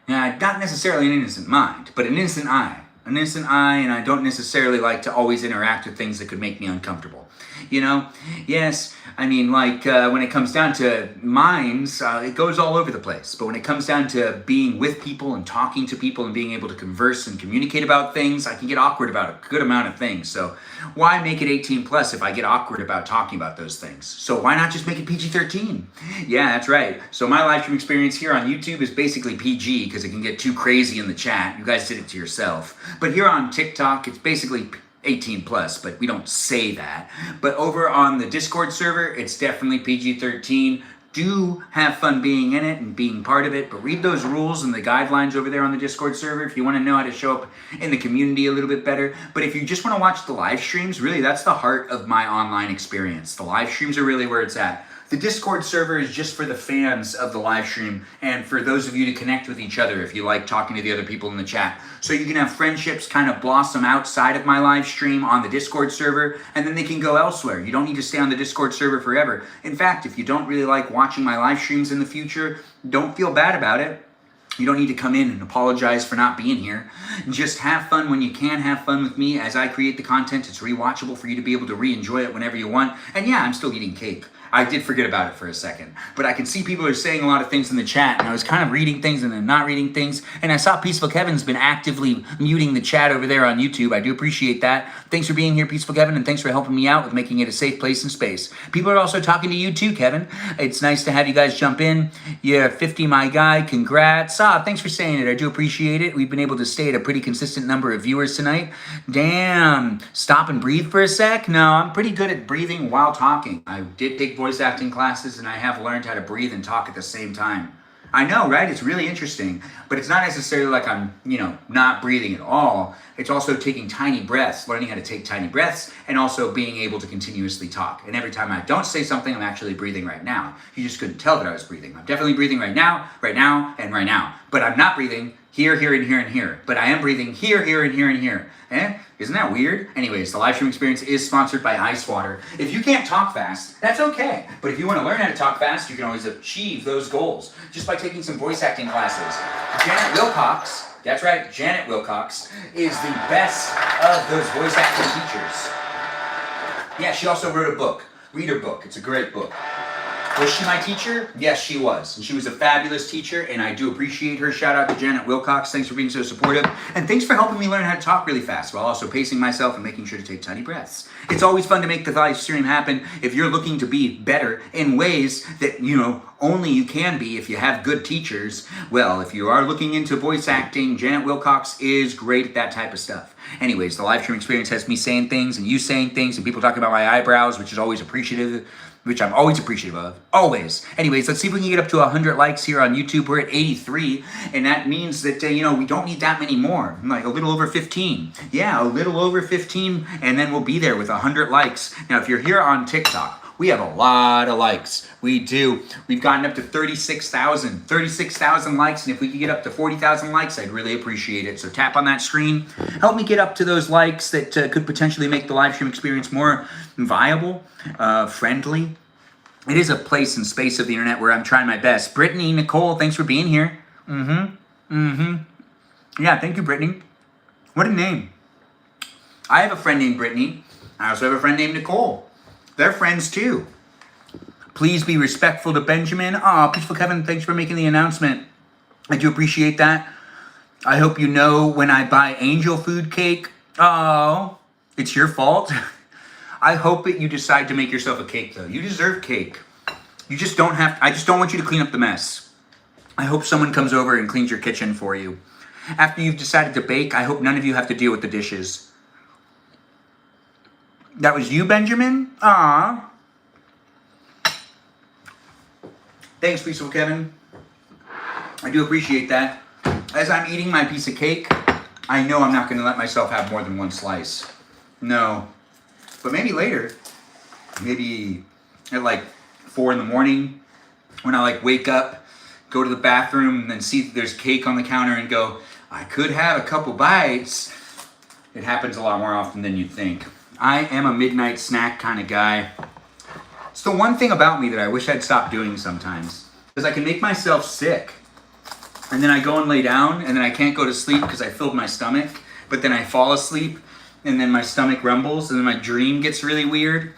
Now, not necessarily an innocent mind, but an innocent eye. An innocent eye, and I don't necessarily like to always interact with things that could make me uncomfortable. Yes, I mean, when it comes down to minds, it goes all over the place. But when it comes down to being with people and talking to people and being able to converse and communicate about things, I can get awkward about a good amount of things. So why make it 18 plus if I get awkward about talking about those things? So why not just make it PG-13? Yeah, that's right. So my live stream experience here on YouTube is basically PG because it can get too crazy in the chat. You guys did it to yourself. But here on TikTok, it's basically 18 plus, but we don't say that. But over on the Discord server, it's definitely PG-13. Do have fun being in it and being part of it, but read those rules and the guidelines over there on the Discord server if you want to know how to show up in the community a little bit better. But if you just want to watch the live streams, really that's the heart of my online experience. The live streams are really where it's at. The Discord server is just for the fans of the live stream and for those of you to connect with each other if you like talking to the other people in the chat. So you can have friendships kind of blossom outside of my live stream on the Discord server, and then they can go elsewhere. You don't need to stay on the Discord server forever. In fact, if you don't really like watching my live streams in the future, don't feel bad about it. You don't need to come in and apologize for not being here. Just have fun when you can have fun with me as I create the content. It's rewatchable for you to be able to re-enjoy it whenever you want. And yeah, I'm still eating cake. I did forget about it for a second, but I can see people are saying a lot of things in the chat, and I was kind of reading things and then not reading things, and I saw Peaceful Kevin's been actively muting the chat over there on YouTube. I do appreciate that. Thanks for being here, Peaceful Kevin, and thanks for helping me out with making it a safe place and space. People are also talking to you too, Kevin. It's nice to have you guys jump in. You're 50, my guy. Congrats. Thanks for saying it. I do appreciate it. We've been able to stay at a pretty consistent number of viewers tonight. Damn. Stop and breathe for a sec? No, I'm pretty good at breathing while talking. I did take voice acting classes, and I have learned how to breathe and talk at the same time. I know, right? It's really interesting, but it's not necessarily like I'm, not breathing at all. It's also taking tiny breaths, learning how to take tiny breaths, and also being able to continuously talk. And every time I don't say something, I'm actually breathing right now. You just couldn't tell that I was breathing. I'm definitely breathing right now, and right now. But I'm not breathing here, here, and here, and here. But I am breathing here, here, and here, and here. Isn't that weird? Anyways, the live stream experience is sponsored by Ice Water. If you can't talk fast, that's okay. But if you want to learn how to talk fast, you can always achieve those goals just by taking some voice acting classes. Janet Wilcox That's right, Janet Wilcox is the best of those voice acting teachers. Yeah, she also wrote a book. Read her book. It's a great book. Was she my teacher? Yes, she was. And she was a fabulous teacher, and I do appreciate her. Shout out to Janet Wilcox. Thanks for being so supportive. And thanks for helping me learn how to talk really fast while also pacing myself and making sure to take tiny breaths. It's always fun to make the live stream happen. If you're looking to be better in ways that, only you can be if you have good teachers, well, if you are looking into voice acting, Janet Wilcox is great at that type of stuff. Anyways, the live stream experience has me saying things and you saying things and people talking about my eyebrows, which is always appreciative. Which I'm always appreciative of. Always. Anyways, let's see if we can get up to 100 likes here on YouTube. We're at 83, and that means that, we don't need that many more. Like a little over 15. Yeah, a little over 15, and then we'll be there with 100 likes. Now, if you're here on TikTok, we have a lot of likes. We do. We've gotten up to 36,000 likes, and if we could get up to 40,000 likes, I'd really appreciate it. So tap on that screen. Help me get up to those likes that could potentially make the live stream experience more viable, friendly. It is a place and space of the internet where I'm trying my best. Brittany, Nicole, thanks for being here. Yeah, thank you, Brittany. What a name. I have a friend named Brittany. I also have a friend named Nicole. They're friends too. Please be respectful to Benjamin. Aw, Peaceful Kevin, thanks for making the announcement. I do appreciate that. I hope you know when I buy angel food cake, oh, it's your fault. I hope that you decide to make yourself a cake though. You deserve cake. You just don't have, I just don't want you to clean up the mess. I hope someone comes over and cleans your kitchen for you. After you've decided to bake, I hope none of you have to deal with the dishes. That was you, Benjamin? Aw. Thanks, Peaceful Kevin. I do appreciate that. As I'm eating my piece of cake, I know I'm not going to let myself have more than one slice. No. But maybe later. Maybe at like 4 in the morning when I wake up, go to the bathroom, and then see that there's cake on the counter and go, I could have a couple bites. It happens a lot more often than you'd think. I am a midnight snack kind of guy. It's the one thing about me that I wish I'd stop doing sometimes. Because I can make myself sick. And then I go and lay down, and then I can't go to sleep because I filled my stomach. But then I fall asleep, and then my stomach rumbles, and then my dream gets really weird.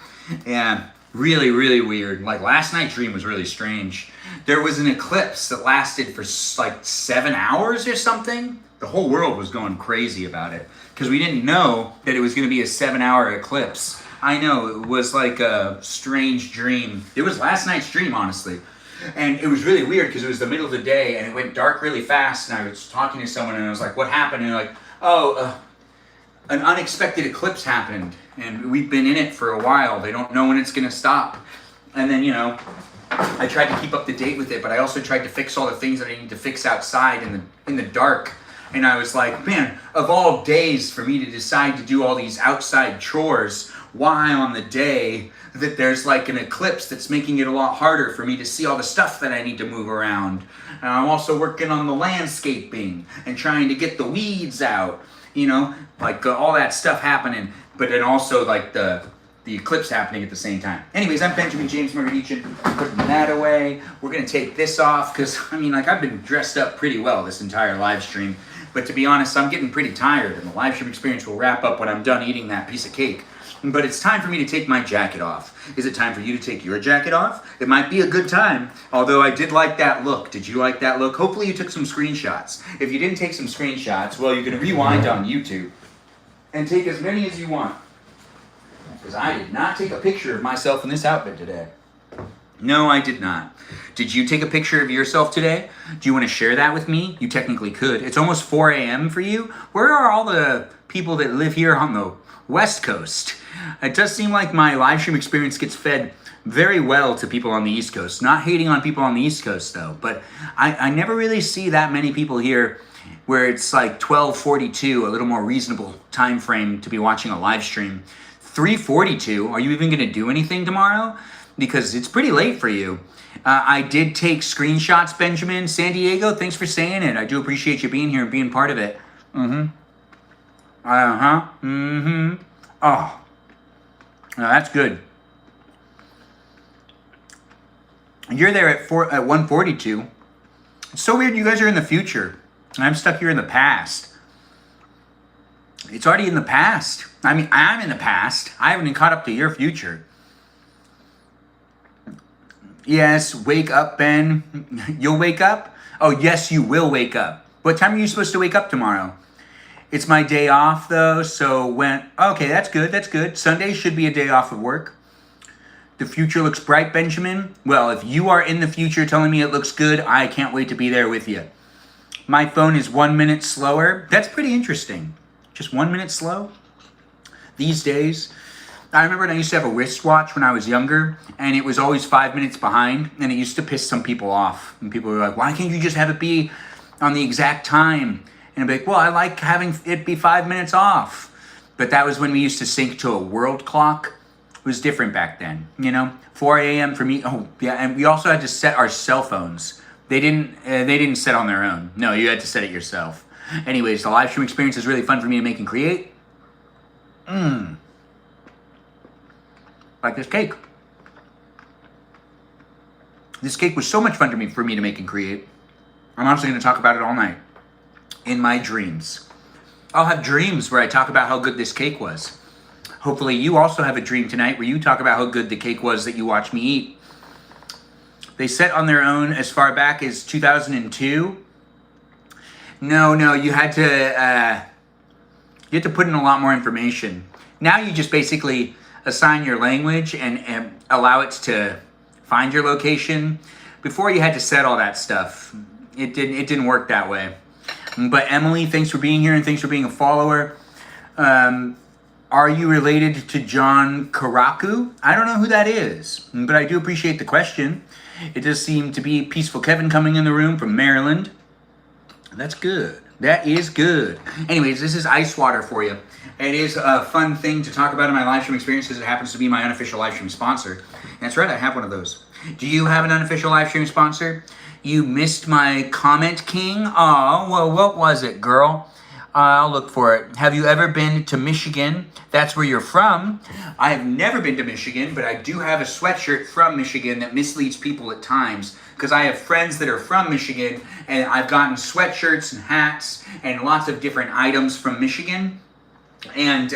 Yeah, really, really weird. Like last night's dream was really strange. There was an eclipse that lasted for like 7 hours or something. The whole world was going crazy about it. Because we didn't know that it was going to be a 7-hour eclipse. I know, it was like a strange dream. It was last night's dream, honestly. And it was really weird because it was the middle of the day and it went dark really fast. And I was talking to someone and I was like, what happened? And they're like, an unexpected eclipse happened. And we've been in it for a while. They don't know when it's going to stop. And then, I tried to keep up to date with it, but I also tried to fix all the things that I need to fix outside in the dark. And I was like, man, of all days for me to decide to do all these outside chores, why on the day that there's like an eclipse that's making it a lot harder for me to see all the stuff that I need to move around? And I'm also working on the landscaping and trying to get the weeds out, all that stuff happening, but then also like the eclipse happening at the same time. Anyways, I'm Benjamin James Magrdichian. Putting that away. We're going to take this off because, I've been dressed up pretty well this entire live stream. But to be honest, I'm getting pretty tired, and the live stream experience will wrap up when I'm done eating that piece of cake. But it's time for me to take my jacket off. Is it time for you to take your jacket off? It might be a good time, although I did like that look. Did you like that look? Hopefully you took some screenshots. If you didn't take some screenshots, well, you can rewind on YouTube and take as many as you want. Because I did not take a picture of myself in this outfit today. No, I did not. Did you take a picture of yourself today? Do you want to share that with me? You technically could. It's almost 4 a.m. for you. Where are all the people that live here on the West Coast? It does seem like my live stream experience gets fed very well to people on the East Coast. Not hating on people on the East Coast, though. But I never really see that many people here where it's like 12:42, a little more reasonable time frame to be watching a live stream. 3:42, are you even going to do anything tomorrow? Because it's pretty late for you. I did take screenshots, Benjamin. San Diego, thanks for saying it. I do appreciate you being here and being part of it. Oh, that's good. You're there at 1:42. It's so weird you guys are in the future. I'm stuck here in the past. It's already in the past. I mean, I'm in the past. I haven't even caught up to your future. Yes, wake up, Ben. You'll wake up? Oh, yes, you will wake up. What time are you supposed to wake up tomorrow? It's my day off, though, so okay, that's good, that's good. Sunday should be a day off of work. The future looks bright, Benjamin. Well, if you are in the future telling me it looks good, I can't wait to be there with you. My phone is 1 minute slower. That's pretty interesting. Just 1 minute slow? These days. I remember when I used to have a wristwatch when I was younger, and it was always 5 minutes behind, and it used to piss some people off. And people were like, why can't you just have it be on the exact time? And I'd be like, well, I like having it be 5 minutes off. But that was when we used to sync to a world clock. It was different back then, 4 a.m. for me. Oh, yeah, and we also had to set our cell phones. They didn't set on their own. No, you had to set it yourself. Anyways, the live stream experience is really fun for me to make and create. Like this cake. This cake was so much fun for me to make and create. I'm honestly going to talk about it all night. In my dreams. I'll have dreams where I talk about how good this cake was. Hopefully you also have a dream tonight where you talk about how good the cake was that you watched me eat. They set on their own as far back as 2002. No, you had to put in a lot more information. Now you just basically assign your language and allow it to find your location. Before you had to set all that stuff. It didn't work that way. But Emily, thanks for being here and thanks for being a follower. Are you related to John Karaku? I don't know who that is, but I do appreciate the question. It does seem to be Peaceful Kevin coming in the room from Maryland. That's good. That is good. Anyways, this is ice water for you. It is a fun thing to talk about in my live stream experience because it happens to be my unofficial live stream sponsor. That's right, I have one of those. Do you have an unofficial live stream sponsor? You missed my comment, King? Oh, well, what was it, girl? I'll look for it. Have you ever been to Michigan? That's where you're from. I have never been to Michigan, but I do have a sweatshirt from Michigan that misleads people at times because I have friends that are from Michigan, and I've gotten sweatshirts and hats and lots of different items from Michigan. And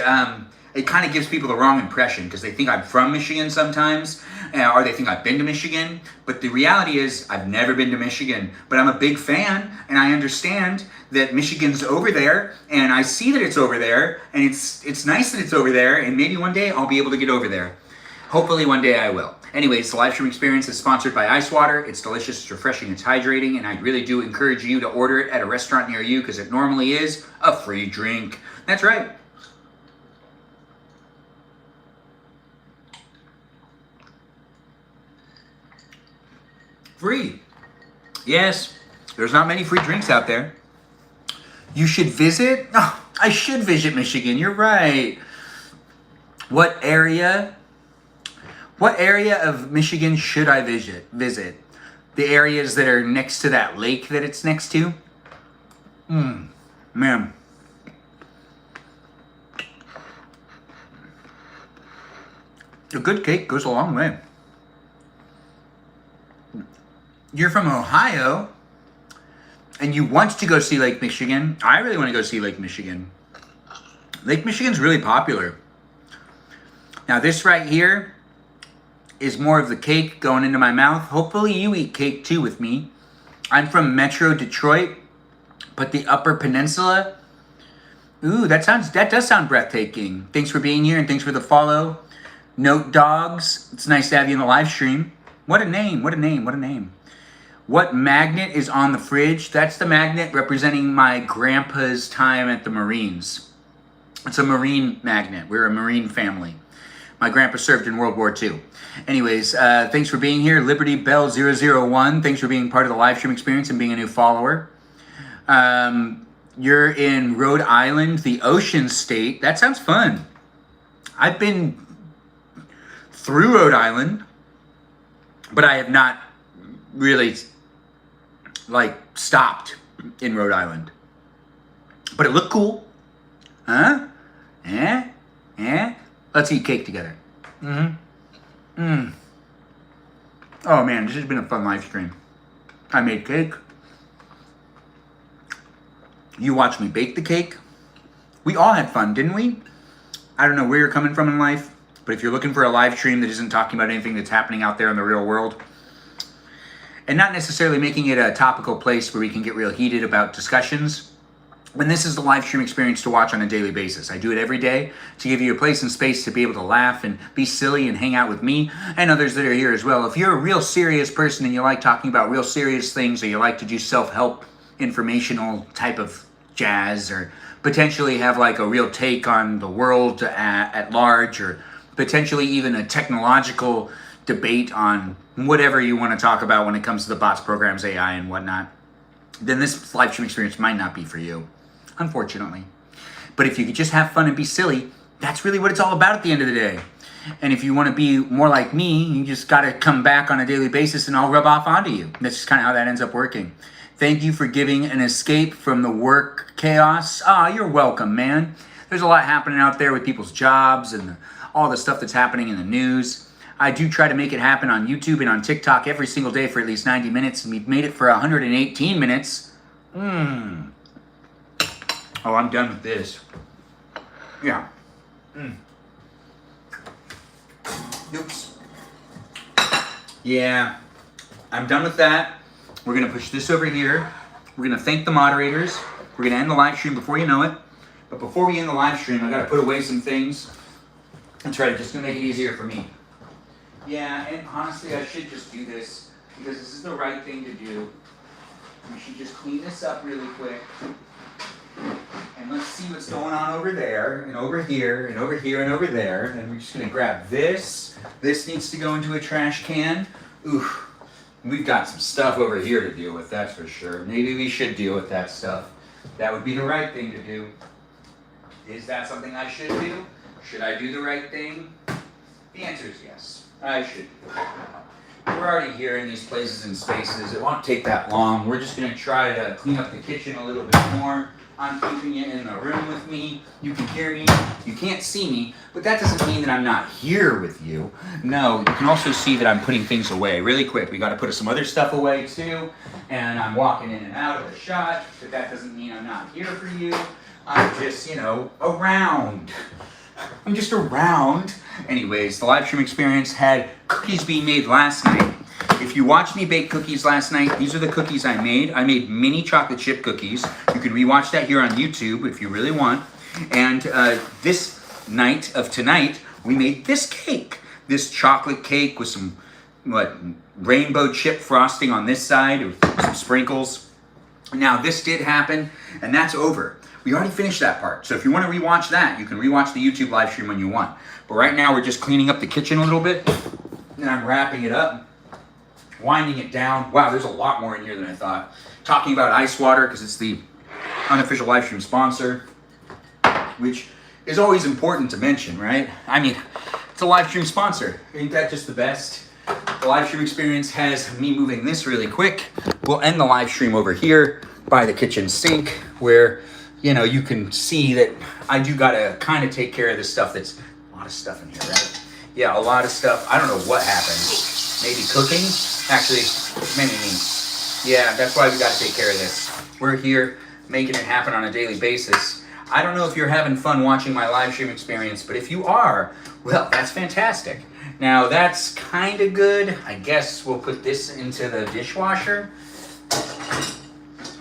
it kind of gives people the wrong impression because they think I'm from Michigan sometimes, or they think I've been to Michigan. But the reality is I've never been to Michigan, but I'm a big fan and I understand that Michigan's over there and I see that it's over there and it's nice that it's over there and maybe one day I'll be able to get over there. Hopefully one day I will. Anyways, the live stream experience is sponsored by Ice Water. It's delicious, it's refreshing, it's hydrating, and I really do encourage you to order it at a restaurant near you because it normally is a free drink. That's right. Free. Yes, there's not many free drinks out there. You should visit? Oh, I should visit Michigan. You're right. What area of Michigan should I visit? The areas that are next to that lake that it's next to? Man. A good cake goes a long way. You're from Ohio, and you want to go see Lake Michigan. I really want to go see Lake Michigan. Lake Michigan's really popular. Now this right here is more of the cake going into my mouth. Hopefully you eat cake too with me. I'm from Metro Detroit, but the Upper Peninsula. Ooh, that does sound breathtaking. Thanks for being here and thanks for the follow. Note Dogs, it's nice to have you in the live stream. What a name, what a name, what a name. What magnet is on the fridge? That's the magnet representing my grandpa's time at the Marines. It's a Marine magnet. We're a Marine family. My grandpa served in World War II. Anyways, thanks for being here. Liberty Bell 001, thanks for being part of the live stream experience and being a new follower. You're in Rhode Island, the Ocean State. That sounds fun. I've been through Rhode Island, but I have not really stopped in Rhode Island. But it looked cool. Huh? Yeah? Let's eat cake together. Oh man, this has been a fun live stream. I made cake. You watched me bake the cake. We all had fun, didn't we? I don't know where you're coming from in life, but if you're looking for a live stream that isn't talking about anything that's happening out there in the real world, and not necessarily making it a topical place where we can get real heated about discussions, then this is the live stream experience to watch on a daily basis. I do it every day to give you a place and space to be able to laugh and be silly and hang out with me and others that are here as well. If you're a real serious person and you like talking about real serious things, or you like to do self-help informational type of jazz, or potentially have like a real take on the world at large, or potentially even a technological debate on whatever you want to talk about when it comes to the bots, programs, AI, and whatnot, then this live stream experience might not be for you, unfortunately. But if you could just have fun and be silly, that's really what it's all about at the end of the day. And if you want to be more like me, you just got to come back on a daily basis and I'll rub off onto you. That's just kind of how that ends up working. Thank you for giving an escape from the work chaos. You're welcome, man. There's a lot happening out there with people's jobs and all the stuff that's happening in the news. I do try to make it happen on YouTube and on TikTok every single day for at least 90 minutes, and we've made it for 118 minutes. Oh, I'm done with this. Yeah. Oops. Yeah, I'm done with that. We're going to push this over here. We're going to thank the moderators. We're going to end the live stream before you know it. But before we end the live stream, I got to put away some things. That's right, just going to make it easier for me. Yeah, and honestly, I should just do this because this is the right thing to do. We should just clean this up really quick. And let's see what's going on over there, and over here, and over here, and over there. And we're just going to grab this. This needs to go into a trash can. Oof. We've got some stuff over here to deal with, that's for sure. Maybe we should deal with that stuff. That would be the right thing to do. Is that something I should do? Should I do the right thing? The answer is yes. I should. We're already here in these places and spaces. It won't take that long. We're just going to try to clean up the kitchen a little bit more. I'm keeping you in the room with me. You can hear me. You can't see me, but that doesn't mean that I'm not here with you. No, you can also see that I'm putting things away really quick. We got to put some other stuff away too, and I'm walking in and out of the shot, but that doesn't mean I'm not here for you. I'm just, around. I'm just around. Anyways, the live stream experience had cookies being made last night. If you watched me bake cookies last night, these are the cookies I made. I made mini chocolate chip cookies. You can rewatch that here on YouTube if you really want. And this night of tonight, we made this cake. This chocolate cake with some, rainbow chip frosting on this side with some sprinkles. Now, this did happen, and that's over. We already finished that part. So if you want to rewatch that, you can rewatch the YouTube live stream when you want. But right now, we're just cleaning up the kitchen a little bit, and I'm wrapping it up, winding it down. Wow, there's a lot more in here than I thought. Talking about ice water, because it's the unofficial live stream sponsor, which is always important to mention, right? I mean, it's a live stream sponsor. Ain't that just the best? The live stream experience has me moving this really quick. We'll end the live stream over here by the kitchen sink, where you can see that I do gotta kind of take care of this stuff. That's a lot of stuff in here, right? Yeah, a lot of stuff. I don't know what happened. Maybe cooking? Actually, maybe me. Yeah, that's why we gotta take care of this. We're here making it happen on a daily basis. I don't know if you're having fun watching my live stream experience, but if you are, well, that's fantastic. Now, that's kind of good. I guess we'll put this into the dishwasher.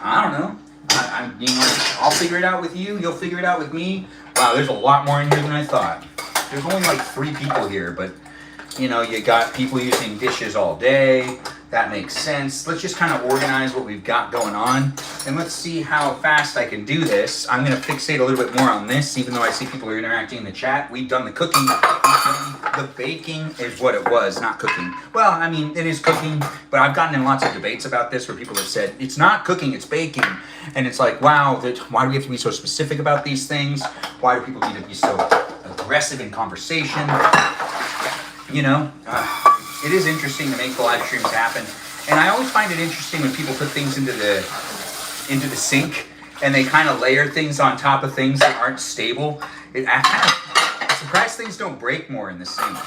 I don't know. I'll figure it out with you. You'll figure it out with me. Wow, there's a lot more in here than I thought. There's only like 3 people here, but you got people using dishes all day. That makes sense. Let's just kind of organize what we've got going on, and let's see how fast I can do this. I'm going to fixate a little bit more on this, even though I see people are interacting in the chat. We've done the cooking. The baking is what it was, not cooking. Well, I mean, it is cooking, but I've gotten in lots of debates about this where people have said, it's not cooking, it's baking. And it's like, wow, why do we have to be so specific about these things? Why do people need to be so aggressive in conversation? It is interesting to make the live streams happen. And I always find it interesting when people put things into the sink and they kind of layer things on top of things that aren't stable. I'm surprised things don't break more in the sink.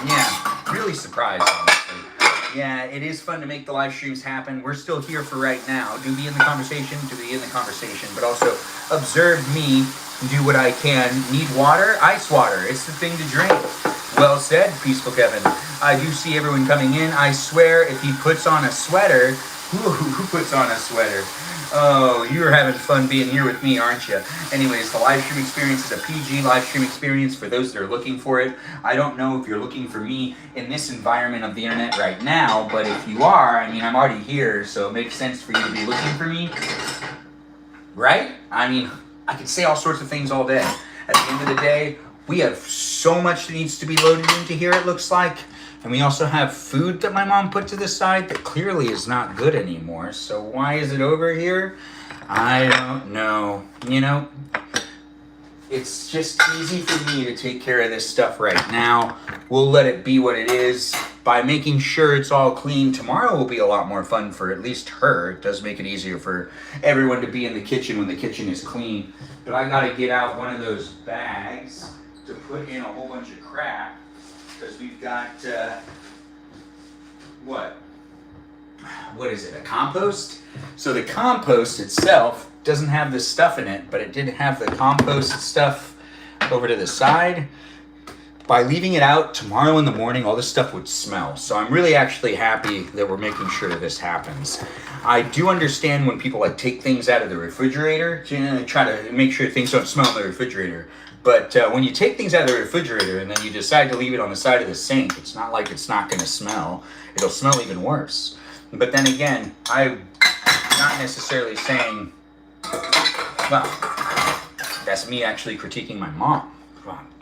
Yeah, really surprised, honestly. Yeah, it is fun to make the live streams happen. We're still here for right now. Do be in the conversation, but also observe me do what I can. Need water? Ice water. It's the thing to drink. Well said, Peaceful Kevin. I do see everyone coming in. I swear if he puts on a sweater... Who puts on a sweater? Oh, you're having fun being here with me, aren't you? Anyways, the live stream experience is a PG live stream experience for those that are looking for it. I don't know if you're looking for me in this environment of the internet right now, but if you are, I mean, I'm already here, so it makes sense for you to be looking for me. Right? I mean, I could say all sorts of things all day. At the end of the day, we have so much that needs to be loaded into here, it looks like. And we also have food that my mom put to the side that clearly is not good anymore. So why is it over here? I don't know. You know, it's just easy for me to take care of this stuff right now. We'll let it be what it is. By making sure it's all clean, tomorrow will be a lot more fun for at least her. It does make it easier for everyone to be in the kitchen when the kitchen is clean. But I gotta get out one of those bags to put in a whole bunch of crap. Because we've got, what is it, a compost? So the compost itself doesn't have this stuff in it, but it did have the compost stuff over to the side. By leaving it out tomorrow in the morning, all this stuff would smell. So I'm really actually happy that we're making sure that this happens. I do understand when people like take things out of the refrigerator, try to make sure things don't smell in the refrigerator. But when you take things out of the refrigerator and then you decide to leave it on the side of the sink, it's not like it's not going to smell. It'll smell even worse. But then again, I'm not necessarily saying, well, that's me actually critiquing my mom.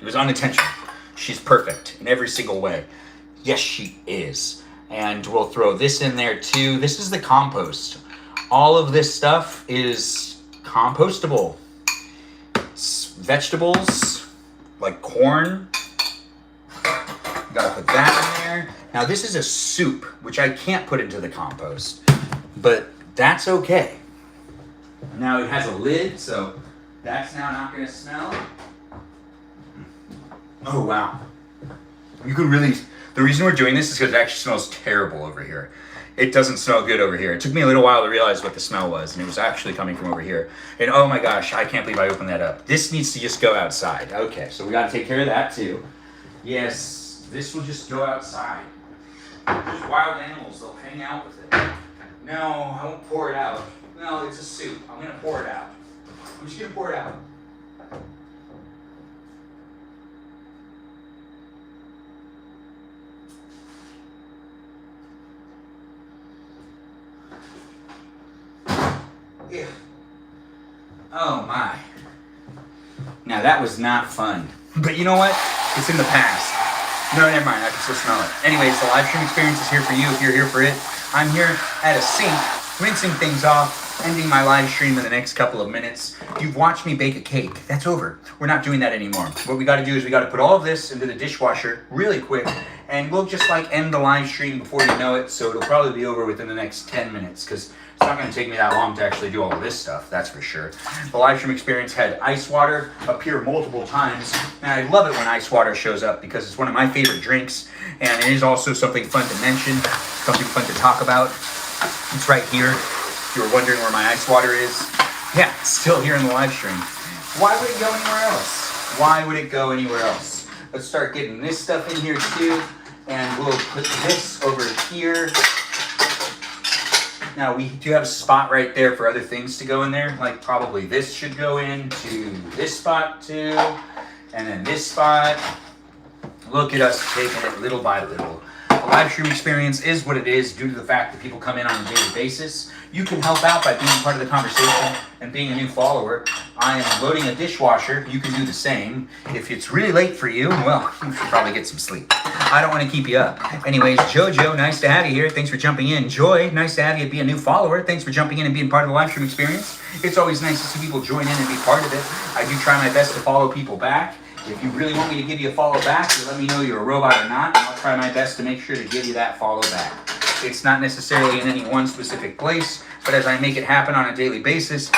It was unintentional. She's perfect in every single way. Yes, she is. And we'll throw this in there too. This is the compost. All of this stuff is compostable. Vegetables, like corn. Gotta put that in there. Now this is a soup, which I can't put into the compost, but that's okay. Now it has a lid, so that's now not gonna smell. Oh wow. You can really, the reason we're doing this is because it actually smells terrible over here. It doesn't smell good over here. It took me a little while to realize what the smell was, and it was actually coming from over here. And oh my gosh, I can't believe I opened that up. This needs to just go outside. Okay, so we gotta take care of that too. Yes, this will just go outside. There's wild animals, they'll hang out with it. No, I won't pour it out. No, it's a soup. I'm gonna pour it out. I'm just gonna pour it out. Yeah. Oh my. Now that was not fun. But you know what? It's in the past. No, never mind. I can still smell it. Anyways, the live stream experience is here for you if you're here for it. I'm here at a sink, rinsing things off, ending my live stream in the next couple of minutes. You've watched me bake a cake. That's over. We're not doing that anymore. What we got to do is we got to put all of this into the dishwasher really quick, and we'll just like end the live stream before you know it. So it'll probably be over within the next 10 minutes because it's not going to take me that long to actually do all of this stuff, that's for sure. The live stream experience had ice water appear multiple times, and I love it when ice water shows up because it's one of my favorite drinks, and it is also something fun to mention, something fun to talk about. It's right here. If you were wondering where my ice water is, yeah, it's still here in the live stream. Why would it go anywhere else? Why would it go anywhere else? Let's start getting this stuff in here too, and we'll put this over here. Now we do have a spot right there for other things to go in there, like probably this should go into this spot too, and then this spot. Look at us taking it little by little. The live stream experience is what it is due to the fact that people come in on a daily basis. You can help out by being part of the conversation and being a new follower. I am loading a dishwasher. You can do the same. If it's really late for you, well, you should probably get some sleep. I don't want to keep you up. Anyways, Jojo, nice to have you here. Thanks for jumping in. Joy, nice to have you be a new follower. Thanks for jumping in and being part of the live stream experience. It's always nice to see people join in and be part of it. I do try my best to follow people back. If you really want me to give you a follow back, you let me know you're a robot or not, and I'll try my best to make sure to give you that follow back. It's not necessarily in any one specific place, but as I make it happen on a daily basis,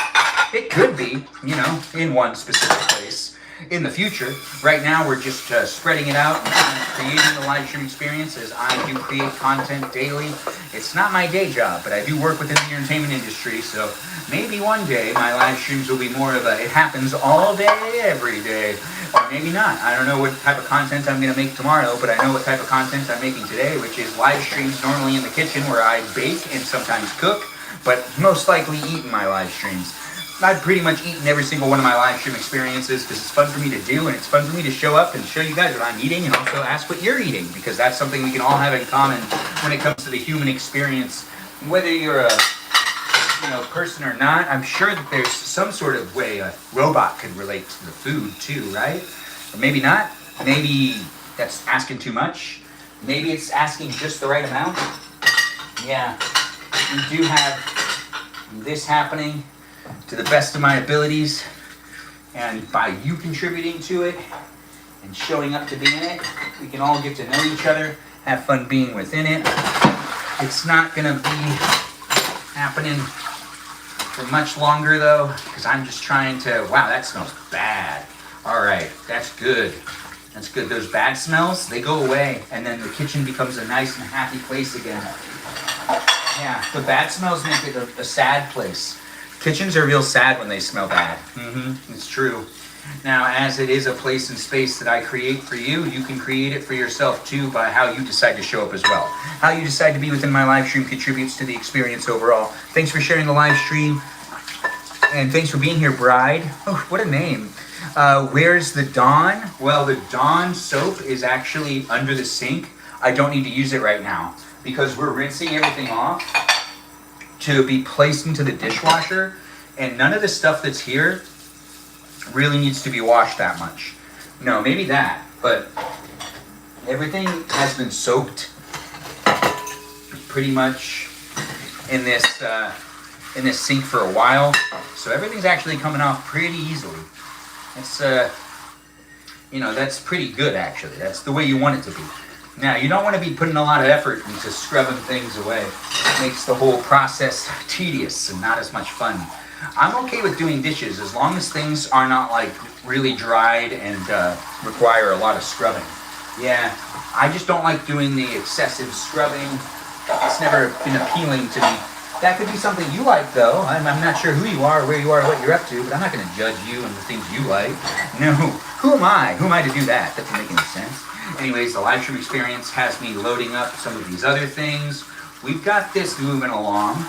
it could be, you know, in one specific place. in the future. Right now, we're just spreading it out and creating the live stream experience as I do create content daily. It's not my day job, but I do work within the entertainment industry, so maybe one day my live streams will be more of a, it happens all day, every day. Or maybe not. I don't know what type of content I'm going to make tomorrow, but I know what type of content I'm making today, which is live streams normally in the kitchen where I bake and sometimes cook, but most likely eat in my live streams. I've pretty much eaten every single one of my live stream experiences because it's fun for me to do, and it's fun for me to show up and show you guys what I'm eating and also ask what you're eating, because that's something we can all have in common when it comes to the human experience. Whether you're a person or not, I'm sure that there's some sort of way a robot could relate to the food too, right? Or maybe not. Maybe that's asking too much. Maybe it's asking just the right amount. Yeah, we do have this happening to the best of my abilities, and by you contributing to it and showing up to be in it, we can all get to know each other, have fun being within it. It's not gonna be happening for much longer though, because I'm just trying to, wow, that smells bad. All right, that's good. That's good. Those bad smells, they go away, and then the kitchen becomes a nice and happy place again. Yeah, the bad smells make it a sad place. Kitchens are real sad when they smell bad. It's true. Now, as it is a place and space that I create for you, you can create it for yourself too by how you decide to show up as well. How you decide to be within my live stream contributes to the experience overall. Thanks for sharing the live stream. And thanks for being here, Bride. Oh, what a name. Where's the Dawn? Well, the Dawn soap is actually under the sink. I don't need to use it right now because we're rinsing everything off to be placed into the dishwasher, and none of the stuff that's here really needs to be washed that much. No, maybe that, but everything has been soaked pretty much in this sink for a while, so everything's actually coming off pretty easily. It's that's pretty good actually. That's the way you want it to be. Now, you don't want to be putting a lot of effort into scrubbing things away. It makes the whole process tedious and not as much fun. I'm okay with doing dishes as long as things are not like really dried and require a lot of scrubbing. Yeah, I just don't like doing the excessive scrubbing. It's never been appealing to me. That could be something you like though. I'm not sure who you are, where you are, what you're up to, but I'm not going to judge you and the things you like. No, who am I? Who am I to do that? That doesn't make any sense. Anyways, the live stream experience has me loading up some of these other things. We've got this moving along.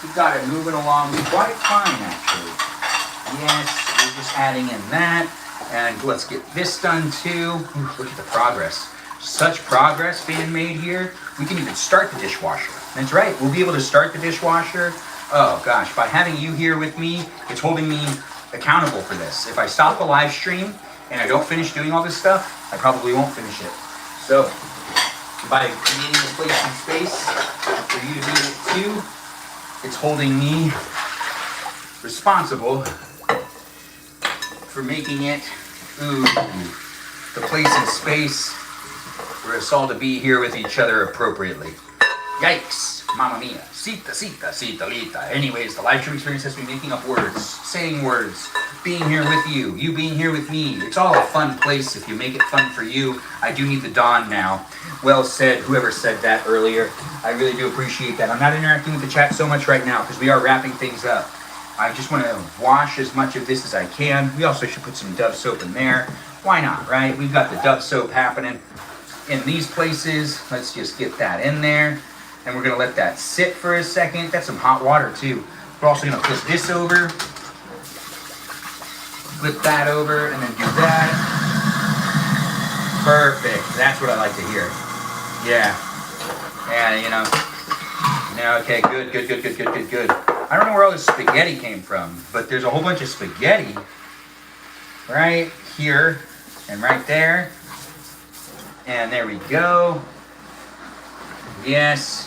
We've got it moving along quite fine, actually. Yes, we're just adding in that. And let's get this done, too. Ooh, look at the progress. Such progress being made here. We can even start the dishwasher. That's right, we'll be able to start the dishwasher. Oh, gosh, by having you here with me, it's holding me accountable for this. If I stop the live stream and I don't finish doing all this stuff, I probably won't finish it. So, by creating this place and space for you to be in it too, it's holding me responsible for making it the place and space for us all to be here with each other appropriately. Yikes, mamma mia, sita, sita, sita, lita. Anyways, the live stream experience has been making up words, saying words, being here with you being here with me. It's all a fun place if you make it fun for you. I do need the Dawn now. Well said, whoever said that earlier. I really do appreciate that. I'm not interacting with the chat so much right now because we are wrapping things up. I just want to wash as much of this as I can. We also should put some Dove soap in there. Why not, right? We've got the Dove soap happening in these places. Let's just get that in there. And we're going to let that sit for a second. That's some hot water too. We're also going to flip this over. Flip that over and then do that. Perfect. That's what I like to hear. Yeah. Yeah, okay, good. I don't know where all this spaghetti came from, but there's a whole bunch of spaghetti right here and right there. And there we go. Yes.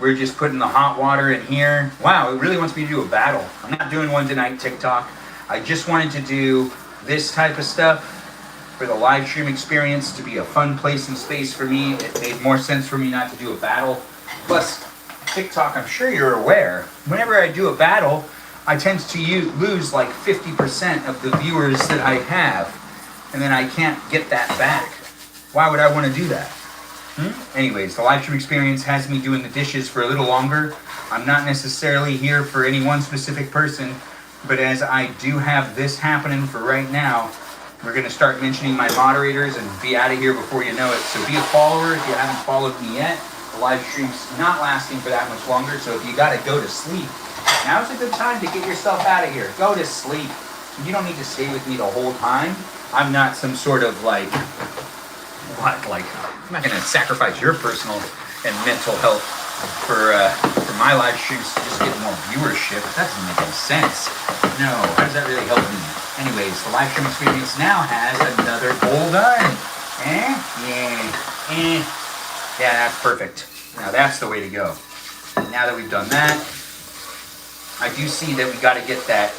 We're just putting the hot water in here. Wow, it really wants me to do a battle. I'm not doing one tonight, TikTok. I just wanted to do this type of stuff for the live stream experience to be a fun place and space for me. It made more sense for me not to do a battle. Plus, TikTok, I'm sure you're aware, whenever I do a battle, I tend to lose like 50% of the viewers that I have, and then I can't get that back. Why would I want to do that? Anyways, the live stream experience has me doing the dishes for a little longer. I'm not necessarily here for any one specific person, but as I do have this happening for right now, we're going to start mentioning my moderators and be out of here before you know it. So be a follower if you haven't followed me yet. The live stream's not lasting for that much longer, so if you got to go to sleep, now's a good time to get yourself out of here. Go to sleep. You don't need to stay with me the whole time. I'm not some sort of like, I'm not going to sacrifice your personal and mental health for my live streams to just get more viewership. That doesn't make any sense. No, how does that really help me? Anyways, the live stream experience now has another goal done. Yeah, that's perfect. Now that's the way to go. Now that we've done that, I do see that we got to get that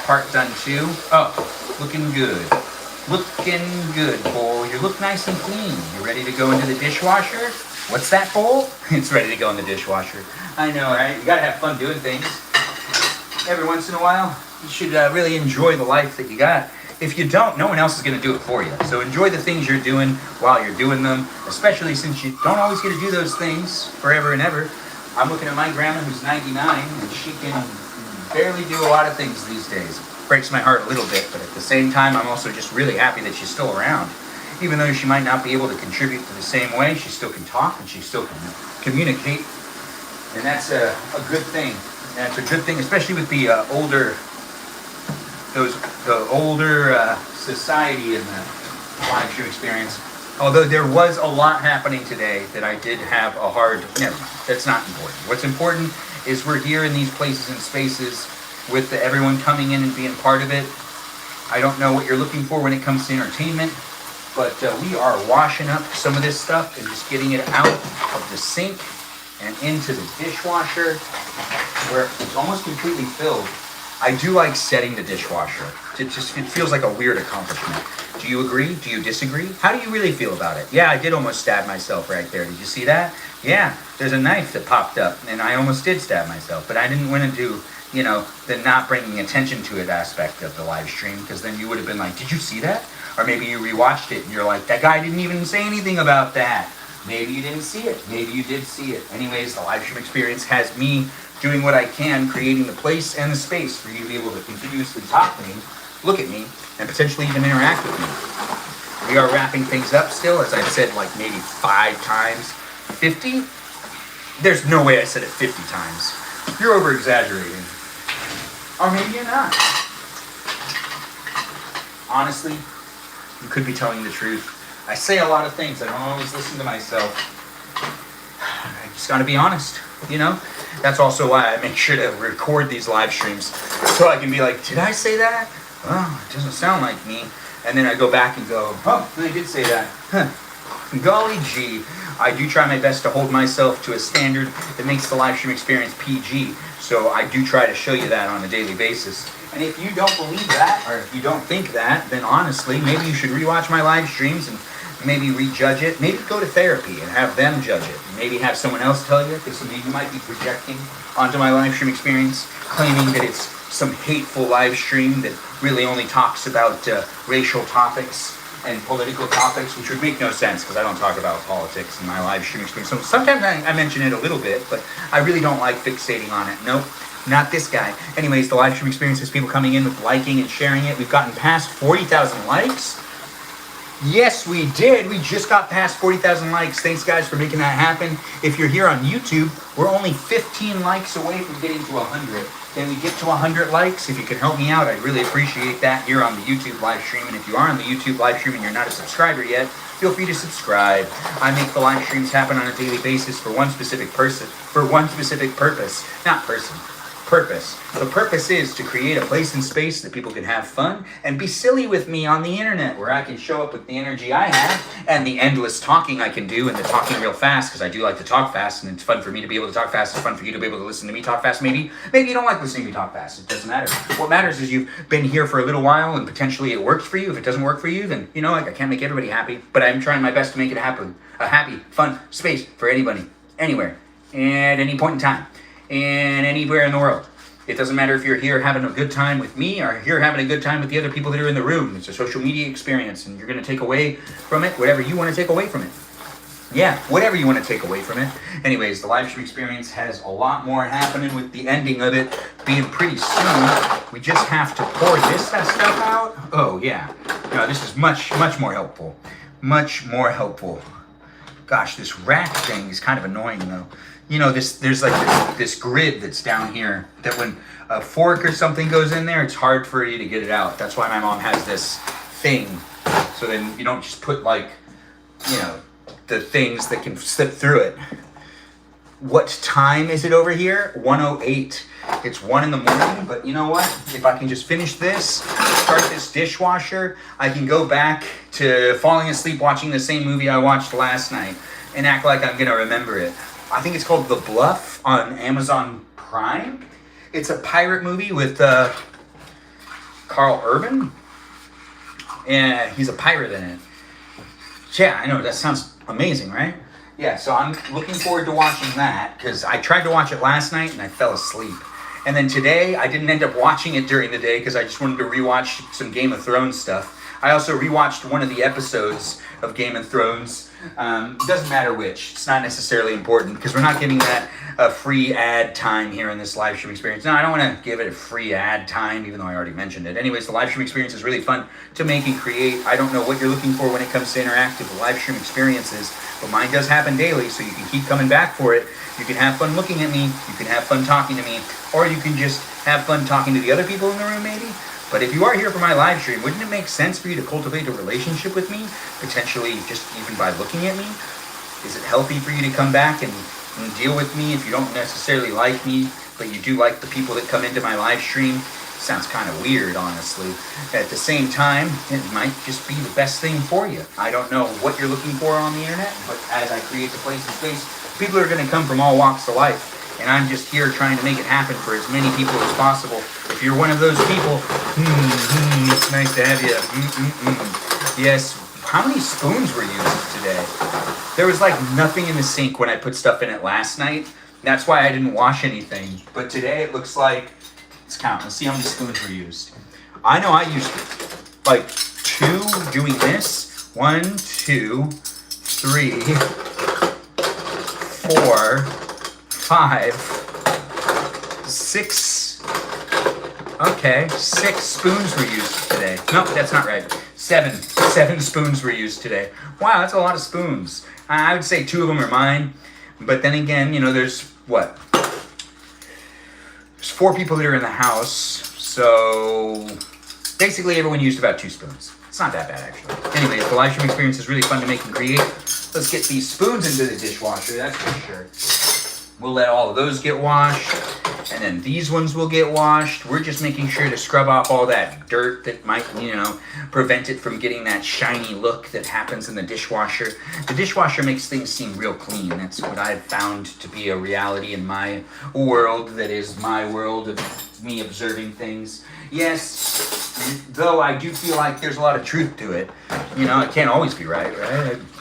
part done too. Oh, looking good. Looking good, boy. You look nice and clean. You ready to go into the dishwasher? What's that, bowl? It's ready to go in the dishwasher. I know, right? You gotta have fun doing things. Every once in a while, you should really enjoy the life that you got. If you don't, no one else is gonna do it for you. So enjoy the things you're doing while you're doing them, especially since you don't always get to do those things forever and ever. I'm looking at my grandma who's 99, and she can barely do a lot of things these days. Breaks my heart a little bit, but at the same time, I'm also just really happy that she's still around. Even though she might not be able to contribute to the same way, she still can talk and she still can communicate. And that's a good thing. And it's a good thing, especially with the older society in the live stream experience. Although there was a lot happening today that I did have a hard, never mind, that's not important. What's important is we're here in these places and spaces with everyone coming in and being part of it. I don't know what you're looking for when it comes to entertainment, but we are washing up some of this stuff and just getting it out of the sink and into the dishwasher where it's almost completely filled. I do like setting the dishwasher. It feels like a weird accomplishment. Do you agree? Do you disagree? How do you really feel about it? Yeah, I did almost stab myself right there. Did you see that? Yeah, there's a knife that popped up and I almost did stab myself, but I didn't want to do, the not bringing attention to it aspect of the live stream, because then you would have been like, did you see that? Or maybe you rewatched it and you're like, that guy didn't even say anything about that. Maybe you didn't see it. Maybe you did see it. Anyways, the live stream experience has me doing what I can, creating the place and the space for you to be able to continuously talk to me, look at me, and potentially even interact with me. We are wrapping things up still, as I've said like maybe 5 times. 50? There's no way I said it 50 times. You're over-exaggerating. Or maybe you're not. Honestly, you could be telling the truth. I say a lot of things. I don't always listen to myself. I just gotta be honest, That's also why I make sure to record these live streams, so I can be like, did I say that? Oh, it doesn't sound like me. And then I go back and go, oh, I did say that. Huh. Golly gee. I do try my best to hold myself to a standard that makes the live stream experience PG. So I do try to show you that on a daily basis. And if you don't believe that, or if you don't think that, then honestly, maybe you should rewatch my live streams and maybe rejudge it. Maybe go to therapy and have them judge it. Maybe have someone else tell you, because you might be projecting onto my live stream experience, claiming that it's some hateful live stream that really only talks about racial topics and political topics, which would make no sense because I don't talk about politics in my live stream experience. So sometimes I mention it a little bit, but I really don't like fixating on it. Nope, not this guy. Anyways, the live stream experience has people coming in with liking and sharing it. We've gotten past 40,000 likes. Yes, we did. We just got past 40,000 likes. Thanks, guys, for making that happen. If you're here on YouTube, we're only 15 likes away from getting to 100. Can we get to 100 likes? If you could help me out, I'd really appreciate that here on the YouTube live stream. And if you are on the YouTube live stream and you're not a subscriber yet, feel free to subscribe. I make the live streams happen on a daily basis for one specific person, for one specific purpose. Not person. Purpose. The purpose is to create a place and space that people can have fun and be silly with me on the internet, where I can show up with the energy I have and the endless talking I can do, and the talking real fast, because I do like to talk fast, and it's fun for me to be able to talk fast. It's fun for you to be able to listen to me talk fast. Maybe you don't like listening to me talk fast. It doesn't matter. What matters is you've been here for a little while and potentially it works for you. If it doesn't work for you, then I can't make everybody happy, but I'm trying my best to make it happen. A happy, fun space for anybody, anywhere, at any point in time, and anywhere in the world. It doesn't matter if you're here having a good time with me or here having a good time with the other people that are in the room. It's a social media experience, and you're going to take away from it whatever you want to take away from it. Yeah, whatever you want to take away from it. Anyways, the live stream experience has a lot more happening with the ending of it being pretty soon. We just have to pour this stuff out. Oh, yeah. No, this is much more helpful. Much more helpful. Gosh, this rack thing is kind of annoying, though. You know, there's like this grid that's down here that when a fork or something goes in there, it's hard for you to get it out. That's why my mom has this thing. So then you don't just put, like, you know, the things that can slip through it. What time is it over here? 1:08. It's 1 in the morning, but you know what? If I can just finish this, start this dishwasher, I can go back to falling asleep watching the same movie I watched last night and act like I'm gonna remember it. I think it's called The Bluff on Amazon Prime. It's a pirate movie with Carl Urban. Yeah, he's a pirate in it. Yeah, I know, that sounds amazing, right? Yeah, so I'm looking forward to watching that because I tried to watch it last night and I fell asleep. And then today, I didn't end up watching it during the day because I just wanted to rewatch some Game of Thrones stuff. I also rewatched one of the episodes of Game of Thrones. Doesn't matter which. It's not necessarily important because we're not giving that a free ad time here in this live stream experience. No, I don't want to give it a free ad time, even though I already mentioned it. Anyways, the live stream experience is really fun to make and create. I don't know what you're looking for when it comes to interactive live stream experiences, but mine does happen daily, so you can keep coming back for it. You can have fun looking at me, you can have fun talking to me, or you can just have fun talking to the other people in the room, maybe. But if you are here for my live stream, wouldn't it make sense for you to cultivate a relationship with me? Potentially just even by looking at me? Is it healthy for you to come back and deal with me if you don't necessarily like me, but you do like the people that come into my live stream? Sounds kind of weird, honestly. At the same time, it might just be the best thing for you. I don't know what you're looking for on the internet, but as I create the place and space, people are going to come from all walks of life. And I'm just here trying to make it happen for as many people as possible. If you're one of those people, it's nice to have you. Yes, how many spoons were used today? There was like nothing in the sink when I put stuff in it last night. That's why I didn't wash anything. But today it looks like, let's count. Let's see how many spoons were used. I know I used like 2 doing this. 1, 2, 3, 4, 5, 6. Okay, 6 spoons were used today. Nope, that's not right. 7 spoons were used today. Wow, that's a lot of spoons. I would say 2 of them are mine. But then again, you know, there's what? There's 4 people that are in the house. So basically everyone used about 2 spoons. It's not that bad, actually. Anyways, the live stream experience is really fun to make and create. Let's get these spoons into the dishwasher, that's for sure. We'll let all of those get washed, and then these ones will get washed. We're just making sure to scrub off all that dirt that might, you know, prevent it from getting that shiny look that happens in the dishwasher. The dishwasher makes things seem real clean. That's what I've found to be a reality in my world that is my world of me observing things. Yes, though I do feel like there's a lot of truth to it. You know, it can't always be right?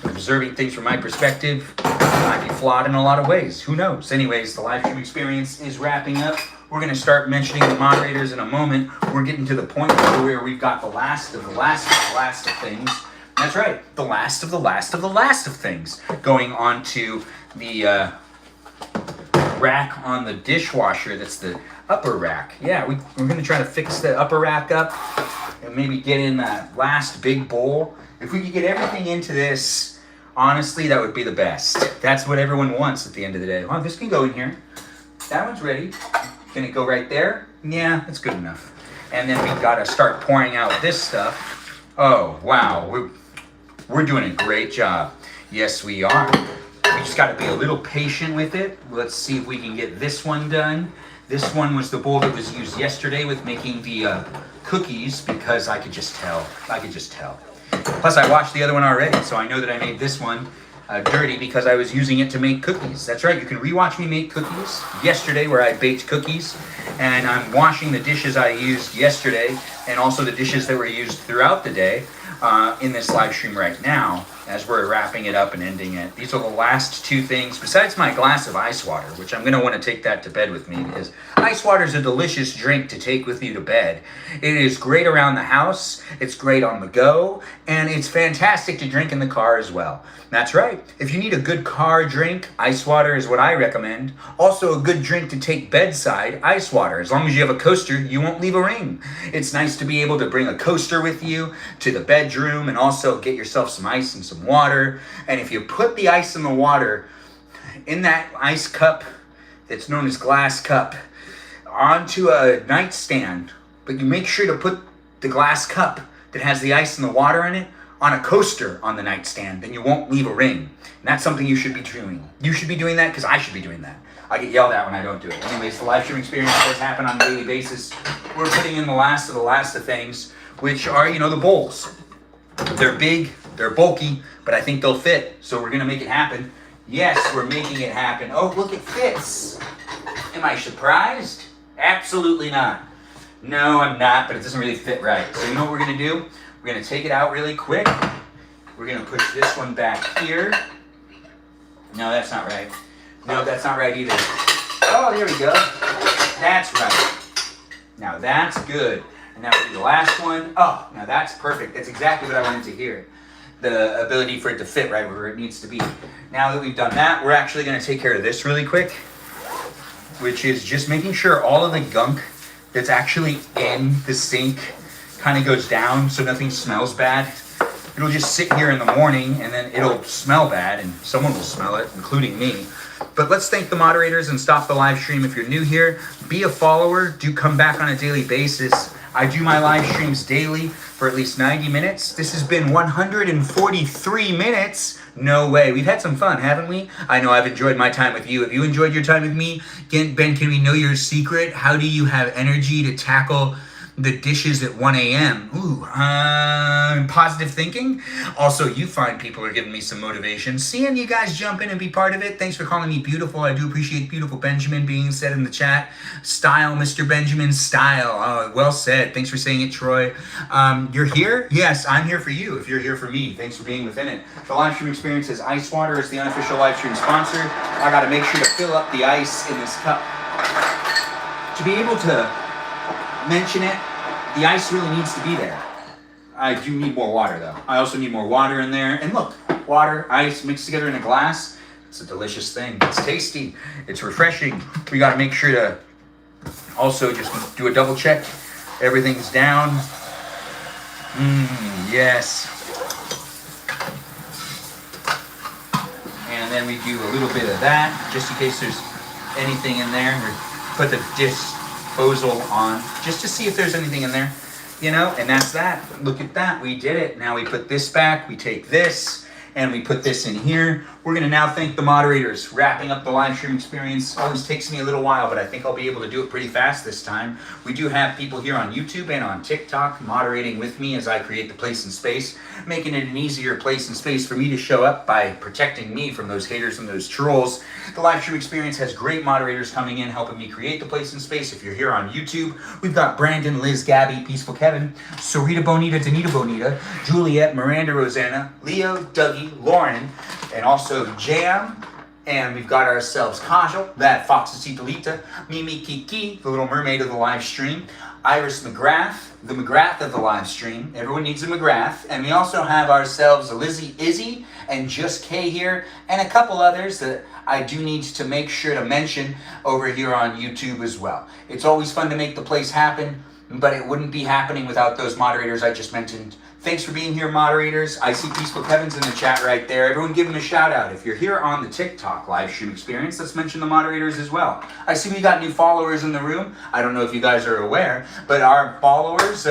Observing things from my perspective might be flawed in a lot of ways. Who knows? Anyways, the live stream experience is wrapping up. We're going to start mentioning the moderators in a moment. We're getting to the point where we've got the last of the last of the last of things. That's right, the last of the last of the last of things. Going on to the rack on the dishwasher. That's the upper rack. Yeah, we're going to try to fix the upper rack up and maybe get in that last big bowl. If we could get everything into this, honestly, that would be the best. That's what everyone wants at the end of the day. Oh, this can go in here. That one's ready. Can it go right there? Yeah, that's good enough. And then we've got to start pouring out this stuff. Oh, wow. We're doing a great job. Yes, we are. We just got to be a little patient with it. Let's see if we can get this one done. This one was the bowl that was used yesterday with making the cookies because I could just tell. Plus, I watched the other one already, so I know that I made this one dirty because I was using it to make cookies. That's right, you can rewatch me make cookies. Yesterday, where I baked cookies, and I'm washing the dishes I used yesterday, and also the dishes that were used throughout the day in this live stream right now. as we're wrapping it up and ending it. These are the last two things, besides my glass of ice water, which I'm going to want to take that to bed with me, because ice water is a delicious drink to take with you to bed. It is great around the house, it's great on the go, and it's fantastic to drink in the car as well. That's right. If you need a good car drink, ice water is what I recommend. Also a good drink to take bedside, ice water. As long as you have a coaster, you won't leave a ring. It's nice to be able to bring a coaster with you to the bedroom and also get yourself some ice and some water. And if you put the ice and the water in that ice cup that's known as glass cup onto a nightstand, but you make sure to put the glass cup that has the ice and the water in it on a coaster on the nightstand, then you won't leave a ring. And that's something you should be doing. You should be doing that because I should be doing that. I get yelled at when I don't do it. Anyways, the live stream experience does happen on a daily basis. We're putting in the last of things, which are, the bowls. They're big, they're bulky, but I think they'll fit. So we're gonna make it happen. Yes, we're making it happen. Oh, look, it fits. Am I surprised? Absolutely not. No, I'm not, but it doesn't really fit right. So you know what we're gonna do? We're going to take it out really quick. We're going to push this one back here. No, that's not right. No, that's not right either. Oh, there we go. That's right. Now that's good. And now we'll do the last one. Oh, now that's perfect. That's exactly what I wanted to hear. The ability for it to fit right where it needs to be. Now that we've done that, we're actually going to take care of this really quick, which is just making sure all of the gunk that's actually in the sink kind of goes down so nothing smells bad. It'll just sit here in the morning and then it'll smell bad and someone will smell it, including me. But let's thank the moderators and stop the live stream. If you're new here, be a follower. Do come back on a daily basis. I do my live streams daily for at least 90 minutes. This has been 143 minutes. No way. We've had some fun, haven't we? I know I've enjoyed my time with you. Have you enjoyed your time with me? Ben, can we know your secret? How do you have energy to tackle the dishes at 1 a.m. Ooh, positive thinking. Also, you fine people are giving me some motivation. Seeing you guys jump in and be part of it. Thanks for calling me beautiful. I do appreciate beautiful Benjamin being said in the chat. Style, Mr. Benjamin, style. Oh, well said. Thanks for saying it, Troy. You're here? Yes, I'm here for you. If you're here for me, thanks for being within it. The live stream experience is Ice Water. It's the unofficial live stream sponsor. I got to make sure to fill up the ice in this cup. To be able to mention it, the ice really needs to be there. I do need more water though. I also need more water in there. And look, water, ice mixed together in a glass. It's a delicious thing. It's tasty. It's refreshing. We got to make sure to also just do a double check. Everything's down. Yes. And then we do a little bit of that just in case there's anything in there. We put the disposal on just to see if there's anything in there, and that's that. Look at that, we did it. Now we put this back, we take this and we put this in here. We're going to now thank the moderators. Wrapping up the live stream experience always takes me a little while, but I think I'll be able to do it pretty fast this time. We do have people here on YouTube and on TikTok moderating with me as I create the place and space, making it an easier place and space for me to show up by protecting me from those haters and those trolls. The live stream experience has great moderators coming in, helping me create the place and space. If you're here on YouTube, we've got Brandon, Liz, Gabby, Peaceful Kevin, Sarita Bonita, Danita Bonita, Juliet, Miranda Rosanna, Leo, Dougie, Lauren, and also Jam. And we've got ourselves Kajal, that Foxy Mimi Kiki, the little mermaid of the live stream, Iris McGrath, the McGrath of the live stream. Everyone needs a McGrath. And we also have ourselves Lizzie Izzy and Just K here, and a couple others that I do need to make sure to mention over here on YouTube as well. It's always fun to make the place happen, but it wouldn't be happening without those moderators I just mentioned. Thanks for being here, moderators. I see Peaceful Kevin's in the chat right there. Everyone give him a shout out. If you're here on the TikTok live stream experience, let's mention the moderators as well. I see we got new followers in the room. I don't know if you guys are aware, but our followers,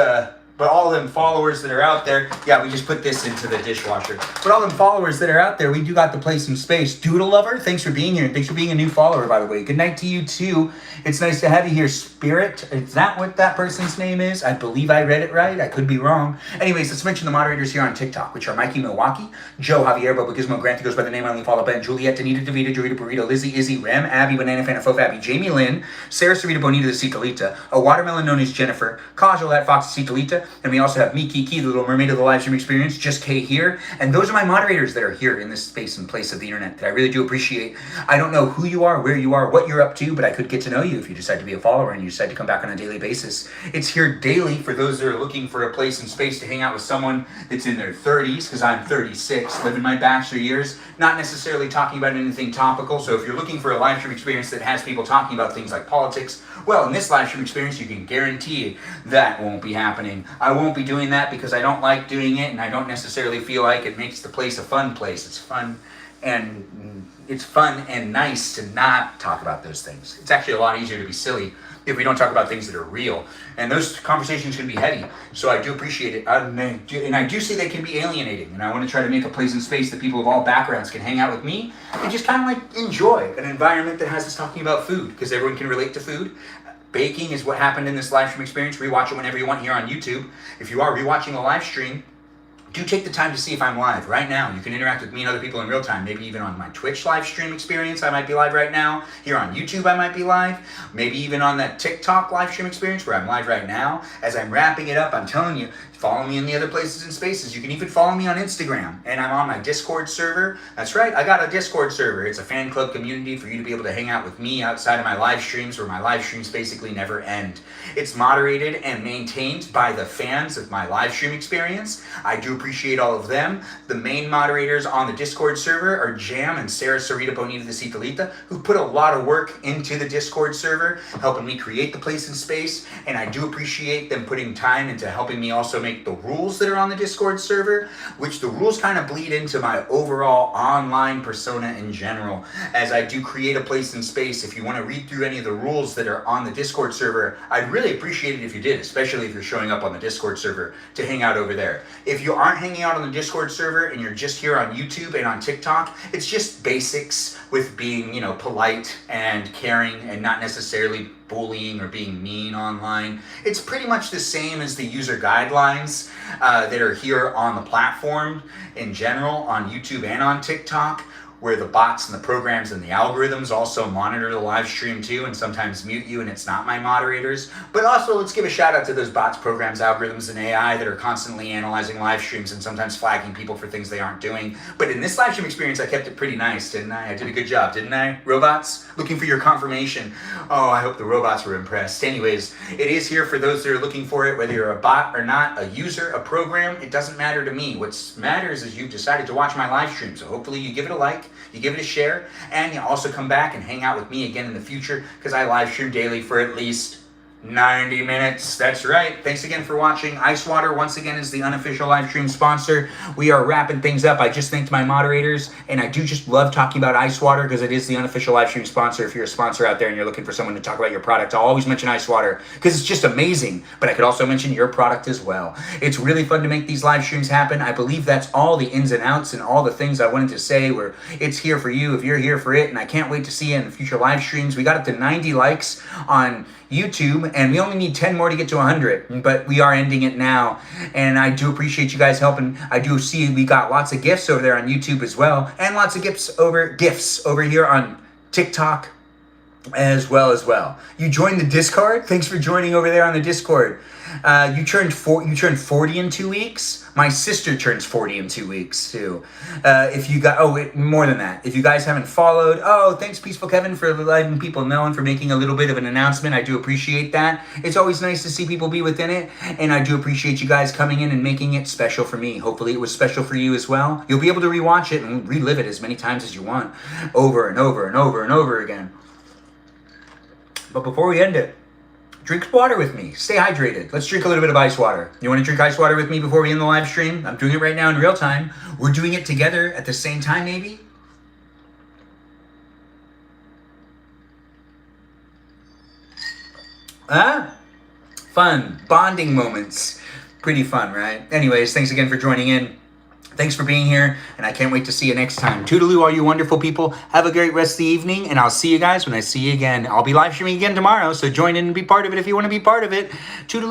but all them followers that are out there, yeah, we just put this into the dishwasher. But all them followers that are out there, we do got the place and space. Doodle Lover, thanks for being here. Thanks for being a new follower, by the way. Good night to you, too. It's nice to have you here. Spirit, is that what that person's name is? I believe I read it right. I could be wrong. Anyways, let's mention the moderators here on TikTok, which are Mikey Milwaukee, Joe Javier, Bubba Gizmo Grant, who goes by the name only follow Ben, Juliet, Danita, Davida, Dorita, Burrito, Lizzie, Izzy, Rem, Abby, Banana Fan, Fofabby, Jamie Lynn, Sarah Sarita Bonita, the Citalita, a watermelon known as Jennifer, Kajal, that Foxy Citalita, Cithalita. And we also have me, Kiki, the little mermaid of the live stream experience, just Kay here. And those are my moderators that are here in this space and place of the internet that I really do appreciate. I don't know who you are, where you are, what you're up to, but I could get to know you if you decide to be a follower and you decide to come back on a daily basis. It's here daily for those that are looking for a place and space to hang out with someone that's in their 30s, because I'm 36, living my bachelor years, not necessarily talking about anything topical. So if you're looking for a live stream experience that has people talking about things like politics, well, in this live stream experience, you can guarantee that won't be happening. I won't be doing that because I don't like doing it, and I don't necessarily feel like it makes the place a fun place. It's fun and nice to not talk about those things. It's actually a lot easier to be silly if we don't talk about things that are real. And those conversations can be heady, so I do appreciate it. And I do say they can be alienating, and I want to try to make a place and space that people of all backgrounds can hang out with me and just kind of like enjoy an environment that has us talking about food, because everyone can relate to food. Baking is what happened in this live stream experience. Rewatch it whenever you want here on YouTube. If you are rewatching a live stream, do take the time to see if I'm live right now. You can interact with me and other people in real time. Maybe even on my Twitch live stream experience, I might be live right now. Here on YouTube, I might be live. Maybe even on that TikTok live stream experience where I'm live right now. As I'm wrapping it up, I'm telling you, follow me in the other places and spaces. You can even follow me on Instagram. And I'm on my Discord server. That's right, I got a Discord server. It's a fan club community for you to be able to hang out with me outside of my live streams, where my live streams basically never end. It's moderated and maintained by the fans of my live stream experience. I do appreciate all of them. The main moderators on the Discord server are Jam and Sarah Sarita Bonita de Cithalita, who put a lot of work into the Discord server, helping me create the place and space. And I do appreciate them putting time into helping me also make the rules that are on the Discord server, which the rules kind of bleed into my overall online persona in general. As I do create a place and space, if you want to read through any of the rules that are on the Discord server, I'd really appreciate it if you did, especially if you're showing up on the Discord server to hang out over there. If you aren't hanging out on the Discord server and you're just here on YouTube and on TikTok, it's just basics with being, polite and caring and not necessarily bullying or being mean online. It's pretty much the same as the user guidelines that are here on the platform in general, on YouTube and on TikTok, where the bots and the programs and the algorithms also monitor the live stream too, and sometimes mute you, and it's not my moderators. But also, let's give a shout out to those bots, programs, algorithms, and AI that are constantly analyzing live streams and sometimes flagging people for things they aren't doing. But in this live stream experience, I kept it pretty nice, didn't I? I did a good job, didn't I? Robots, looking for your confirmation. Oh, I hope the robots were impressed. Anyways, it is here for those that are looking for it, whether you're a bot or not, a user, a program, it doesn't matter to me. What matters is you've decided to watch my live stream, so hopefully you give it a like, you give it a share, and you also come back and hang out with me again in the future, because I live stream daily for at least 90 minutes. That's right. Thanks again for watching. Ice Water, once again, is the unofficial live stream sponsor. We are wrapping things up. I just thanked my moderators, and I do just love talking about Ice Water because it is the unofficial live stream sponsor. If you're a sponsor out there and you're looking for someone to talk about your product, I'll always mention Ice Water because it's just amazing, but I could also mention your product as well. It's really fun to make these live streams happen. I believe that's all the ins and outs and all the things I wanted to say, where it's here for you if you're here for it, and I can't wait to see you in future live streams. We got up to 90 likes on YouTube, and we only need 10 more to get to 100, but we are ending it now, and I do appreciate you guys helping. I do see we got lots of gifts over there on YouTube as well, and lots of gifts over here on TikTok as well. You joined the Discord? Thanks for joining over there on the Discord. You turned 40 in 2 weeks. My sister turns 40 in 2 weeks too. If you got more than that. If you guys haven't followed, thanks Peaceful Kevin for letting people know and for making a little bit of an announcement. I do appreciate that. It's always nice to see people be within it, and I do appreciate you guys coming in and making it special for me. Hopefully it was special for you as well. You'll be able to rewatch it and relive it as many times as you want, over and over and over and over again. But before we end it, drink water with me. Stay hydrated. Let's drink a little bit of ice water. You want to drink ice water with me before we end the live stream? I'm doing it right now in real time. We're doing it together at the same time, maybe? Fun. Bonding moments. Pretty fun, right? Anyways, thanks again for joining in. Thanks for being here, and I can't wait to see you next time. Toodaloo, all you wonderful people. Have a great rest of the evening, and I'll see you guys when I see you again. I'll be live streaming again tomorrow, so join in and be part of it if you want to be part of it. Toodaloo.